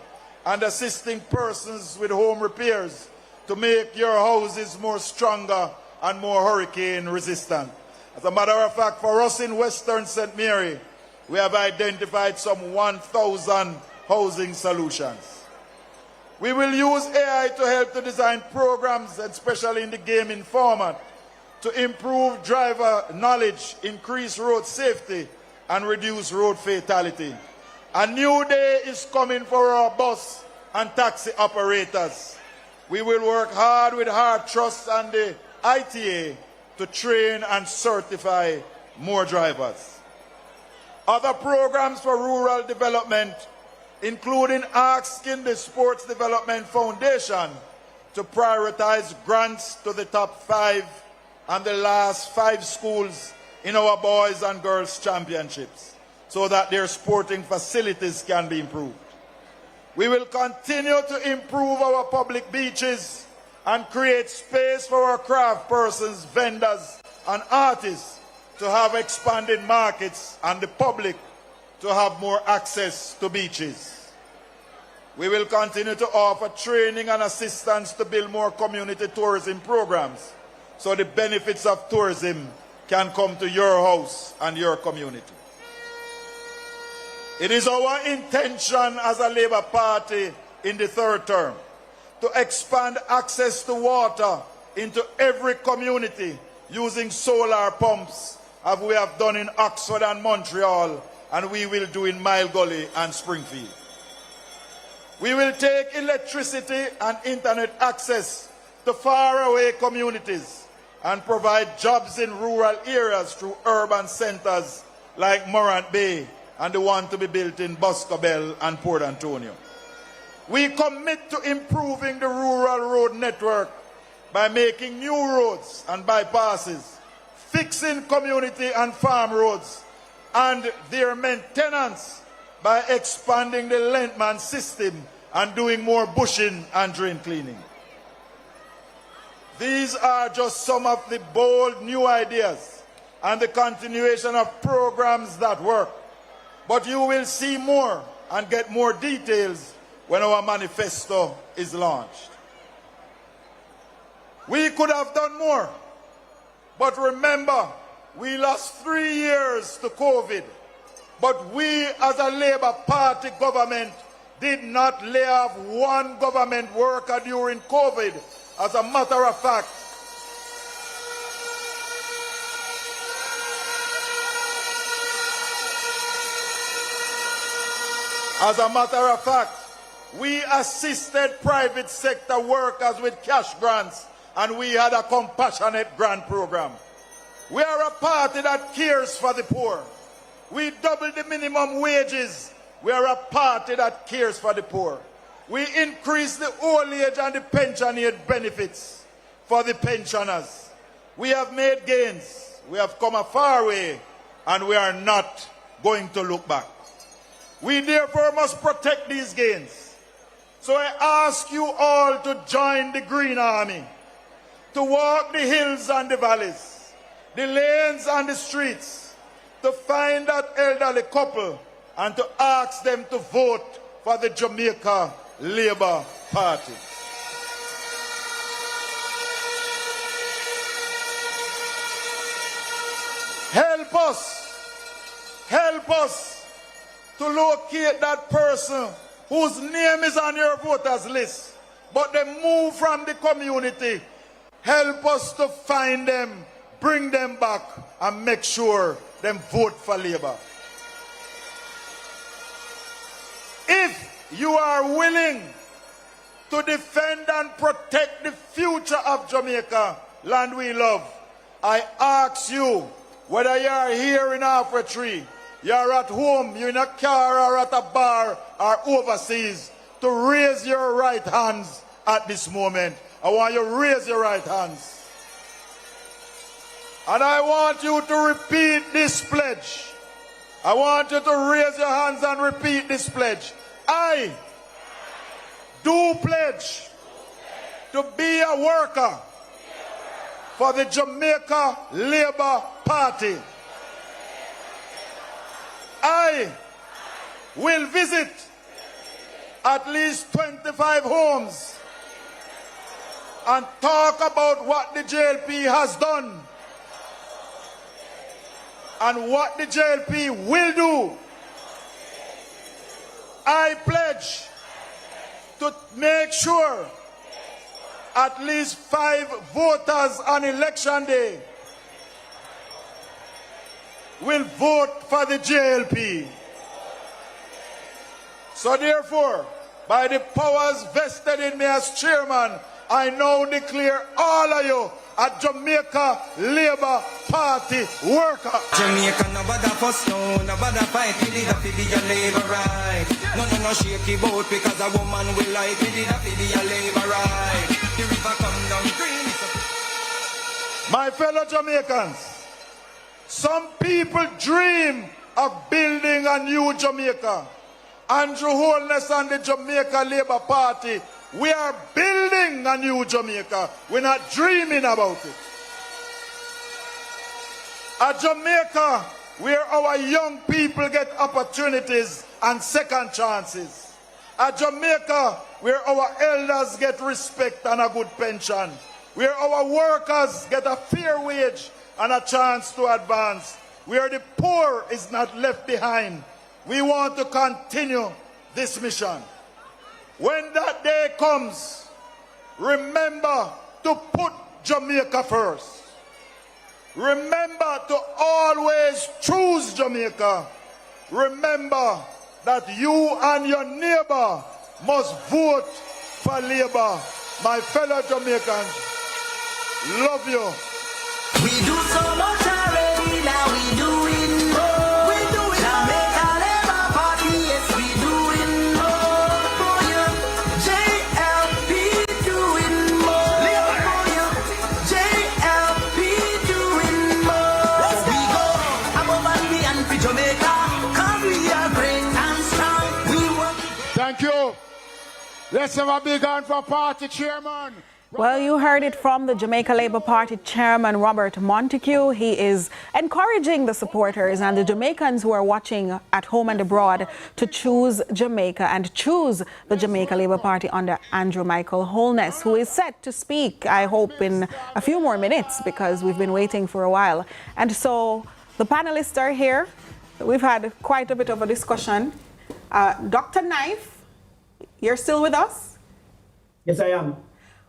S17: and assisting persons with home repairs to make your houses more stronger and more hurricane resistant. As a matter of fact, for us in Western St. Mary, we have identified some 1,000 housing solutions. We will use AI to help to design programs, especially in the gaming format, to improve driver knowledge, increase road safety, and reduce road fatality. A new day is coming for our bus and taxi operators. We will work hard with Heart Trust and the ITA to train and certify more drivers. Other programs for rural development, including asking the Sports Development Foundation to prioritize grants to the top 5 and the last 5 schools in our boys and girls championships, so that their sporting facilities can be improved. We will continue to improve our public beaches and create space for our craft persons, vendors, and artists to have expanded markets and the public to have more access to beaches. We will continue to offer training and assistance to build more community tourism programs, so the benefits of tourism can come to your house and your community. It is our intention as a Labour Party in the 3rd term to expand access to water into every community using solar pumps, as we have done in Oxford and Montreal, and we will do in Mile Gully and Springfield. We will take electricity and internet access to faraway communities and provide jobs in rural areas through urban centers like Morant Bay and the one to be built in Boscobel and Port Antonio. We commit to improving the rural road network by making new roads and bypasses, fixing community and farm roads, and their maintenance by expanding the Lentman system and doing more bushing and drain cleaning. These are just some of the bold new ideas and the continuation of programs that work. But you will see more and get more details when our manifesto is launched. We could have done more, but remember, we lost 3 years to COVID. But we as a Labour Party government did not lay off one government worker during COVID. As a matter of fact, we assisted private sector workers with cash grants, and we had a compassionate grant program. We are a party that cares for the poor. We doubled the minimum wages. We are a party that cares for the poor. We increase the old age and the pension age benefits for the pensioners. We have made gains. We have come a far way, and we are not going to look back. We therefore must protect these gains. So I ask you all to join the Green Army, to walk the hills and the valleys, the lanes and the streets, to find that elderly couple and to ask them to vote for the Jamaica Labour Party. Help us to locate that person whose name is on your voters list, but they move from the community. Help us to find them, bring them back, and make sure them vote for Labour. If you are willing to defend and protect the future of Jamaica, land we love, I ask you, whether you are here in Halfway Tree, you are at home, you're in a car or at a bar or overseas, to raise your right hands at this moment. I want you to raise your right hands. And I want you to repeat this pledge. I want you to raise your hands and repeat this pledge. I do pledge to be a worker for the Jamaica Labour Party. I will visit at least 25 homes and talk about what the JLP has done and what the JLP will do. I pledge to make sure at least 5 voters on election day will vote for the JLP. So therefore, by the powers vested in me as chairman, I now declare all of you a Jamaica Labour Party worker.
S10: Jamaica no bother fuss, no bother fight. We did have to be a Labour right. No shaky boat because a woman will like. We did have to be a Labour right. The river come down green.
S17: My fellow Jamaicans, some people dream of building a new Jamaica. Andrew Holness and the Jamaica Labour Party, we are building a new Jamaica. We're not dreaming about it. A Jamaica where our young people get opportunities and second chances. A Jamaica where our elders get respect and a good pension. Where our workers get a fair wage and a chance to advance. Where the poor is not left behind. We want to continue this mission. When that day comes, remember to put Jamaica first. Remember to always choose Jamaica. Remember that you and your neighbor must vote for Labour. My fellow Jamaicans, love you.
S10: We do so much already, now we doing more. We doing Jamaica Labour Party, yes we doing more for you. JLP doing more for you. JLP doing more. We go above and beyond for Jamaica, 'cause we are great and strong. We work.
S17: Thank you. Let's have a big hand for party chairman.
S7: Well, you heard it from the Jamaica Labour Party chairman, Robert Montague. He is encouraging the supporters and the Jamaicans who are watching at home and abroad to choose Jamaica and choose the Jamaica Labour Party under Andrew Michael Holness, who is set to speak, I hope, in a few more minutes because we've been waiting for a while. And so the panelists are here. We've had quite a bit of a discussion. Dr. Knife, you're still with us?
S1: Yes, I am.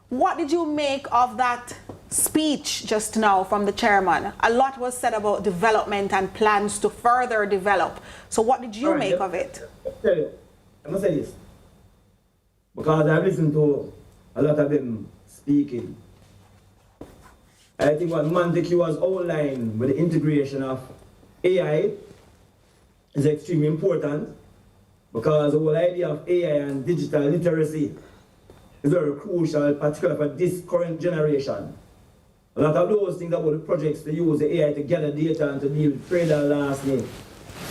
S7: What did you make of that speech just now from the chairman? A lot was said about development and plans to further develop. So what did you make of it?
S1: I'll tell you, I must say this, because I've listened to a lot of them speaking. I think what Montague has outlined with the integration of AI is extremely important, because the whole idea of AI and digital literacy is very crucial, particularly for this current generation. A lot of those things about the projects to use the AI to gather data and to deal with trade and last name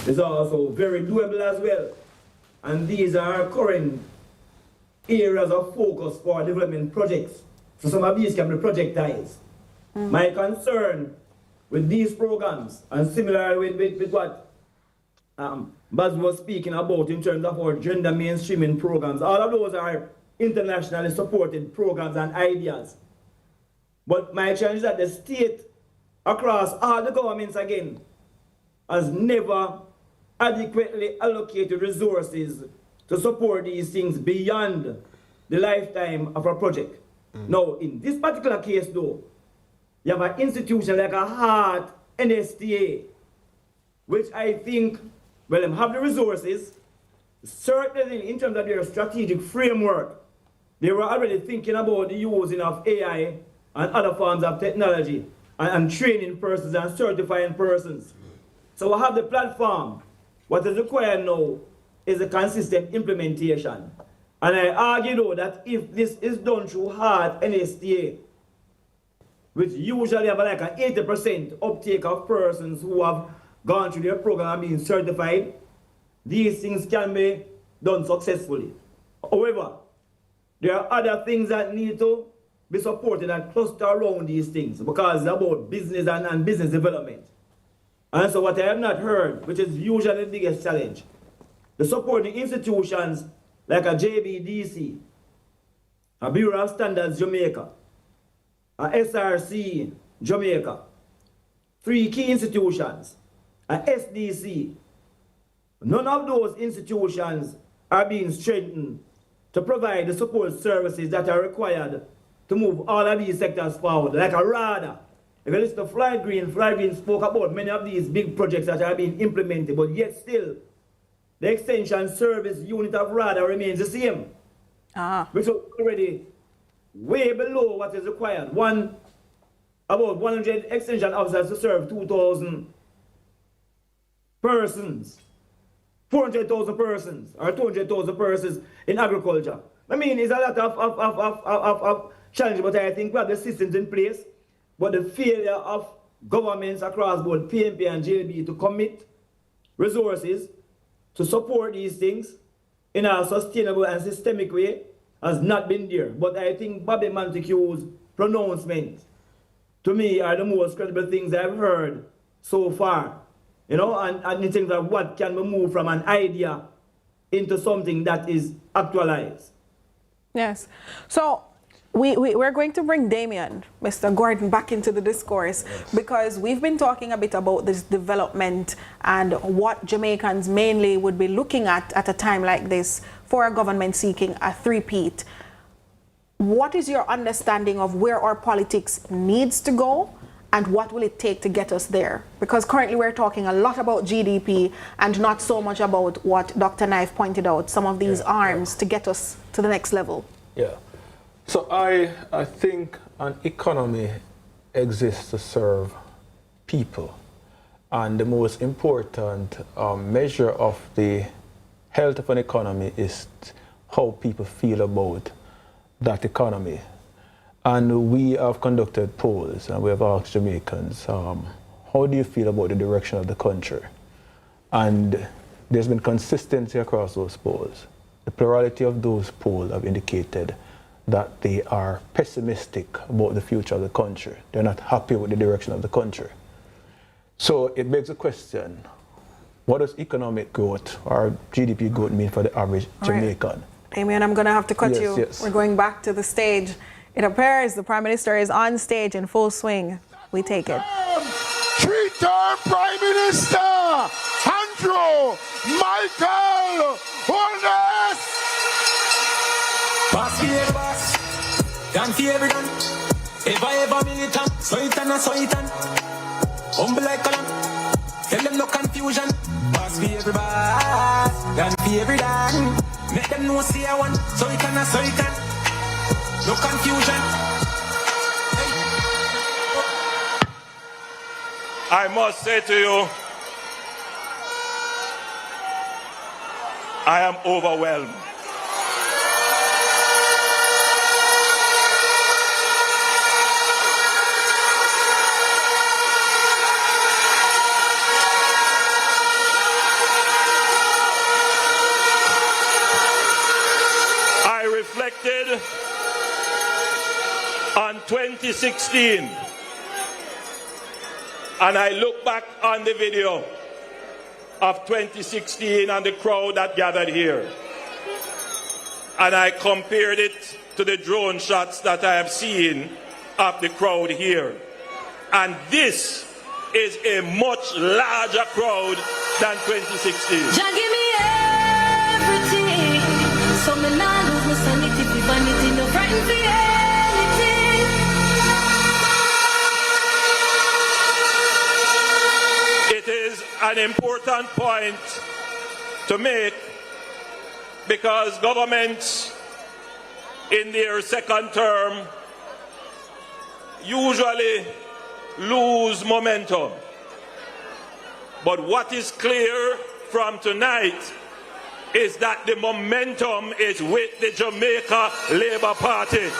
S1: is also very doable as well. And these are current areas of focus for development projects. So some of these can be projectized. My concern with these programs, and similar with what Baz was speaking about in terms of our gender mainstreaming programs, all of those are internationally supported programs and ideas. But my challenge is that the state, across all the governments again, has never adequately allocated resources to support these things beyond the lifetime of a project. Now, in this particular case though, you have an institution like a HEART NSTA, which I think, well, them have the resources, certainly in terms of their strategic framework, they were already thinking about the using of AI and other forms of technology and training persons and certifying persons. So we have the platform. What is required now is a consistent implementation. And I argue though that if this is done through HEART NSTA, which usually have like an 80% uptake of persons who have gone through their program and being certified, these things can be done successfully. However, there are other things that need to be supported and cluster around these things because it's about business and business development. And so what I have not heard, which is usually the biggest challenge, the supporting institutions like a JBDC, a Bureau of Standards Jamaica, a SRC Jamaica, 3 key institutions, a SDC. None of those institutions are being strengthened to provide the support services that are required to move all of these sectors forward, like a RADA. If you listen to Floyd Green spoke about many of these big projects that are being implemented, but yet still, the extension service unit of RADA remains the same. Which is already way below what is required. About 100 extension officers to serve 2,000 persons. 400,000 persons, or 200,000 persons in agriculture. I mean, it's a lot of challenges, but I think we have the systems in place. But the failure of governments across both PNP and JLP to commit resources to support these things in a sustainable and systemic way has not been there. But I think Bobby Montague's pronouncements, to me, are the most credible things I've heard so far. You know, and in terms of what can we move from an idea into something that is actualized.
S7: Yes. So we're going to bring Damien, Mr. Gordon, back into the discourse because we've been talking a bit about this development and what Jamaicans mainly would be looking at a time like this for a government seeking a three-peat. What is your understanding of where our politics needs to go and what will it take to get us there? Because currently we're talking a lot about GDP and not so much about what Dr. Knife pointed out, some of these arms to get us to the next level. Yeah.
S6: So I think an economy exists to serve people. And the most important measure of the health of an economy is how people feel about that economy. And we have conducted polls and we have asked Jamaicans, how do you feel about the direction of the country? And there's been consistency across those polls. The plurality of those polls have indicated that they are pessimistic about the future of the country. They're not happy with the direction of the country. So it begs a question, what does economic growth or GDP growth mean for the average Jamaican?
S7: Damien, I'm going to have to cut you. Yes. We're going back to the stage. It appears the Prime Minister is on stage in full swing. We take it.
S18: Three-term Prime Minister, Andrew Michael Holness.
S10: Boss here, boss. Done for every done. Ever militant. So it and. Humble like a lamb. Tell them no confusion. Boss for every boss. Done for every done. Make them know see I want. So it and. No confusion.
S17: I must say to you, I am overwhelmed. I reflected on 2016 and I look back on the video of 2016 and the crowd that gathered here. And I compared it to the drone shots that I have seen of the crowd here. And this is a much larger crowd than 2016.
S10: Jah give me everything, so me nah lose my sanity for vanity, no frightened for anything.
S17: It is an important point to make because governments in their second term usually lose momentum. But what is clear from tonight is that the momentum is with the Jamaica Labour Party.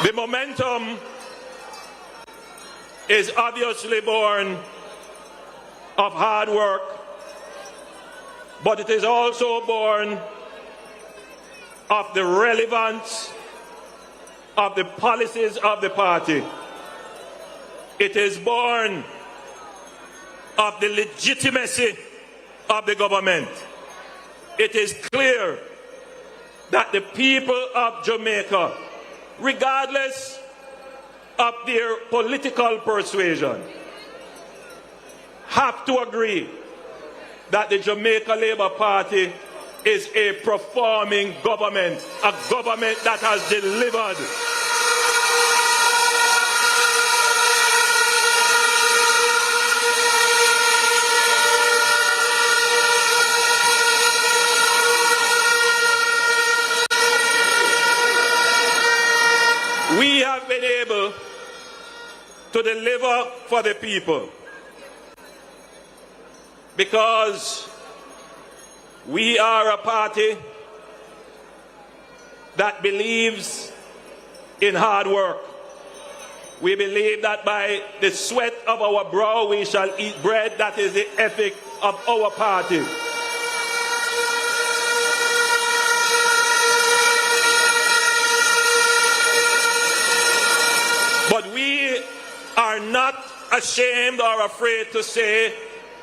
S17: The momentum is obviously born of hard work, but it is also born of the relevance of the policies of the party. It is born of the legitimacy of the government. It is clear that the people of Jamaica, regardless of their political persuasion, have to agree that the Jamaica Labour Party is a performing government, a government that has delivered. We have been able to deliver for the people because we are a party that believes in hard work. We believe that by the sweat of our brow we shall eat bread. That is the ethic of our party. But we are not ashamed or afraid to say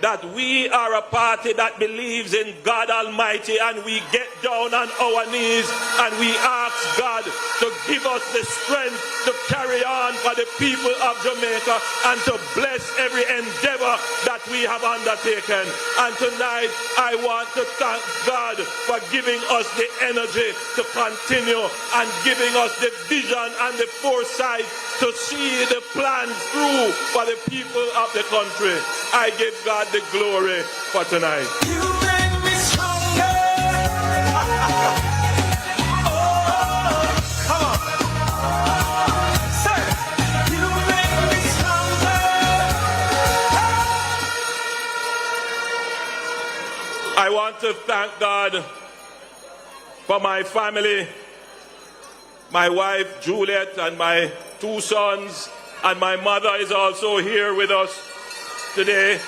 S17: that we are a party that believes in God Almighty, and we get down on our knees and we ask God to give us the strength to carry on for the people of Jamaica and to bless every endeavor that we have undertaken. And tonight I want to thank God for giving us the energy to continue and giving us the vision and the foresight to see the plan through for the people of the country. I give God the glory for tonight.
S10: You make me stronger. Oh, come on. Sir, you make me stronger.
S17: I want to thank God for my family, my wife Juliet and my 2 sons, and my mother is also here with us today.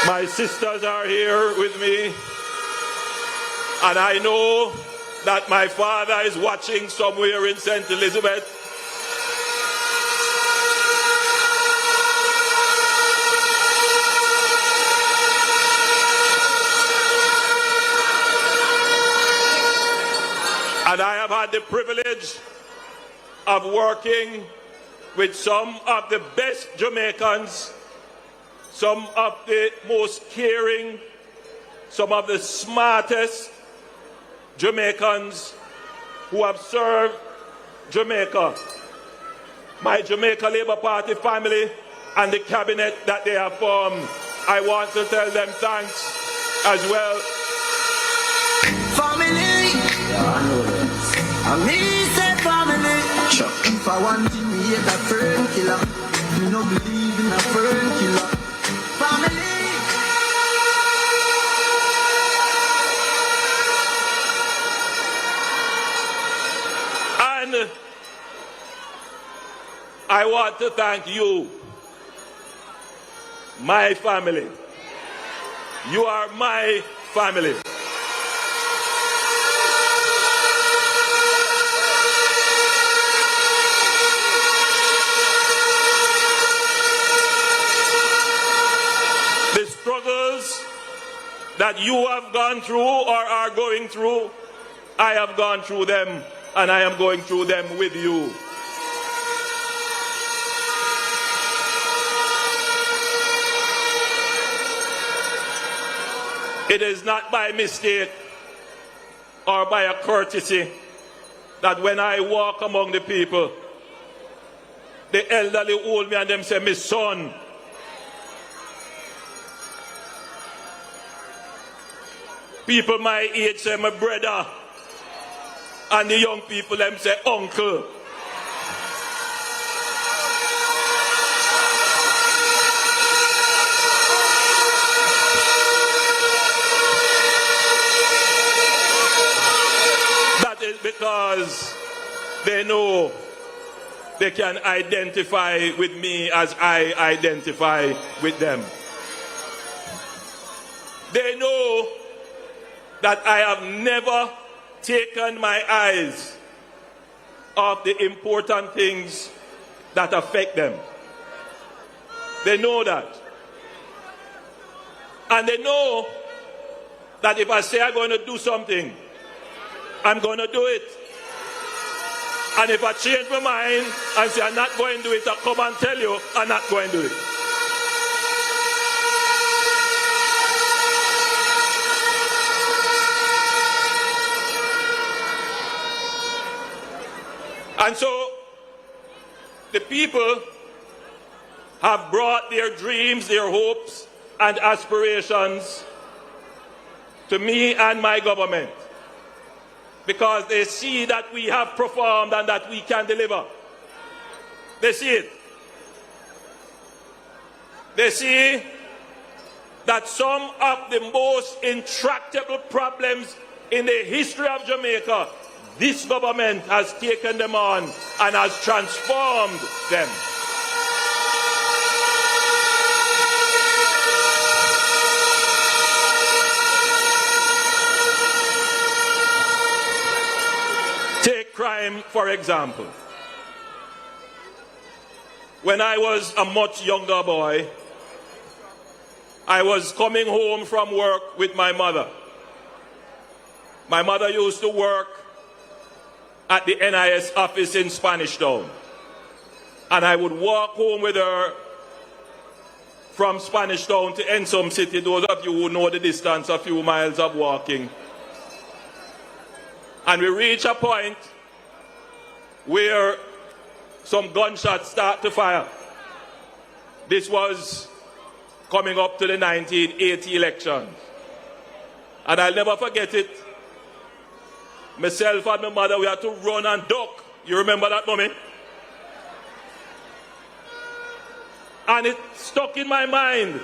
S17: My sisters are here with me, and I know that my father is watching somewhere in St. Elizabeth. And I have had the privilege of working with some of the best Jamaicans, some of the most caring, some of the smartest Jamaicans who have served
S8: Jamaica, my Jamaica Labour Party family and the cabinet that they have formed. I want to tell them thanks as well.
S10: Family, I mean say family. If I want to be a friend killer, me no believe in a friend killer. Family.
S8: And I want to thank you, my family. You are my family. The struggles that you have gone through or are going through, I have gone through them, and I am going through them with you. It is not by mistake or by a courtesy that when I walk among the people, the elderly hold me and them say, "My son." People my age say, "My brother." And the young people them say, "Uncle." That is because they know they can identify with me as I identify with them. They know that I have never taken my eyes off the important things that affect them. They know that. And they know that if I say I'm going to do something, I'm going to do it. And if I change my mind and say I'm not going to do it, I'll come and tell you I'm not going to do it. And so the people have brought their dreams, their hopes, and aspirations to me and my government because they see that we have performed and that we can deliver. They see it. They see that some of the most intractable problems in the history of Jamaica, this government has taken them on and has transformed them. Take crime, for example. When I was a much younger boy, I was coming home from work with my mother. My mother used to work at the NIS office in Spanish Town. And I would walk home with her from Spanish Town to Ensom City. Those of you who know the distance, a few miles of walking. And we reach a point where some gunshots start to fire. This was coming up to the 1980 election. And I'll never forget it. Myself and my mother, we had to run and duck. You remember that, mommy? And it stuck in my mind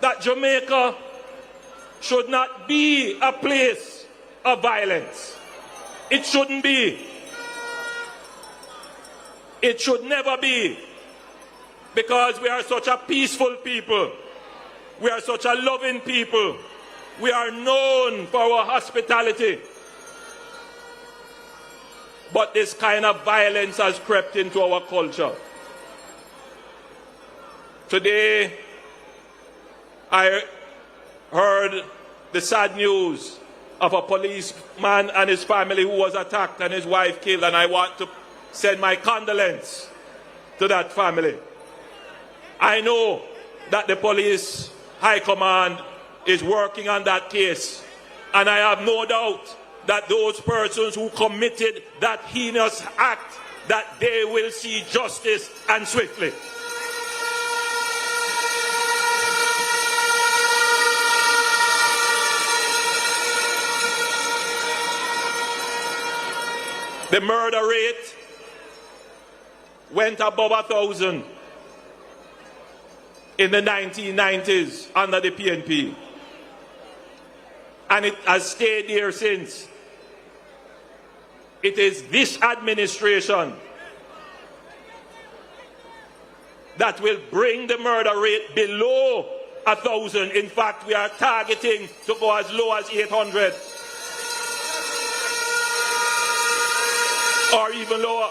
S8: that Jamaica should not be a place of violence. It shouldn't be. It should never be. Because we are such a peaceful people. We are such a loving people. We are known for our hospitality. But this kind of violence has crept into our culture. Today, I heard the sad news of a policeman and his family who was attacked and his wife killed, and I want to send my condolence to that family. I know that the police high command is working on that case, and I have no doubt that those persons who committed that heinous act, that they will see justice and swiftly. The murder rate went above 1,000 in the 1990s under the PNP. And it has stayed there since. It is this administration that will bring the murder rate below 1,000. In fact, we are targeting to go as low as 800 or even lower.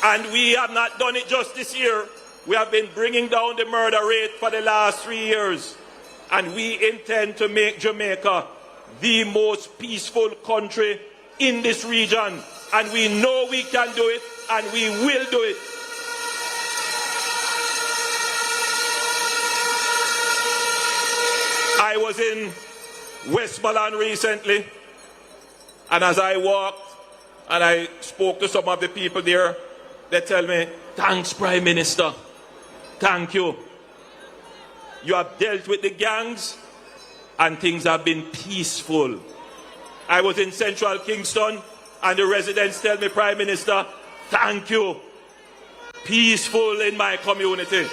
S8: And we have not done it just this year. We have been bringing down the murder rate for the last 3 years. And we intend to make Jamaica the most peaceful country in this region. And we know we can do it, and we will do it. I was in Westmoreland recently, and as I walked and I spoke to some of the people there, they tell me, thanks, Prime Minister. Thank you. You have dealt with the gangs and things have been peaceful. I was in Central Kingston and the residents tell me, Prime Minister, thank you. Peaceful in my community.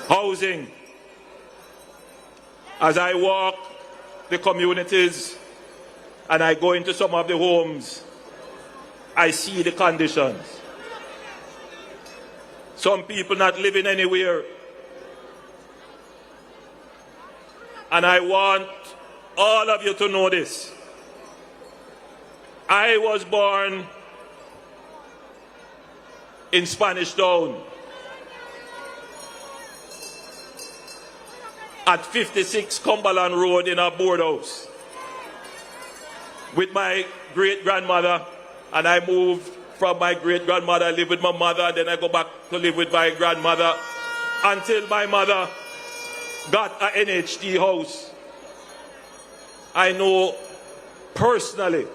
S8: Housing. As I walk the communities and I go into some of the homes, I see the conditions. Some people not living anywhere. And I want all of you to know this. I was born in Spanish Town at 56 Cumberland Road in a board house with my great-grandmother, and I moved from my great-grandmother. I live with my mother, then I go back to live with my grandmother until my mother got an NHT house. I know personally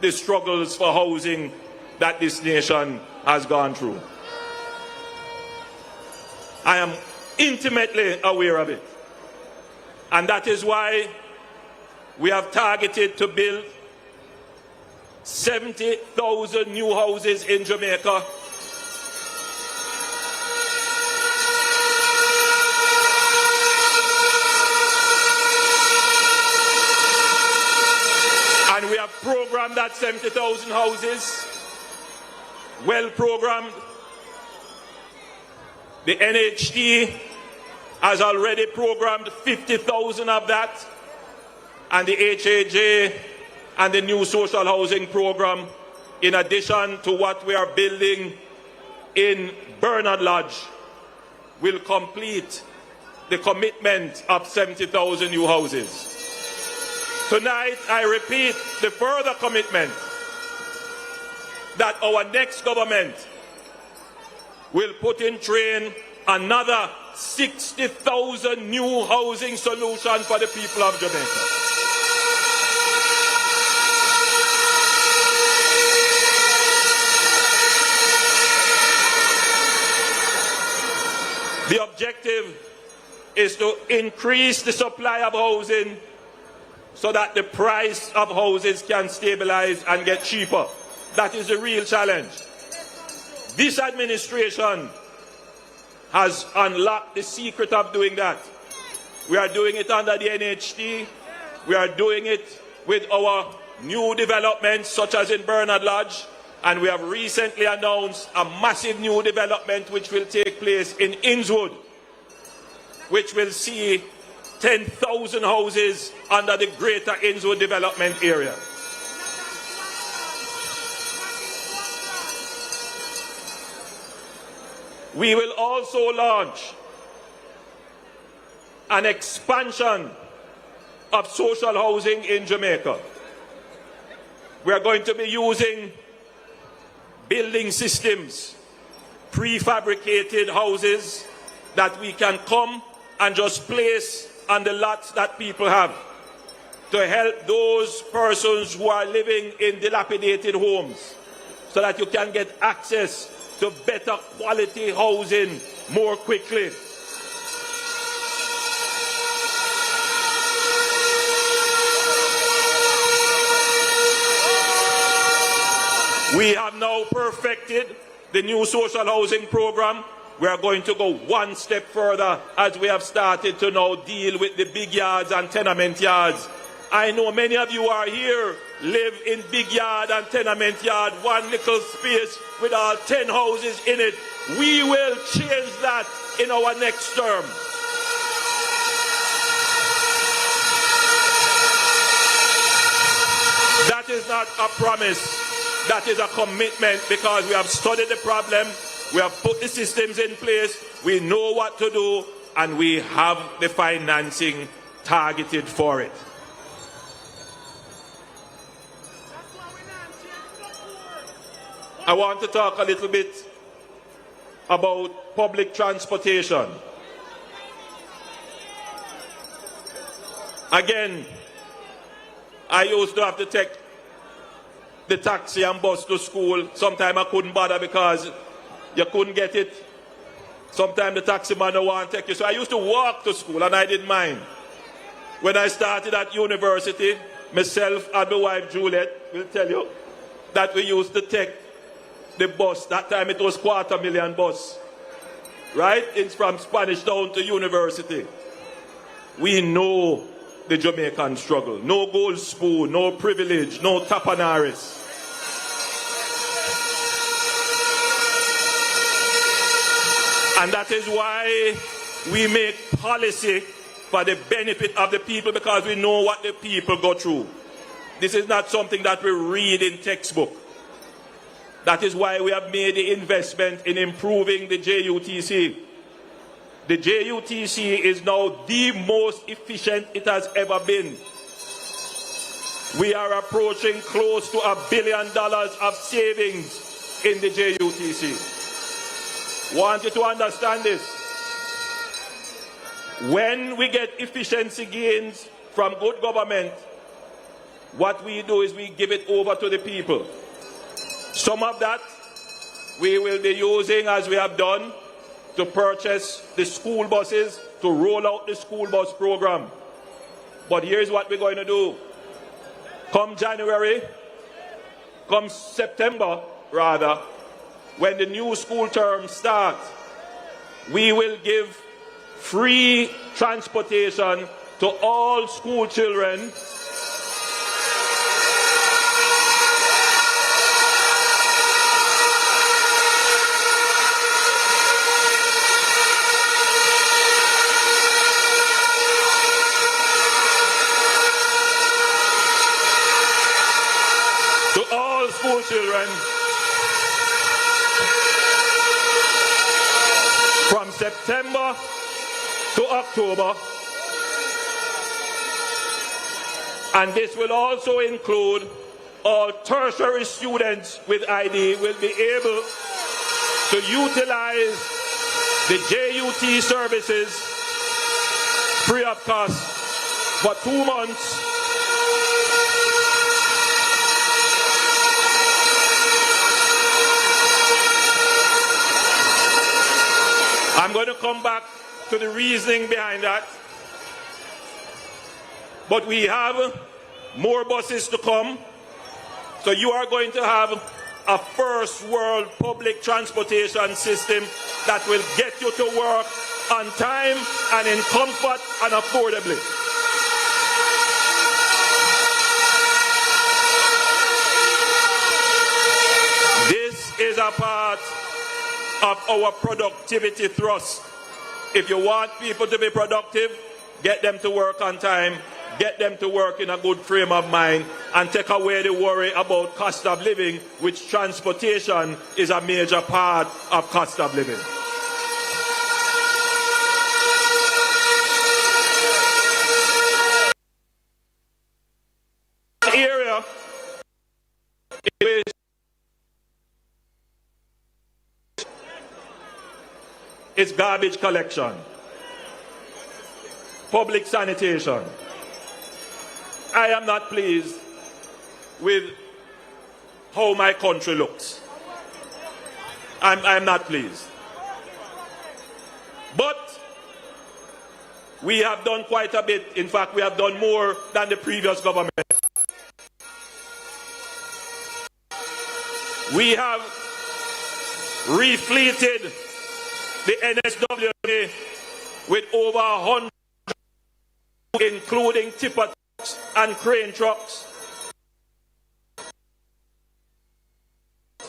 S8: the struggles for housing that this nation has gone through. I am intimately aware of it. And that is why we have targeted to build 70,000 new houses in Jamaica. And we have programmed that 70,000 houses, well programmed. The NHT has already programmed 50,000 of that, and the HAJ and the new social housing program, in addition to what we are building in Bernard Lodge, will complete the commitment of 70,000 new houses. Tonight, I repeat the further commitment that our next government will put in train another 60,000 new housing solution for the people of Jamaica. The objective is to increase the supply of housing so that the price of houses can stabilize and get cheaper. That is the real challenge. This administration has unlocked the secret of doing that. We are doing it under the NHT. We are doing it with our new developments, such as in Bernard Lodge. And we have recently announced a massive new development which will take place in Innswood, which will see 10,000 houses under the Greater Innswood Development Area. We will also launch an expansion of social housing in Jamaica.
S19: we are going to be using building systems, prefabricated houses that we can come and just place on the lots that people have to help those persons who are living in dilapidated homes so that you can get access to better quality housing more quickly. We have now perfected the new social housing program. We are going to go one step further as we have started to now deal with the big yards and tenement yards. I know many of you are here, live in big yard and tenement yard, one little space with all 10 houses in it. We will change that in our next term. That is not a promise. That is a commitment because we have studied the problem, we have put the systems in place, we know what to do, and we have the financing targeted for it. I want to talk a little bit about public transportation. Again, I used to have to take the taxi and bus to school. Sometimes I couldn't bother because you couldn't get it. Sometimes the taxi man don't want to take you. So I used to walk to school and I didn't mind. When I started at university, myself and my wife Juliet will tell you that we used to take the bus. That time it was 250,000 bus. Right? It's from Spanish Town to university. We know the Jamaican struggle. No gold spoon, no privilege, no tapanaris. And that is why we make policy for the benefit of the people, because we know what the people go through. This is not something that we read in textbook. That is why we have made the investment in improving the JUTC. The JUTC is now the most efficient it has ever been. We are approaching close to $1 billion of savings in the JUTC. Want you to understand this. When we get efficiency gains from good government, what we do is we give it over to the people. Some of that we will be using, as we have done, to purchase the school buses, to roll out the school bus program. But here's what we're going to do. Come January, come September rather, when the new school term starts, we will give free transportation to all school children from September to October. And this will also include all tertiary students with ID will be able to utilize the JUT services free of cost for 2 months. I'm going to come back to the reasoning behind that. But we have more buses to come. So you are going to have a first world public transportation system that will get you to work on time and in comfort and affordably. This is a part of our productivity thrust. If you want people to be productive, get them to work on time, get them to work in a good frame of mind, and take away the worry about cost of living, which transportation is a major part of cost of living. Area is garbage collection, public sanitation. I am not pleased with how my country looks. I'm not pleased. But we have done quite a bit. In fact, we have done more than the previous government. We have refleeted the NSWA with over 100, including tipper trucks and crane trucks,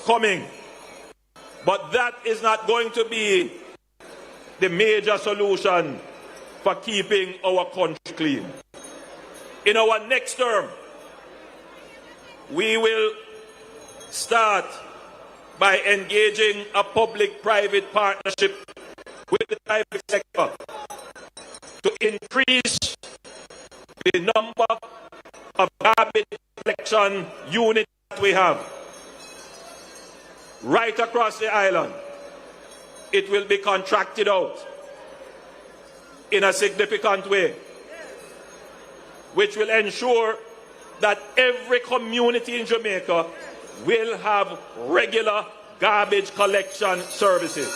S19: coming. But that is not going to be the major solution for keeping our country clean. In our next term, we will start by engaging a public-private partnership with the private sector to increase the number of garbage collection units that we have right across the island. It will be contracted out in a significant way, which will ensure that every community in Jamaica will have regular garbage collection services.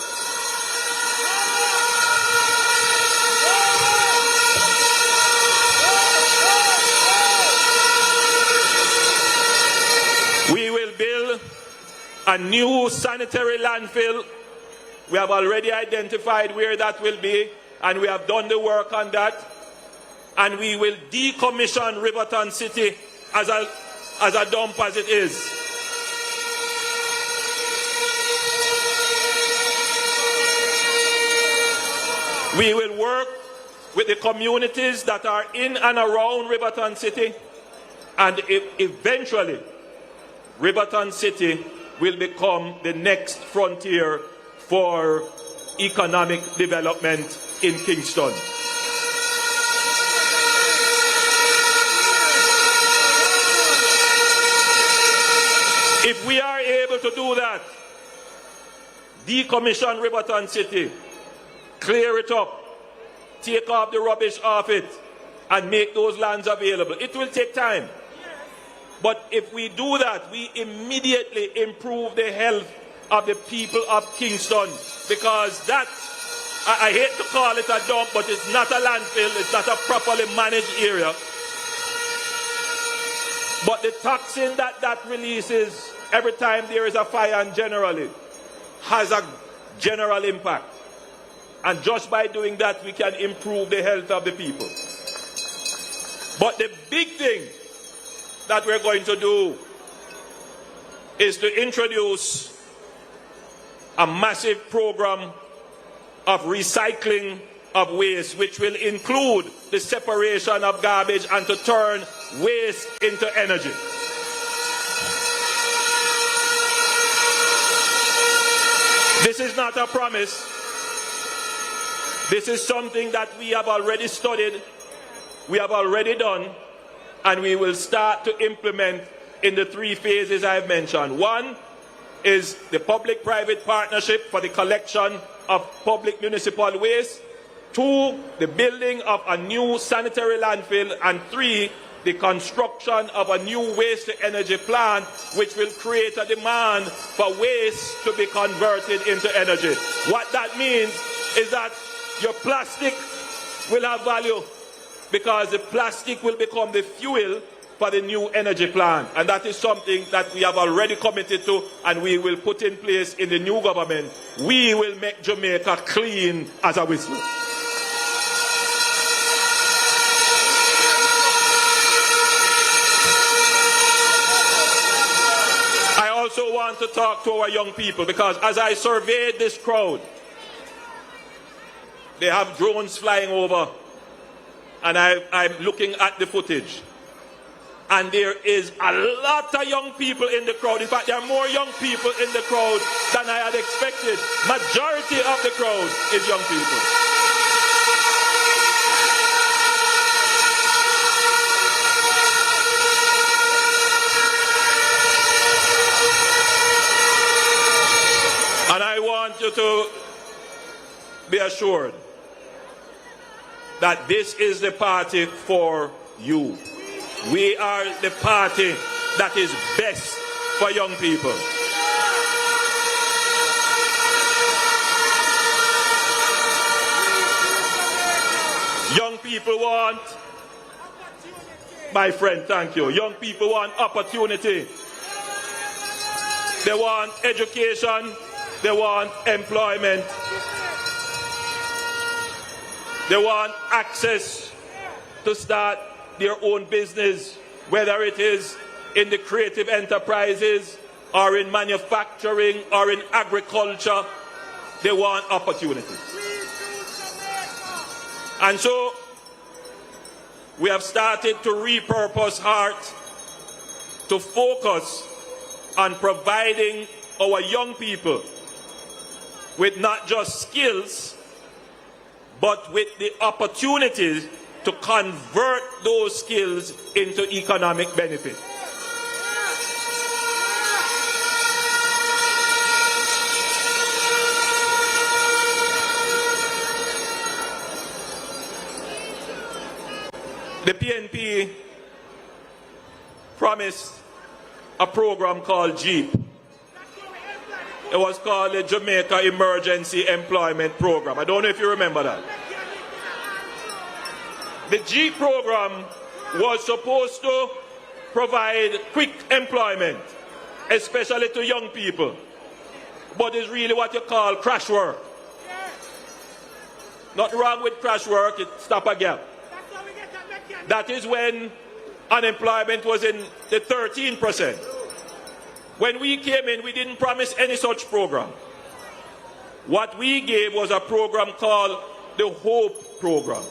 S19: We will build a new sanitary landfill. We have already identified where that will be, and we have done the work on that. And we will decommission Riverton City as a dump as it is. We will work with the communities that are in and around Riverton City, and eventually Riverton City will become the next frontier for economic development in Kingston. If we are able to do that, decommission Riverton City, clear it up, take off the rubbish off it, and make those lands available. It will take time. But if we do that, we immediately improve the health of the people of Kingston, because that, I hate to call it a dump, but it's not a landfill, it's not a properly managed area. But the toxin that releases every time there is a fire, and generally has a general impact. And just by doing that, we can improve the health of the people. But the big thing that we're going to do is to introduce a massive program of recycling of waste, which will include the separation of garbage and to turn waste into energy. This is not a promise. This is something that we have already studied, we have already done, and we will start to implement in the 3 phases I've mentioned. One is the public-private partnership for the collection of public municipal waste. 2, the building of a new sanitary landfill. And 3, the construction of a new waste-to-energy plant, which will create a demand for waste to be converted into energy. What that means is that your plastic will have value, because the plastic will become the fuel for the new energy plant. And that is something that we have already committed to, and we will put in place in the new government. We will make Jamaica clean as a whistle. I also want to talk to our young people, because as I surveyed this crowd, they have drones flying over, and I'm looking at the footage. And there is a lot of young people in the crowd. In fact, there are more young people in the crowd than I had expected. Majority of the crowd is young people. And I want you to be assured that this is the party for you. We are the party that is best for young people. Young people want, my friend, thank you. Young people want opportunity. They want education. They want employment. They want access to start their own business, whether it is in the creative enterprises or in manufacturing or in agriculture. They want opportunities. And so we have started to repurpose HEART to focus on providing our young people with not just skills, but with the opportunities to convert those skills into economic benefit. The PNP promised a program called JEEP. It was called the Jamaica Emergency Employment Program. I don't know if you remember that. The JEEP program was supposed to provide quick employment, especially to young people, but it's really what you call crash work. Nothing wrong with crash work, it stop a gap. That is when unemployment was in the 13%. When we came in, we didn't promise any such program. What we gave was a program called the HOPE program.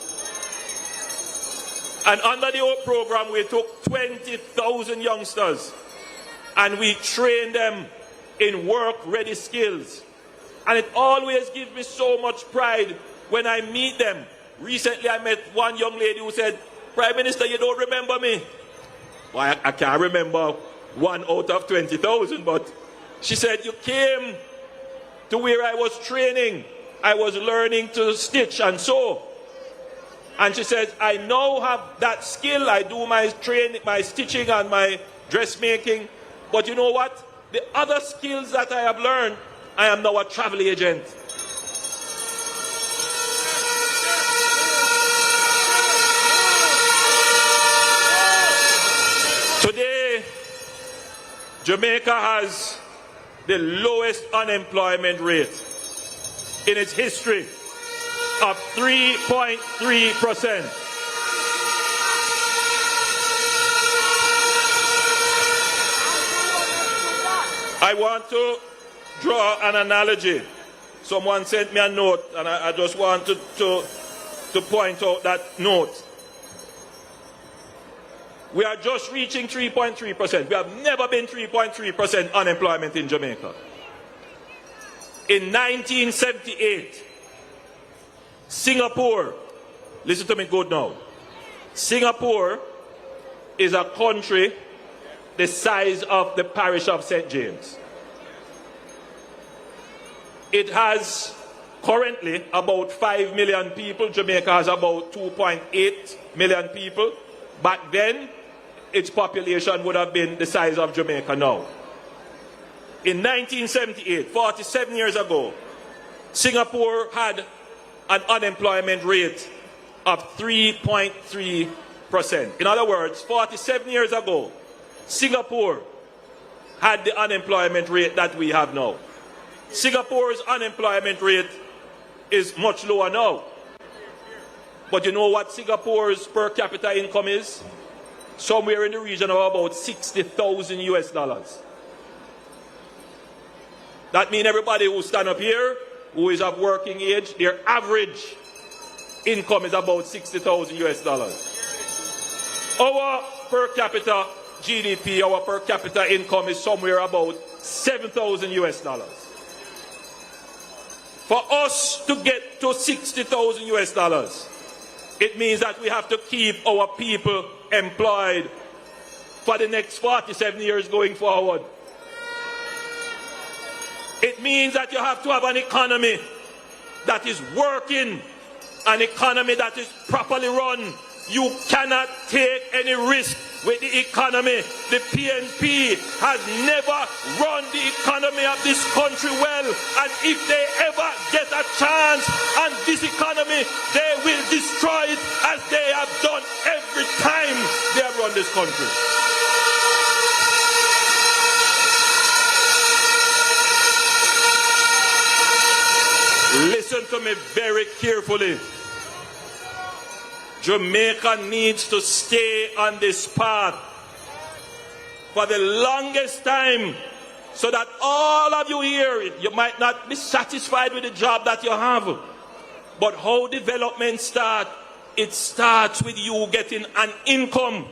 S19: And under the HOPE program, we took 20,000 youngsters and we trained them in work-ready skills. And it always gives me so much pride when I meet them. Recently, I met one young lady who said, "Prime Minister, you don't remember me." Well, I can't remember 1 out of 20,000, but she said, "You came to where I was training. I was learning to stitch and sew." And she says, "I now have that skill. I do my stitching and my dressmaking. But you know what? The other skills that I have learned, I am now a travel agent." Today, Jamaica has the lowest unemployment rate in its history of 3.3%. I want to draw an analogy. Someone sent me a note, and I just want to point out that note. We are just reaching 3.3%. We have never been 3.3% unemployment in Jamaica. In 1978, Singapore, listen to me good now. Singapore is a country the size of the parish of St. James. It has currently about 5 million people. Jamaica has about 2.8 million people. Back then, its population would have been the size of Jamaica now. In 1978, 47 years ago, Singapore had an unemployment rate of 3.3%. In other words, 47 years ago, Singapore had the unemployment rate that we have now. Singapore's unemployment rate is much lower now. But you know what Singapore's per capita income is? Somewhere in the region of about $60,000 US. That means everybody who stand up here, who is of working age, their average income is about $60,000 US. Our per capita GDP, our per capita income is somewhere about $7,000 US. For us to get to $60,000 US, it means that we have to keep our people employed for the next 47 years going forward. It means that you have to have an economy that is working, an economy that is properly run. You cannot take any risk with the economy. The PNP has never run the economy of this country well, and if they ever get a chance on this economy, they will destroy it as they have done every time they have run this country. Listen to me very carefully. Jamaica needs to stay on this path for the longest time so that all of you here, you might not be satisfied with the job that you have, but how development starts, it starts with you getting an income,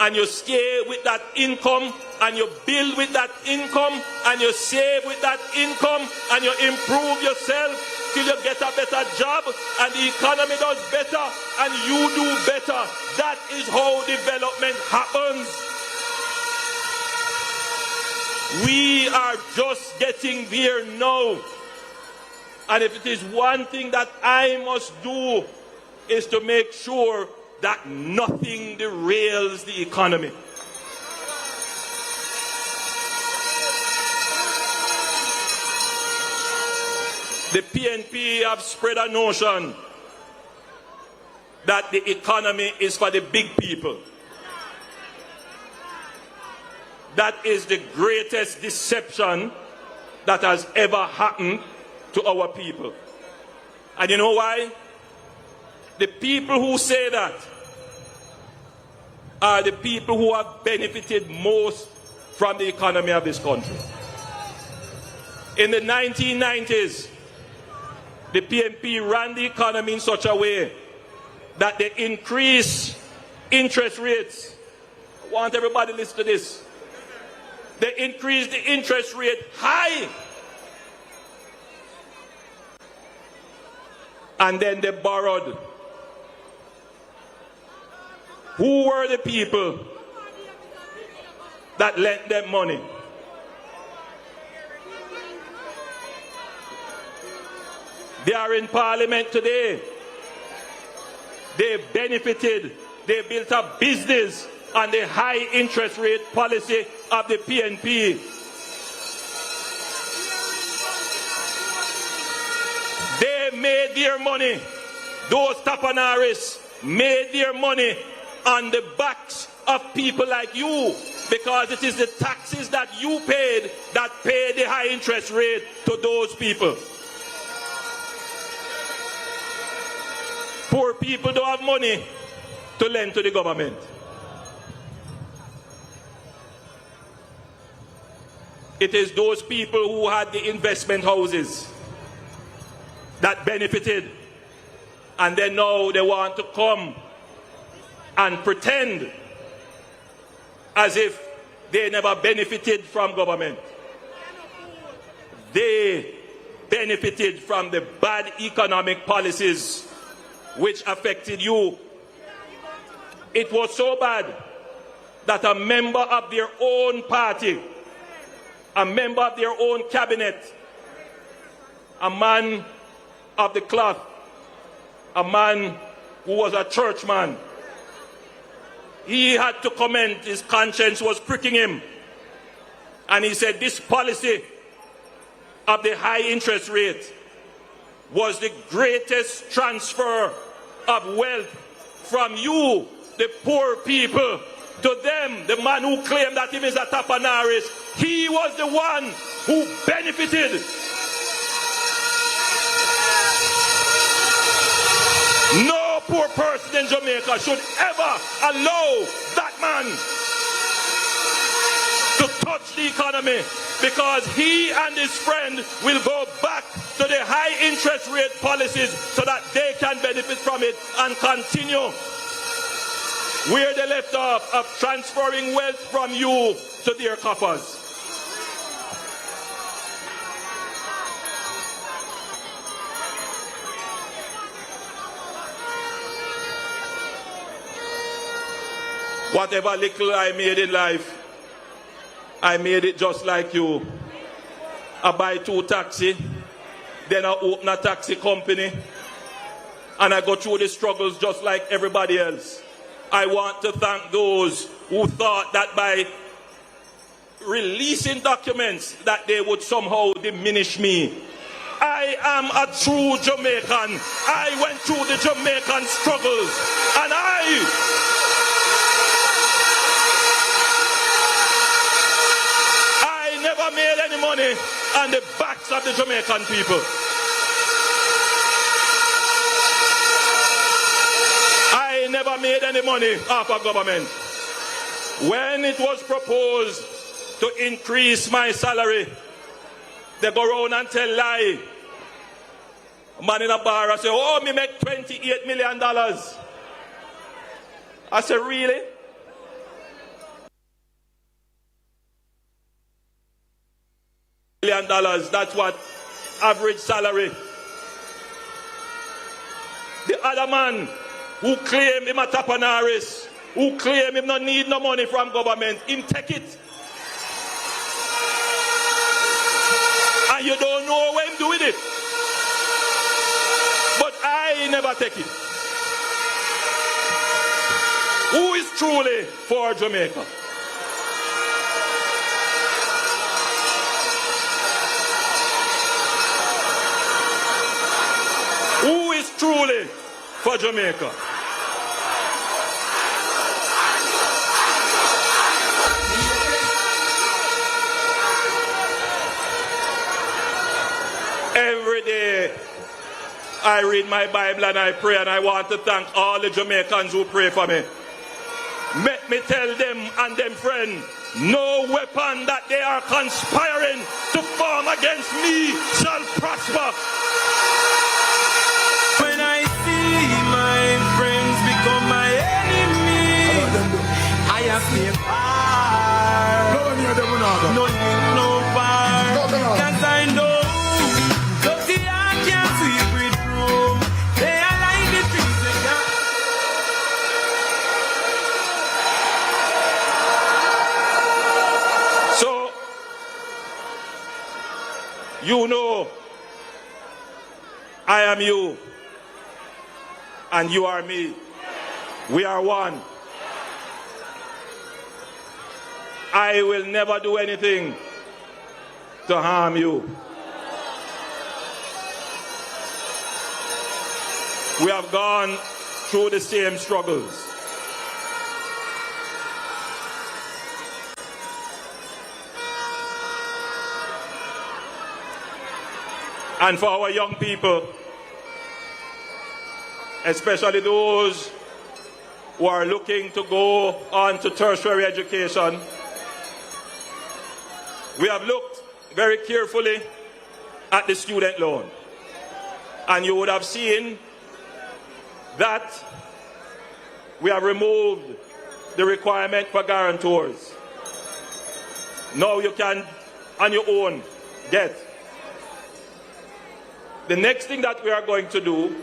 S19: and you stay with that income, and you build with that income, and you save with that income, and you improve yourself till you get a better job, and the economy does better, and you do better. That is how development happens. We are just getting there now. And if it is one thing that I must do, is to make sure that nothing derails the economy. The PNP have spread a notion that the economy is for the big people. That is the greatest deception that has ever happened to our people. And you know why? The people who say that are the people who have benefited most from the economy of this country. In the 1990s, the PNP ran the economy in such a way that they increased interest rates. I want everybody to listen to this. They increased the interest rate high. And then they borrowed. Who were the people that lent them money? They are in Parliament today. They benefited. They built a business on the high interest rate policy of the PNP. They made their money. Those tapanaris made their money on the backs of people like you, because it is the taxes that you paid that pay the high interest rate to those people. Poor people don't have money to lend to the government. It is those people who had the investment houses that benefited, and then now they want to come and pretend as if they never benefited from government. They benefited from the bad economic policies which affected you. It was so bad that a member of their own party, a member of their own cabinet, a man of the cloth, a man who was a churchman, he had to comment. His conscience was pricking him. And he said this policy of the high interest rate was the greatest transfer of wealth from you, the poor people, to them. The man who claimed that he is a tapanaris, he was the one who benefited. No poor person in Jamaica should ever allow that man to touch the economy, because he and his friend will go back to the high interest rate policies so that they can benefit from it and continue where they left off, of transferring wealth from you to their coffers. Whatever little I made in life, I made it just like you. I buy 2 taxis, Then I open a taxi company. And I go through the struggles just like everybody else. I want to thank those who thought that by releasing documents that they would somehow diminish me. I am a true Jamaican. I went through the Jamaican struggles. And I never made any money on the backs of the Jamaican people. I never made any money off of government. When it was proposed to increase my salary, they go around and tell lie. A man in a bar, I say, oh, me make $28 million. I say, really? $1 million, that's what average salary. The other man who claim him a tapanaris, who claim him not need no money from government, him take it. And you don't know what him do with it. But I never take it. Who is truly for Jamaica? Who is truly for Jamaica? Every day I read my Bible and I pray, and I want to thank all the Jamaicans who pray for me. Let me tell them and them friends, no weapon that they are conspiring to form against me shall prosper.
S10: When I see my friends become my enemy, I have fear far. No need no bar. Cause I know dirty heart can't sweep with room. They are like the trees they got.
S19: So, you know, I am you. And you are me. We are one. I will never do anything to harm you. We have gone through the same struggles. And for our young people, especially those who are looking to go on to tertiary education, we have looked very carefully at the student loan. And you would have seen that we have removed the requirement for guarantors. Now you can, on your own, get. The next thing that we are going to do,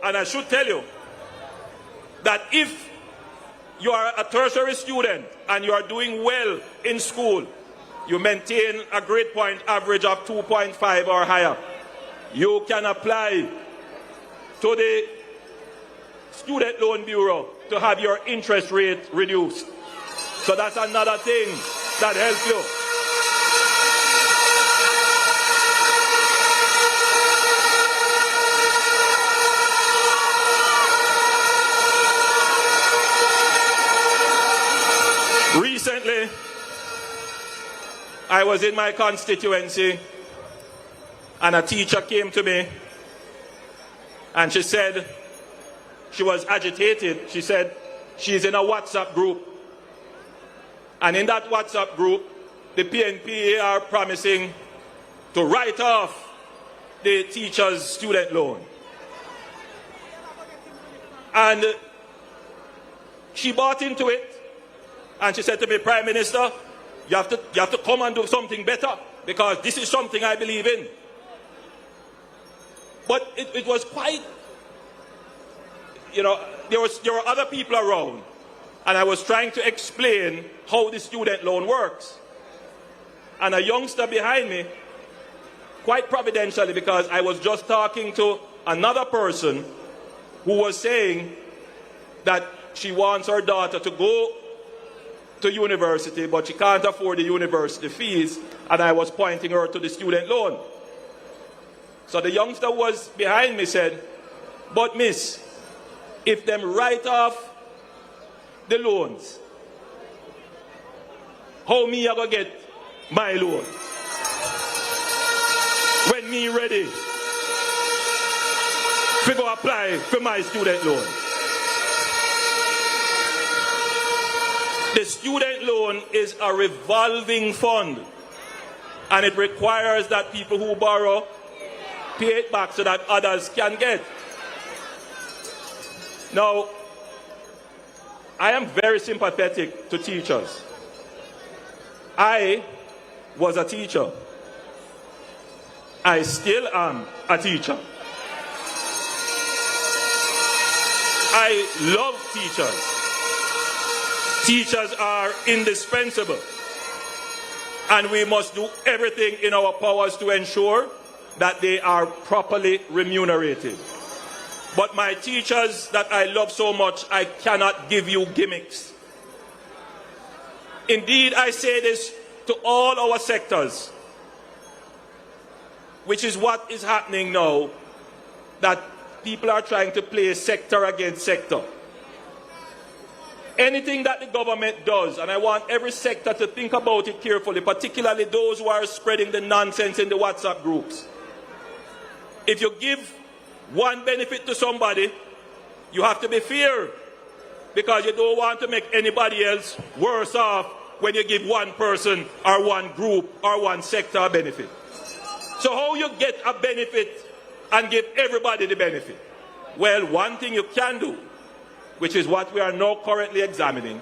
S19: and I should tell you that if you are a tertiary student and you are doing well in school, you maintain a grade point average of 2.5 or higher, you can apply to the Student Loan Bureau to have your interest rate reduced. So that's another thing that helps you. Recently, I was in my constituency and a teacher came to me and she said she was agitated. She said she's in a WhatsApp group. And in that WhatsApp group, the PNP are promising to write off the teacher's student loan. And she bought into it. And she said to me, Prime Minister, you have to come and do something better, because this is something I believe in. But it was quite, you know, there were other people around, and I was trying to explain how the student loan works. And a youngster behind me quite providentially, because I was just talking to another person who was saying that she wants her daughter to go to university, but she can't afford the university fees, and I was pointing her to the student loan. So the youngster who was behind me said, but miss, if them write off the loans, how me I go get my loan? When me ready to go apply for my student loan. The student loan is a revolving fund, and it requires that people who borrow pay it back so that others can get. Now, I am very sympathetic to teachers. I was a teacher. I still am a teacher. I love teachers. Teachers are indispensable, and we must do everything in our powers to ensure that they are properly remunerated. But my teachers that I love so much, I cannot give you gimmicks. Indeed, I say this to all our sectors, which is what is happening now, that people are trying to play sector against sector. Anything that the government does, and I want every sector to think about it carefully, particularly those who are spreading the nonsense in the WhatsApp groups. If you give one benefit to somebody, you have to be fair, because you don't want to make anybody else worse off when you give one person or one group or one sector a benefit. So how you get a benefit and give everybody the benefit? Well, one thing you can do, which is what we are now currently examining,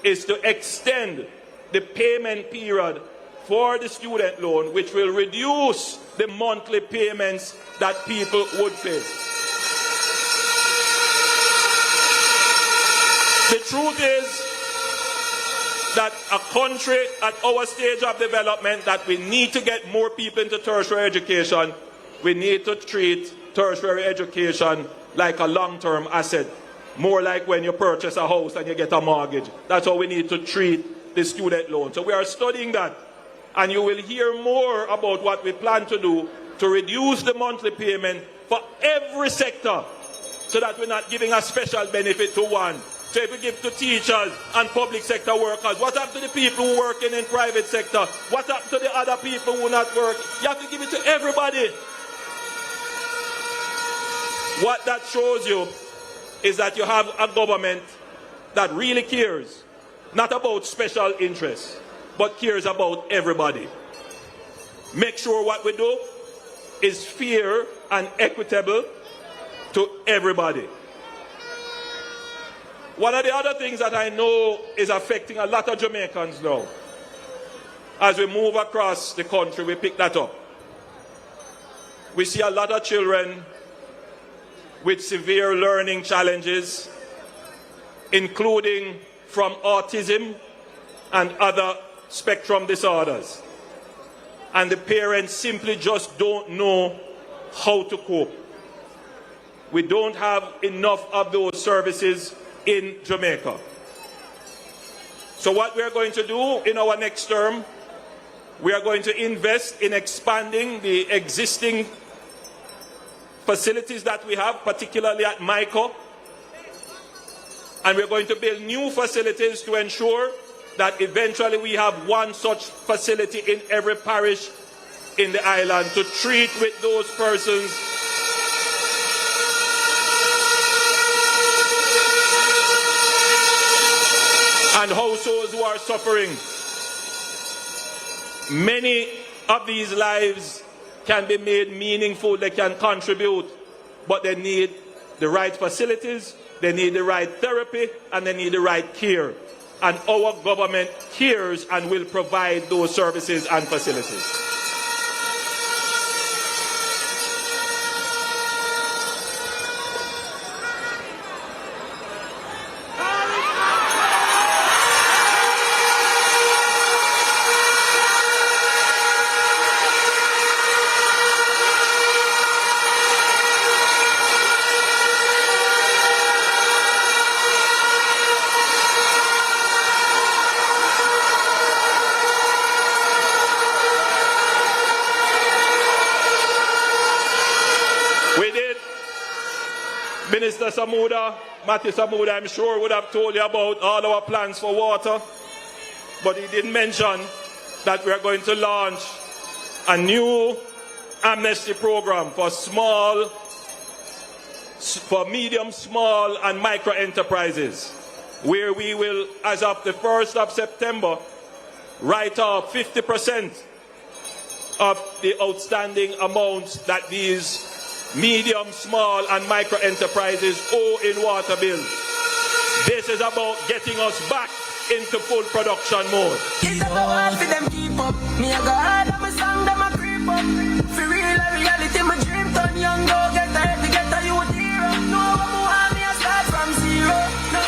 S19: is to extend the payment period for the student loan, which will reduce the monthly payments that people would pay. The truth is that a country at our stage of development, that we need to get more people into tertiary education, we need to treat tertiary education like a long-term asset. More like when you purchase a house and you get a mortgage. That's how we need to treat the student loan. So we are studying that, and you will hear more about what we plan to do to reduce the monthly payment for every sector, so that we're not giving a special benefit to one. So if we give to teachers and public sector workers, what happened to the people who are working in private sector? What happened to the other people who not work? You have to give it to everybody. What that shows you is that you have a government that really cares, not about special interests, but cares about everybody. Make sure what we do is fair and equitable to everybody. One of the other things that I know is affecting a lot of Jamaicans now, as we move across the country, we pick that up. We see a lot of children with severe learning challenges, including from autism and other spectrum disorders. And the parents simply just don't know how to cope. We don't have enough of those services in Jamaica. So what we are going to do in our next term, we are going to invest in expanding the existing facilities that we have, particularly at MICO. And we're going to build new facilities to ensure that eventually we have one such facility in every parish in the island to treat with those persons and households who are suffering. Many of these lives can be made meaningful, they can contribute, but they need the right facilities, they need the right therapy, and they need the right care. And our government cares and will provide those services and facilities. Minister Matthew Samuda, I'm sure would have told you about all our plans for water, but he didn't mention that we are going to launch a new amnesty program for medium, small, and micro enterprises, where we will, as of the 1st of September, write off 50% of the outstanding amounts that these medium, small, and micro enterprises owe in water bills. This is about getting us back into full production mode.
S10: It's about for them keep up. Me a go hard on my song, them a creep up. For real reality, my dream turn young, go get a youth hero. No one me a start from zero. No.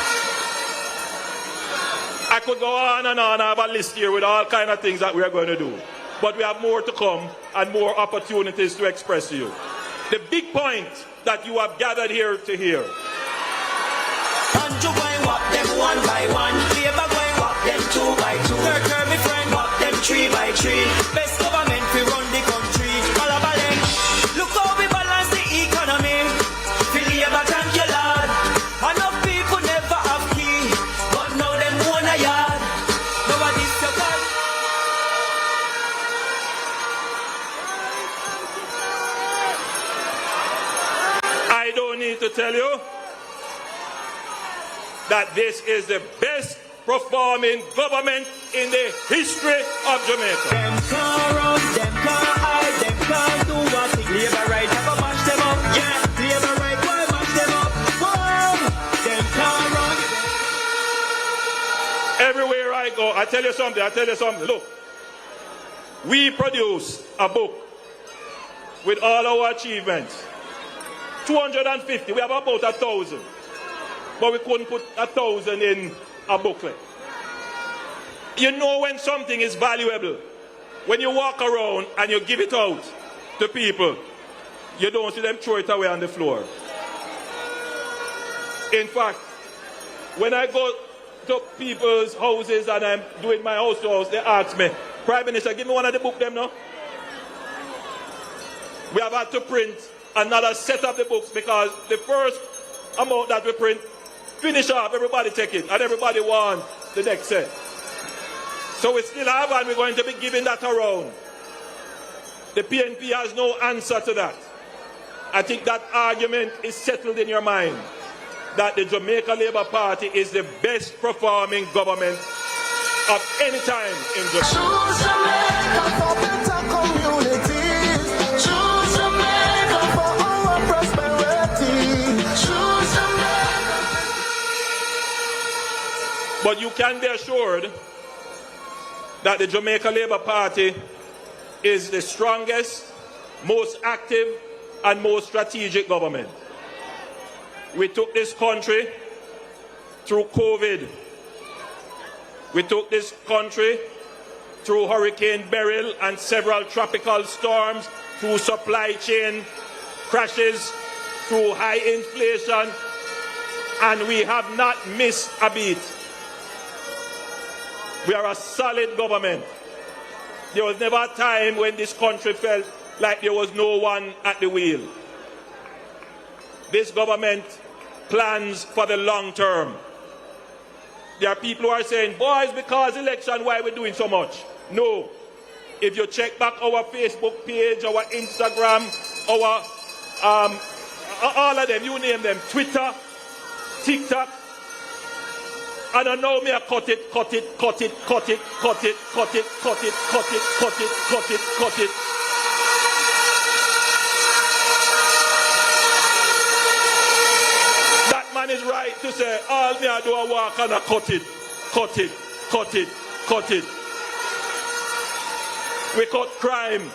S19: I could go on and on. I have a list here with all kind of things that we are going to do. But we have more to come and more opportunities to express to you. The big point that you have gathered here to hear.
S10: Andrew going walk them one by one. Labour going walk them two by two. Kirk, me friend, walk them three by three. Best government we run the country. Malabaleng. Look how we balance the economy. Feel Labour, thank you, Lord. Enough people never have key, but now them own a yard. Nobody's so bad.
S19: I don't need to tell you that this is the best performing government in the history of Jamaica.
S10: Them can't run, them can't hide, them can't do what they Labour right, never mash them up. Yeah, Labour right, why mash them up? Whoa, them can't run.
S19: Everywhere I go, I tell you something. Look, we produce a book with all our achievements. 250, we have about 1,000. But we couldn't put 1,000 in a booklet. You know when something is valuable, when you walk around and you give it out to people, you don't see them throw it away on the floor. In fact, when I go to people's houses and I'm doing my house to house, they ask me, Prime Minister, give me one of the books them now. We have had to print another set of the books because the first amount that we print, finish off, everybody take it, and everybody wants the next set. So we still have, and we're going to be giving that around. The PNP has no answer to that. I think that argument is settled in your mind, that the Jamaica Labour Party is the best performing government of any time in Jamaica.
S10: Choose Jamaica for better communities. Choose Jamaica for our prosperity. Choose Jamaica.
S19: But you can be assured that the Jamaica Labour Party is the strongest, most active, and most strategic government. We took this country through COVID. We took this country through Hurricane Beryl and several tropical storms, through supply chain crashes, through high inflation, and we have not missed a beat. We are a solid government. There was never a time when this country felt like there was no one at the wheel. This government plans for the long term. There are people who are saying, boys, because election, why are we doing so much? No. If you check back our Facebook page, our Instagram, our all of them, you name them, Twitter, TikTok, I don't know me, I cut it. That man is right to say, all me I do a walk and I cut it. We cut crime,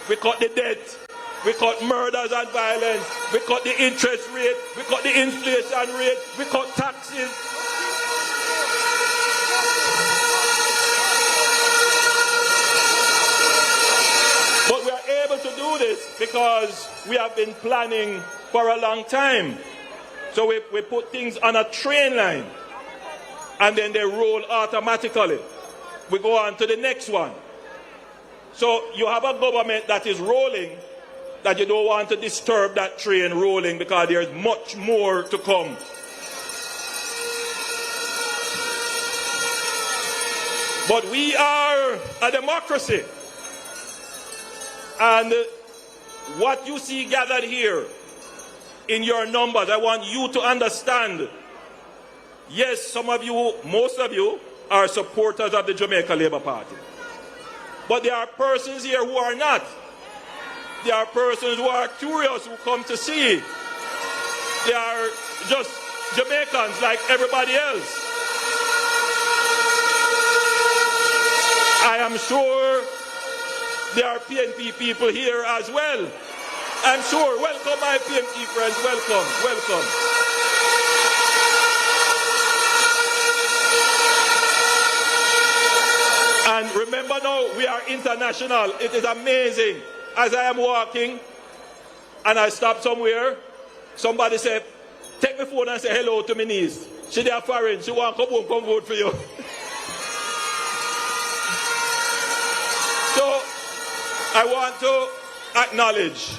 S19: we cut the debt, we cut murders and violence, we cut the interest rate, we cut the inflation rate, we cut taxes. But we are able to do this because we have been planning for a long time. So we put things on a train line and then they roll automatically. We go on to the next one. So you have a government that is rolling, that you don't want to disturb that train rolling because there's much more to come. But we are a democracy. And what you see gathered here in your numbers, I want you to understand, yes, some of you, most of you, are supporters of the Jamaica Labour Party. But there are persons here who are not. There are persons who are curious, who come to see. They are just Jamaicans like everybody else. I am sure there are PNP people here as well. I'm sure. Welcome, my PNP friends. Welcome. Welcome. And remember now, we are international. It is amazing. As I am walking and I stop somewhere, somebody said, take my phone and say hello to my niece. She there foreign. She want to come home, come vote for you. So I want to acknowledge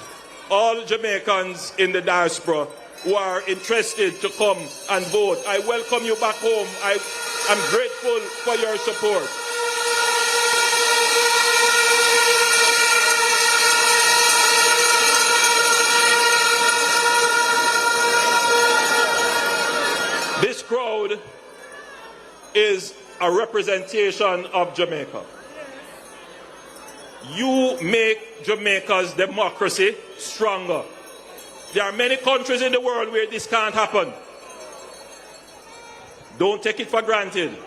S19: all Jamaicans in the diaspora who are interested to come and vote. I welcome you back home. I am grateful for your support. This crowd is a representation of Jamaica. You make Jamaica's democracy stronger. There are many countries in the world where this can't happen. Don't take it for granted.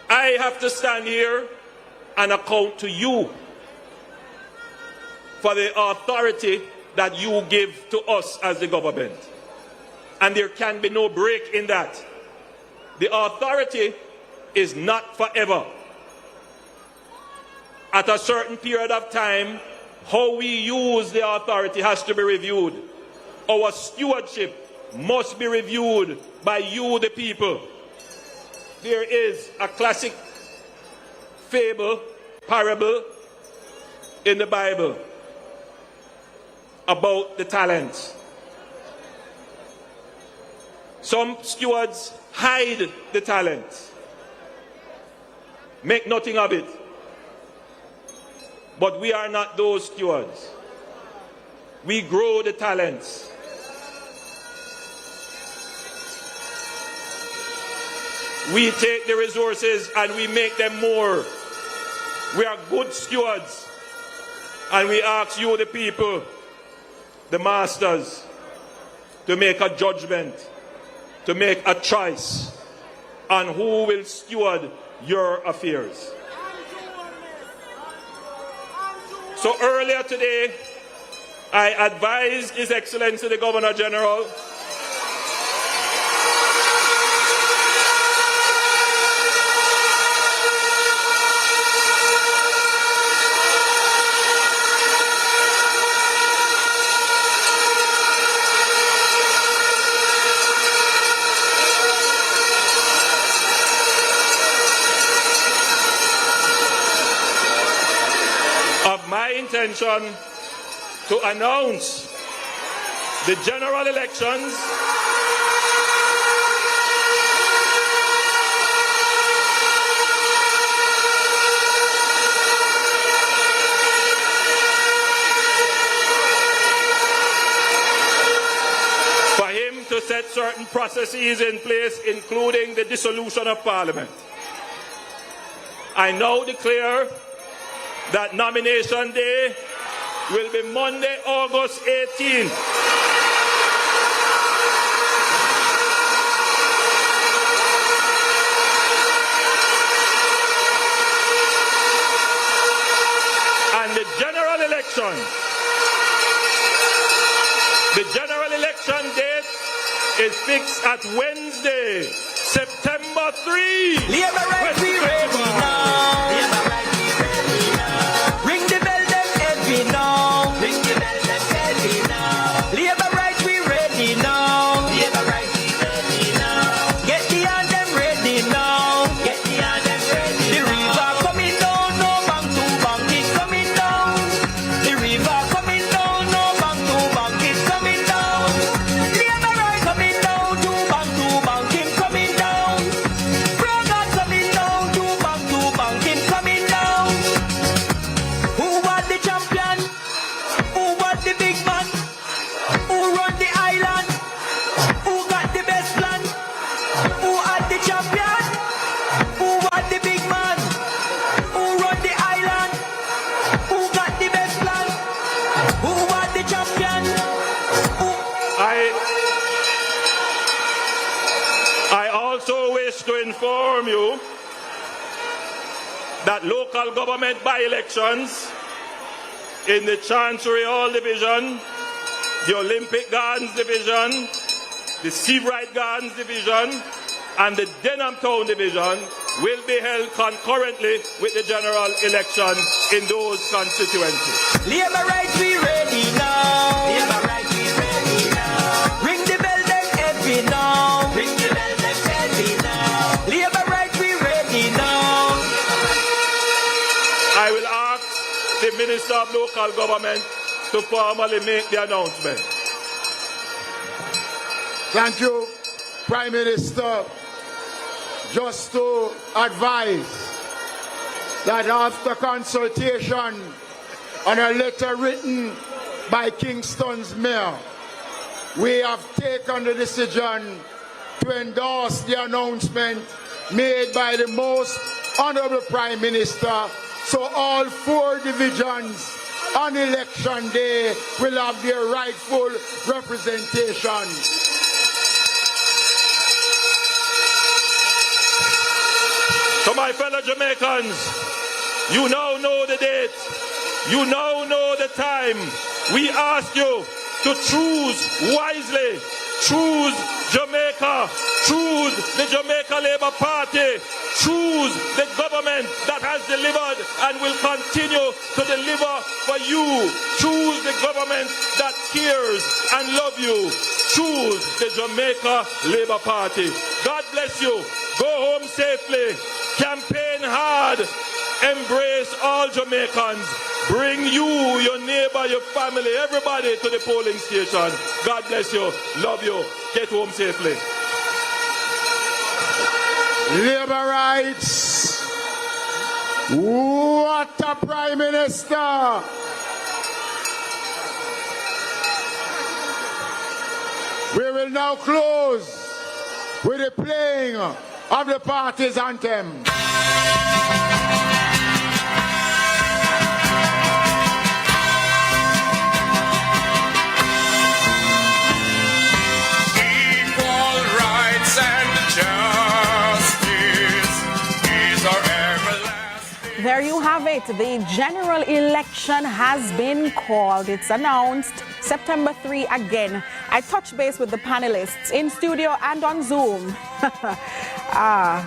S19: I have to stand here and account to you for the authority that you give to us as the government. And there can be no break in that. The authority is not forever. At a certain period of time, how we use the authority has to be reviewed. Our stewardship must be reviewed by you, the people. There is a classic fable, parable in the Bible about the talents. Some stewards hide the talent, make nothing of it. But we are not those stewards. We grow the talents. We take the resources and we make them more. We are good stewards. And we ask you, the people, the masters, to make a judgment, to make a choice on who will steward your affairs. So earlier today, I advised His Excellency the Governor General intention to announce the general elections for him to set certain processes in place, including the dissolution of Parliament. I now declare that nomination day will be Monday, August 18th. And the general election date is fixed at Wednesday, September 3.
S10: Labour right, we ready now. Labour right, we ready now. Ring the bell, them heavy now. Ring the bell, them heavy now. Labour right, we ready now. Labour right, we ready now. Get the hand them ready now. Get the hand them ready. The river coming down, no bank to bank, it's coming down. The river champion? Who was the big man? Who run the island? Who got the best plan? Who was the champion?
S19: I also wish to inform you that local government by-elections in the Chancery Hall Division, the Olympic Gardens Division, the Seabright Gardens Division, and the Denham Town Division will be held concurrently with the general election in those constituencies.
S10: Labour rights, we ready now. Labour rights, we ready now. Ring the bell, then heavy now. Ring the bell, then heavy now. Labour rights, we ready now.
S19: I will ask the Minister of Local Government to formally make the announcement.
S18: Thank you, Prime Minister. Just to advise that after consultation on a letter written by Kingston's mayor, we have taken the decision to endorse the announcement made by the most honorable Prime Minister. So all 4 divisions on election day will have their rightful representation.
S19: To my fellow Jamaicans, you now know the date, you now know the time. We ask you to choose wisely, choose Jamaica, choose the Jamaica Labour Party, choose the government that has delivered and will continue to deliver for you. Choose the government that cares and loves you. Choose the Jamaica Labour Party. God bless you. Go home safely. Campaign hard. Embrace all Jamaicans. Bring you, your neighbor, your family, everybody to the polling station. God bless you. Love you. Get home safely.
S18: Labour rights. What a Prime Minister. We will now close with the playing of the party's anthem.
S10: Equal rights and justice is our everlasting.
S7: There you have it. The general election has been called. It's announced September 3 again. I touched base with the panelists in studio and on Zoom.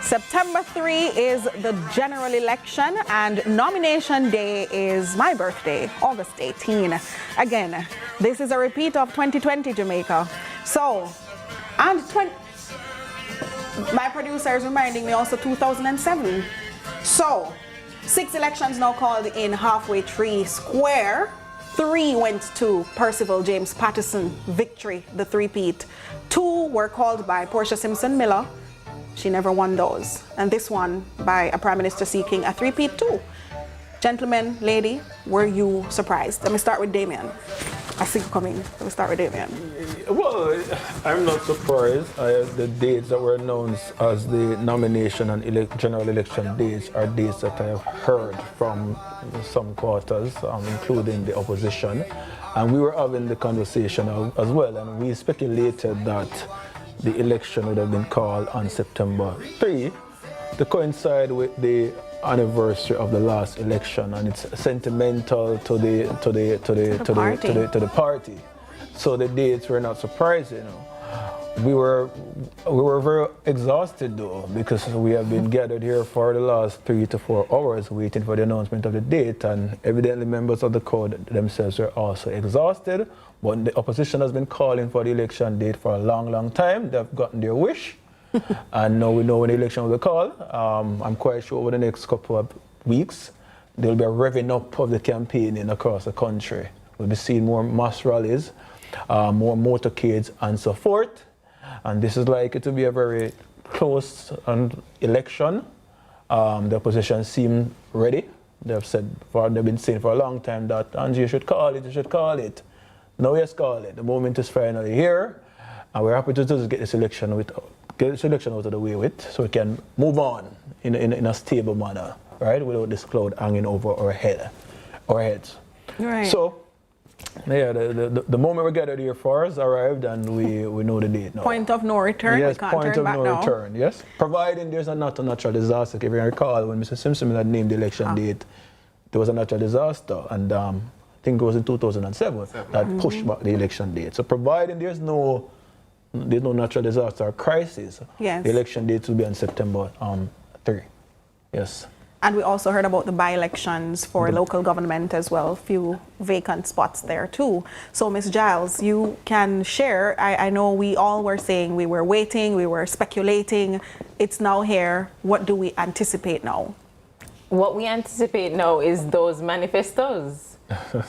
S7: September 3 is the general election and nomination day is my birthday, August 18. Again, this is a repeat of 2020 Jamaica. So, and my producer is reminding me also 2007. So, 6 elections now called in halfway tree square. 3 went to Percival James Patterson, victory, the three-peat. 2 were called by Portia Simpson Miller. She never won those. And this one by a Prime Minister seeking a three-peat too. Gentlemen, lady, were you surprised? Let me start with Damien. I see you coming. Let me start with Damien.
S6: Well, I'm not surprised. The dates that were announced as the nomination and general election dates are dates that I have heard from some quarters, including the opposition. And we were having the conversation as well, and we speculated that the election would have been called on September 3 to coincide with the anniversary of the last election, and it's sentimental to the party. So the dates were not surprising. We were very exhausted though, because we have been gathered here for the last 3 to 4 hours waiting for the announcement of the date, and evidently members of the crowd themselves were also exhausted. But the opposition has been calling for the election date for a long time. They've gotten their wish. And now we know when the election will be called. I'm quite sure over the next couple of weeks, there will be a revving up of the campaigning across the country. We'll be seeing more mass rallies, more motorcades and so forth. And this is likely to be a very close election. The opposition seem ready. They've been saying for a long time that Angie, you should call it. Now yes, call it. The moment is finally here. And we're happy to just get this election with get this election out of the way with, so we can move on in a stable manner, right, without this cloud hanging over our heads.
S7: Right.
S6: So, yeah, the moment we gathered here for us arrived, and we know the date now.
S7: Point of no return.
S6: Yes,
S7: we can't
S6: point
S7: turn
S6: of
S7: back
S6: no
S7: now.
S6: return. Yes, providing there's not a natural disaster. If you recall, when Mr. Simpson had named the election date, there was a natural disaster, and I think it was in 2007 that pushed back the election date. So, providing there's no natural disaster or crisis,
S7: yes,
S6: the election date will be on September 3. Yes.
S7: And we also heard about the by-elections for local government as well, few vacant spots there too. So Ms. Giles, you can share, I know we all were saying we were waiting, we were speculating, it's now here. What do we anticipate now?
S30: What we anticipate now is those manifestos. So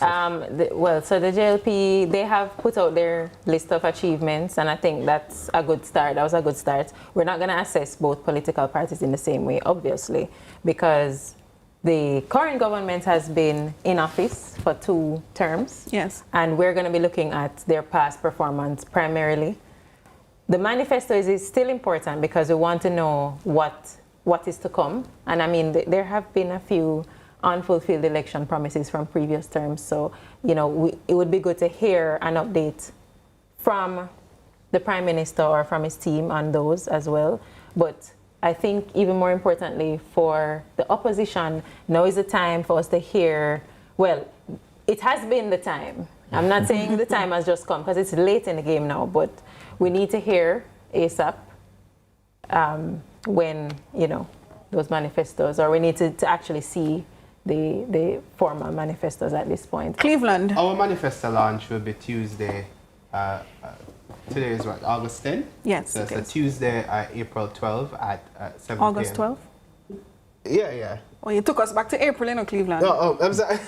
S30: the JLP, they have put out their list of achievements, and I think that's a good start. That was a good start. We're not going to assess both political parties in the same way, obviously, because the current government has been in office for 2 terms.
S7: Yes.
S30: And we're going to be looking at their past performance primarily. The manifesto is still important because we want to know what is to come. And I mean, there have been a few unfulfilled election promises from previous terms. So, you know, it would be good to hear an update from the Prime Minister or from his team on those as well. But I think even more importantly for the opposition, now is the time for us to hear, well, it has been the time. I'm not saying the time has just come because it's late in the game now, but we need to hear ASAP when, you know, those manifestos, or we need to actually see the formal manifestos at this point.
S7: Cleveland.
S4: Our manifesto launch will be Tuesday. Today is what, August 10?
S7: Yes.
S4: So it's a Tuesday, April 12 at 7 p.m.
S7: August 12?
S4: Yeah.
S7: Oh, you took us back to April, you know, Cleveland.
S4: Oh, I'm sorry.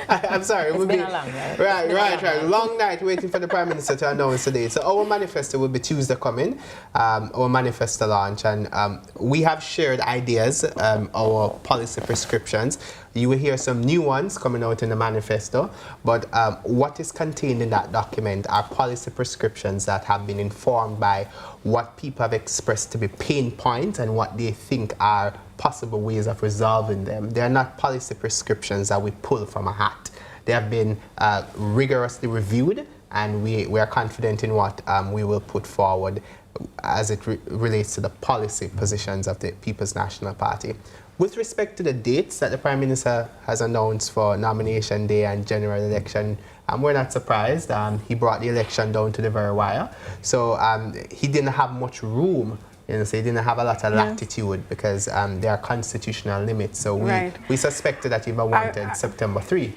S4: I'm sorry.
S30: It's been a long night.
S4: Right. Long night waiting for the Prime Minister to announce the date. So our manifesto will be Tuesday coming, our manifesto launch, and we have shared ideas, our policy prescriptions. You will hear some new ones coming out in the manifesto, but what is contained in that document are policy prescriptions that have been informed by what people have expressed to be pain points and what they think are possible ways of resolving them. They are not policy prescriptions that we pull from a hat. They have been rigorously reviewed, and we are confident in what we will put forward as it relates to the policy positions of the People's National Party. With respect to the dates that the Prime Minister has announced for nomination day and general election, we're not surprised. He brought the election down to the very wire. So he didn't have much room, so he didn't have a lot of latitude because there are constitutional limits. So we suspected that he wanted September 3.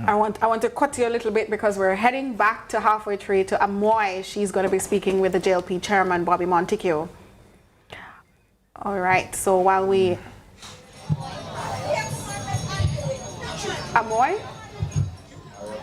S7: I want to cut you a little bit because we're heading back to halfway through to Amoy. She's going to be speaking with the JLP chairman, Bobby Montague. All right, so while we... Amoy?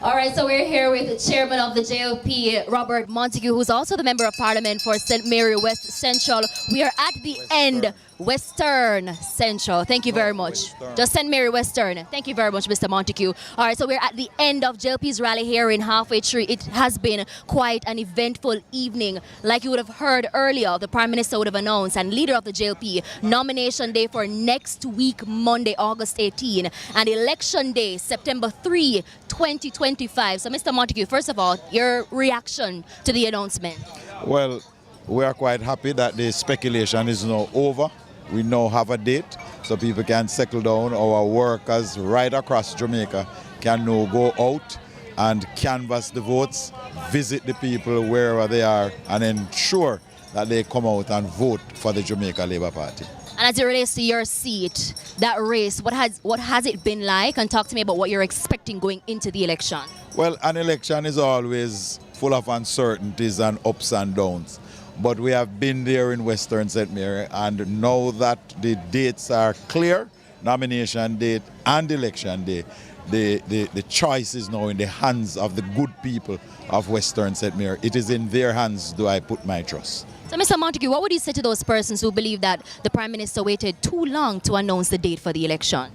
S13: All right, so we're here with the chairman of the JLP, Robert Montague, who's also the member of parliament for St. Mary West Central. We are at the end, Western Central. Thank you very much. Just St. Mary Western. Thank you very much, Mr. Montague. All right, so we're at the end of JLP's rally here in Halfway Tree. It has been quite an eventful evening. Like you would have heard earlier, the Prime Minister would have announced, and leader of the JLP, nomination day for next week, Monday, August 18, and election day, September 3, 2025. So, Mr. Montague, first of all, your reaction to the announcement?
S17: Well, we are quite happy that the speculation is now over. We now have a date so people can settle down. Our workers right across Jamaica can now go out and canvass the votes, visit the people wherever they are, and ensure that they come out and vote for the Jamaica Labour Party.
S13: And as it relates to your seat, that race, what has it been like? And talk to me about what you're expecting going into the election.
S17: Well, an election is always full of uncertainties and ups and downs. But we have been there in Western St. Mary, and now that the dates are clear, nomination date and election day, the choice is now in the hands of the good people of Western St. Mary. It is in their hands do I put my trust.
S13: So, Mr. Montague, what would you say to those persons who believe that the Prime Minister waited too long to announce the date for the election?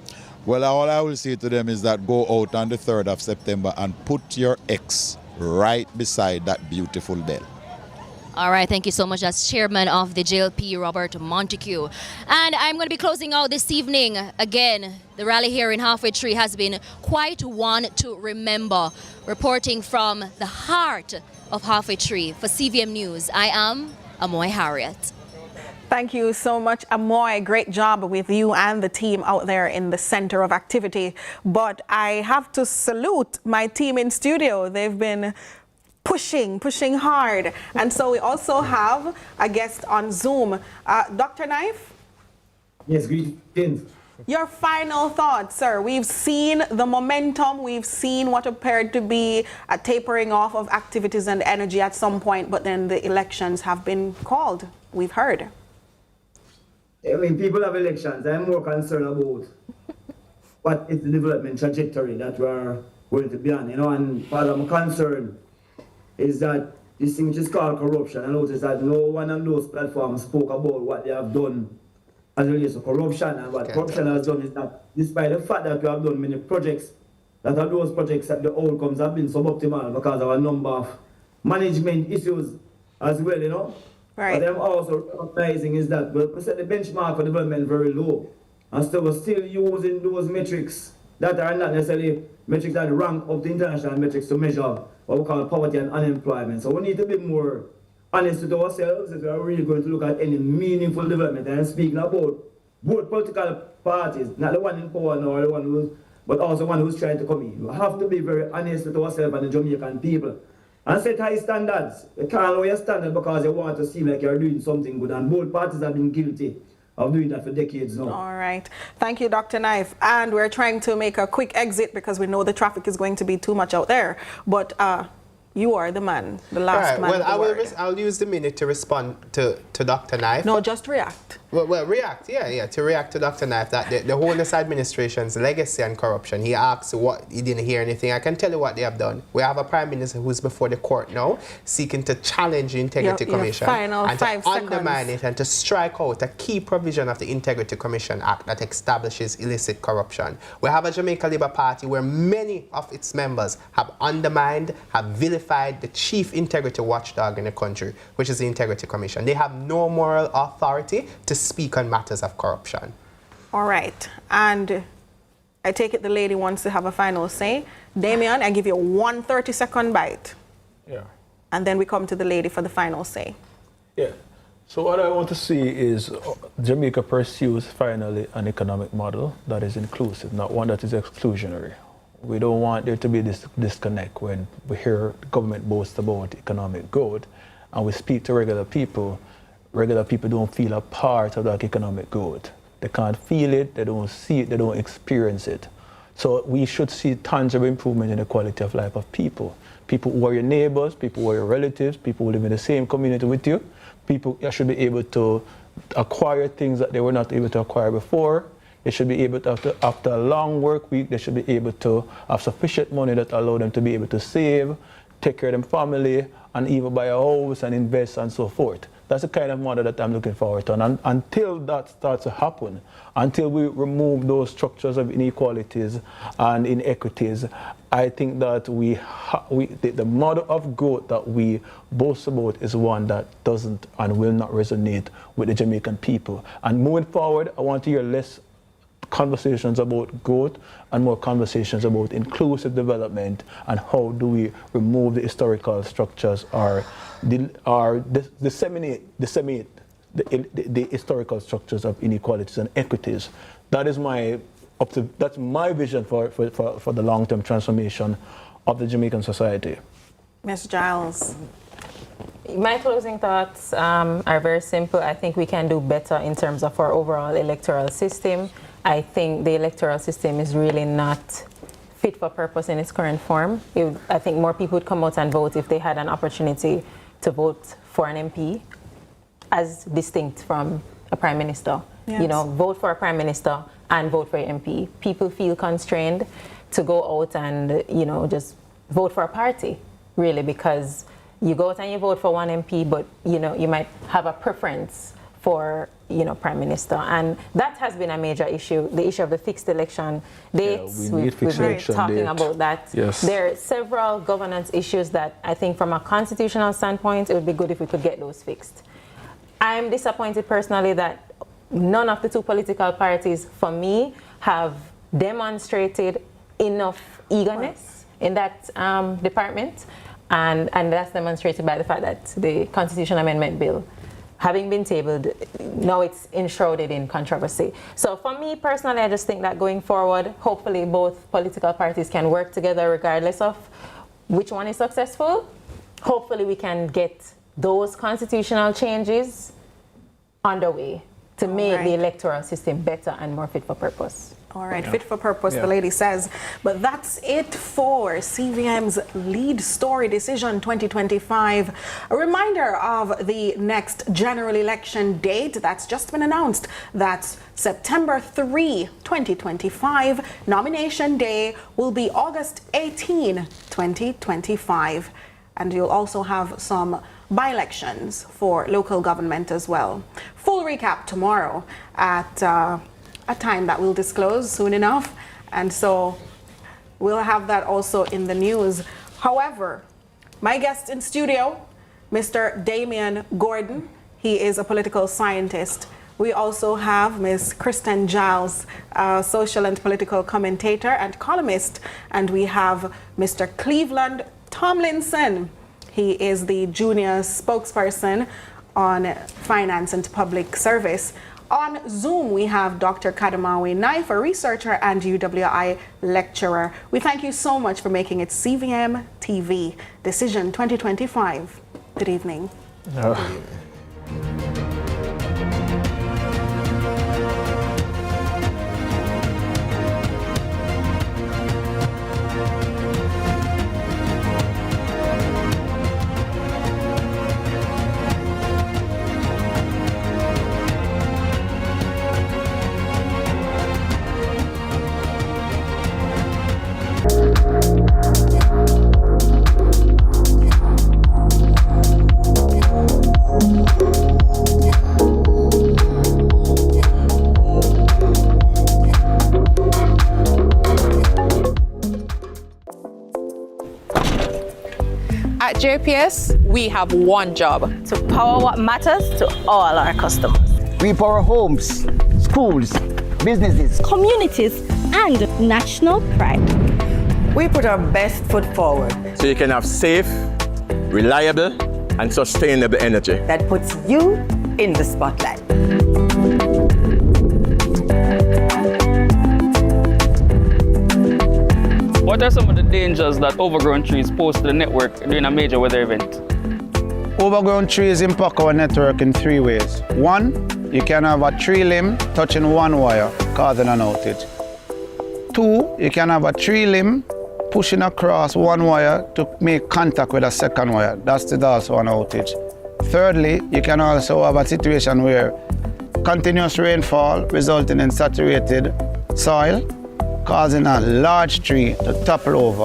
S17: Well, all I will say to them is that go out on the 3rd of September and put your X right beside that beautiful bell.
S13: All right, thank you so much. That's Chairman of the JLP, Robert Montague. And I'm going to be closing out this evening. Again, the rally here in Halfway Tree has been quite one to remember. Reporting from the heart of Halfway Tree for CVM News, I am Amoy Harriet.
S7: Thank you so much, Amoy. Great job with you and the team out there in the center of activity. But I have to salute my team in studio. They've been pushing hard. And so we also have a guest on Zoom. Dr. Knife?
S1: Yes, greetings.
S7: Your final thoughts, sir. We've seen the momentum. We've seen what appeared to be a tapering off of activities and energy at some point, but then the elections have been called. We've heard.
S1: I mean, people have elections. I'm more concerned about what is the development trajectory that we're going to be on. You know, and part of my concern is that this thing which is called corruption. I noticed that no one on those platforms spoke about what they have done as it relates to corruption. And what corruption has done is that, despite the fact that we have done many projects, that are those projects that the outcomes have been suboptimal because of a number of management issues as well, you know.
S7: Right.
S1: What I'm also recognizing is that we set the benchmark for development very low. And so we're still using those metrics that are not necessarily metrics that rank up the international metrics to measure what we call poverty and unemployment. So we need to be more honest with ourselves if we are really going to look at any meaningful development. And I'm speaking about both political parties, not the one in power nor the one who's, but also one who's trying to come in. We have to be very honest with ourselves and the Jamaican people. And set high standards. You can't lower your standard because you want to seem like you're doing something good. And both parties have been guilty of doing that for decades now.
S7: All right. Thank you, Dr. Knife. And we're trying to make a quick exit because we know the traffic is going to be too much out there. But you are the man, the last man.
S4: Well, I'll use the minute to respond to Dr. Knife.
S7: No, just react.
S4: Well, react, yeah, to react to Dr. Knife, that the whole administration's legacy and corruption. He asks what, he didn't hear anything. I can tell you what they have done. We have a Prime Minister who's before the court now, seeking to challenge the Integrity Commission and to undermine it and to strike out a key provision of the Integrity Commission Act that establishes illicit corruption. We have a Jamaica Labour Party where many of its members have undermined, have vilified the chief integrity watchdog in the country, which is the Integrity Commission. They have no moral authority to speak on matters of corruption.
S7: All right. And I take it the lady wants to have a final say. Damien, I give you 1 30-second bite.
S6: Yeah.
S7: And then we come to the lady for the final say.
S6: Yeah. So what I want to see is Jamaica pursues finally an economic model that is inclusive, not one that is exclusionary. We don't want there to be this disconnect when we hear the government boast about economic growth and we speak to regular people don't feel a part of that economic growth. They can't feel it, they don't see it, they don't experience it. So we should see tangible improvement in the quality of life of people. People who are your neighbors, people who are your relatives, people who live in the same community with you. People should be able to acquire things that they were not able to acquire before. They should be able to, after a long work week, they should be able to have sufficient money that allow them to be able to save, take care of their family, and even buy a house and invest and so forth. That's the kind of model that I'm looking forward to. And until that starts to happen, until we remove those structures of inequalities and inequities, I think that the model of growth that we boast about is one that doesn't and will not resonate with the Jamaican people. And moving forward, I want to hear less conversations about growth and more conversations about inclusive development and how do we remove the historical structures or disseminate the historical structures of inequalities and equities. That is that's my vision for the long-term transformation of the Jamaican society.
S7: Ms. Giles.
S30: My closing thoughts are very simple. I think we can do better in terms of our overall electoral system. I think the electoral system is really not fit for purpose in its current form. I think more people would come out and vote if they had an opportunity to vote for an MP as distinct from a prime minister.
S7: Yes.
S30: You know, vote for a prime minister and vote for an MP. People feel constrained to go out and, you know, just vote for a party, really, because you go out and you vote for one MP, but, you know, you might have a preference for Prime Minister, and that has been a major issue. The issue of the fixed election dates. We've been talking about that.
S6: Yes.
S30: There are several governance issues that I think, from a constitutional standpoint, it would be good if we could get those fixed. I'm disappointed personally that none of the two political parties, for me, have demonstrated enough eagerness in that department, and that's demonstrated by the fact that the Constitution Amendment Bill, having been tabled, now it's enshrouded in controversy. So for me personally, I just think that going forward, hopefully both political parties can work together regardless of which one is successful. Hopefully we can get those constitutional changes underway to make the electoral system better and more fit for purpose.
S7: All right, fit for purpose, the lady says. But that's it for CVM's Lead Story Decision 2025. A reminder of the next general election date that's just been announced. That's September 3, 2025. Nomination day will be August 18, 2025. And you'll also have some by-elections for local government as well. Full recap tomorrow at a time that we'll disclose soon enough, and so we'll have that also in the news. However, my guest in studio, Mr. Damian Gordon, he is a political scientist. We also have Ms. Kristen Giles, social and political commentator and columnist, and we have Mr. Cleveland Tomlinson. He is the junior spokesperson on finance and public service. On Zoom, we have Dr. Kadamawi Naif, a researcher and UWI lecturer. We thank you so much for making it CVM TV Decision 2025. Good evening.
S5: At JPS, we have one job: to power what matters to all our customers.
S20: We power homes, schools, businesses,
S31: communities, and national pride.
S21: We put our best foot forward
S22: so you can have safe, reliable, and sustainable energy
S21: that puts you in the spotlight.
S23: What are some of the dangers that overgrown trees pose to the network during a major weather event?
S24: Overgrown trees impact our network in 3 ways. 1, you can have a tree limb touching one wire, causing an outage. 2, you can have a tree limb pushing across one wire to make contact with a second wire. That's also an outage. Thirdly, you can also have a situation where continuous rainfall resulting in saturated soil, causing a large tree to topple over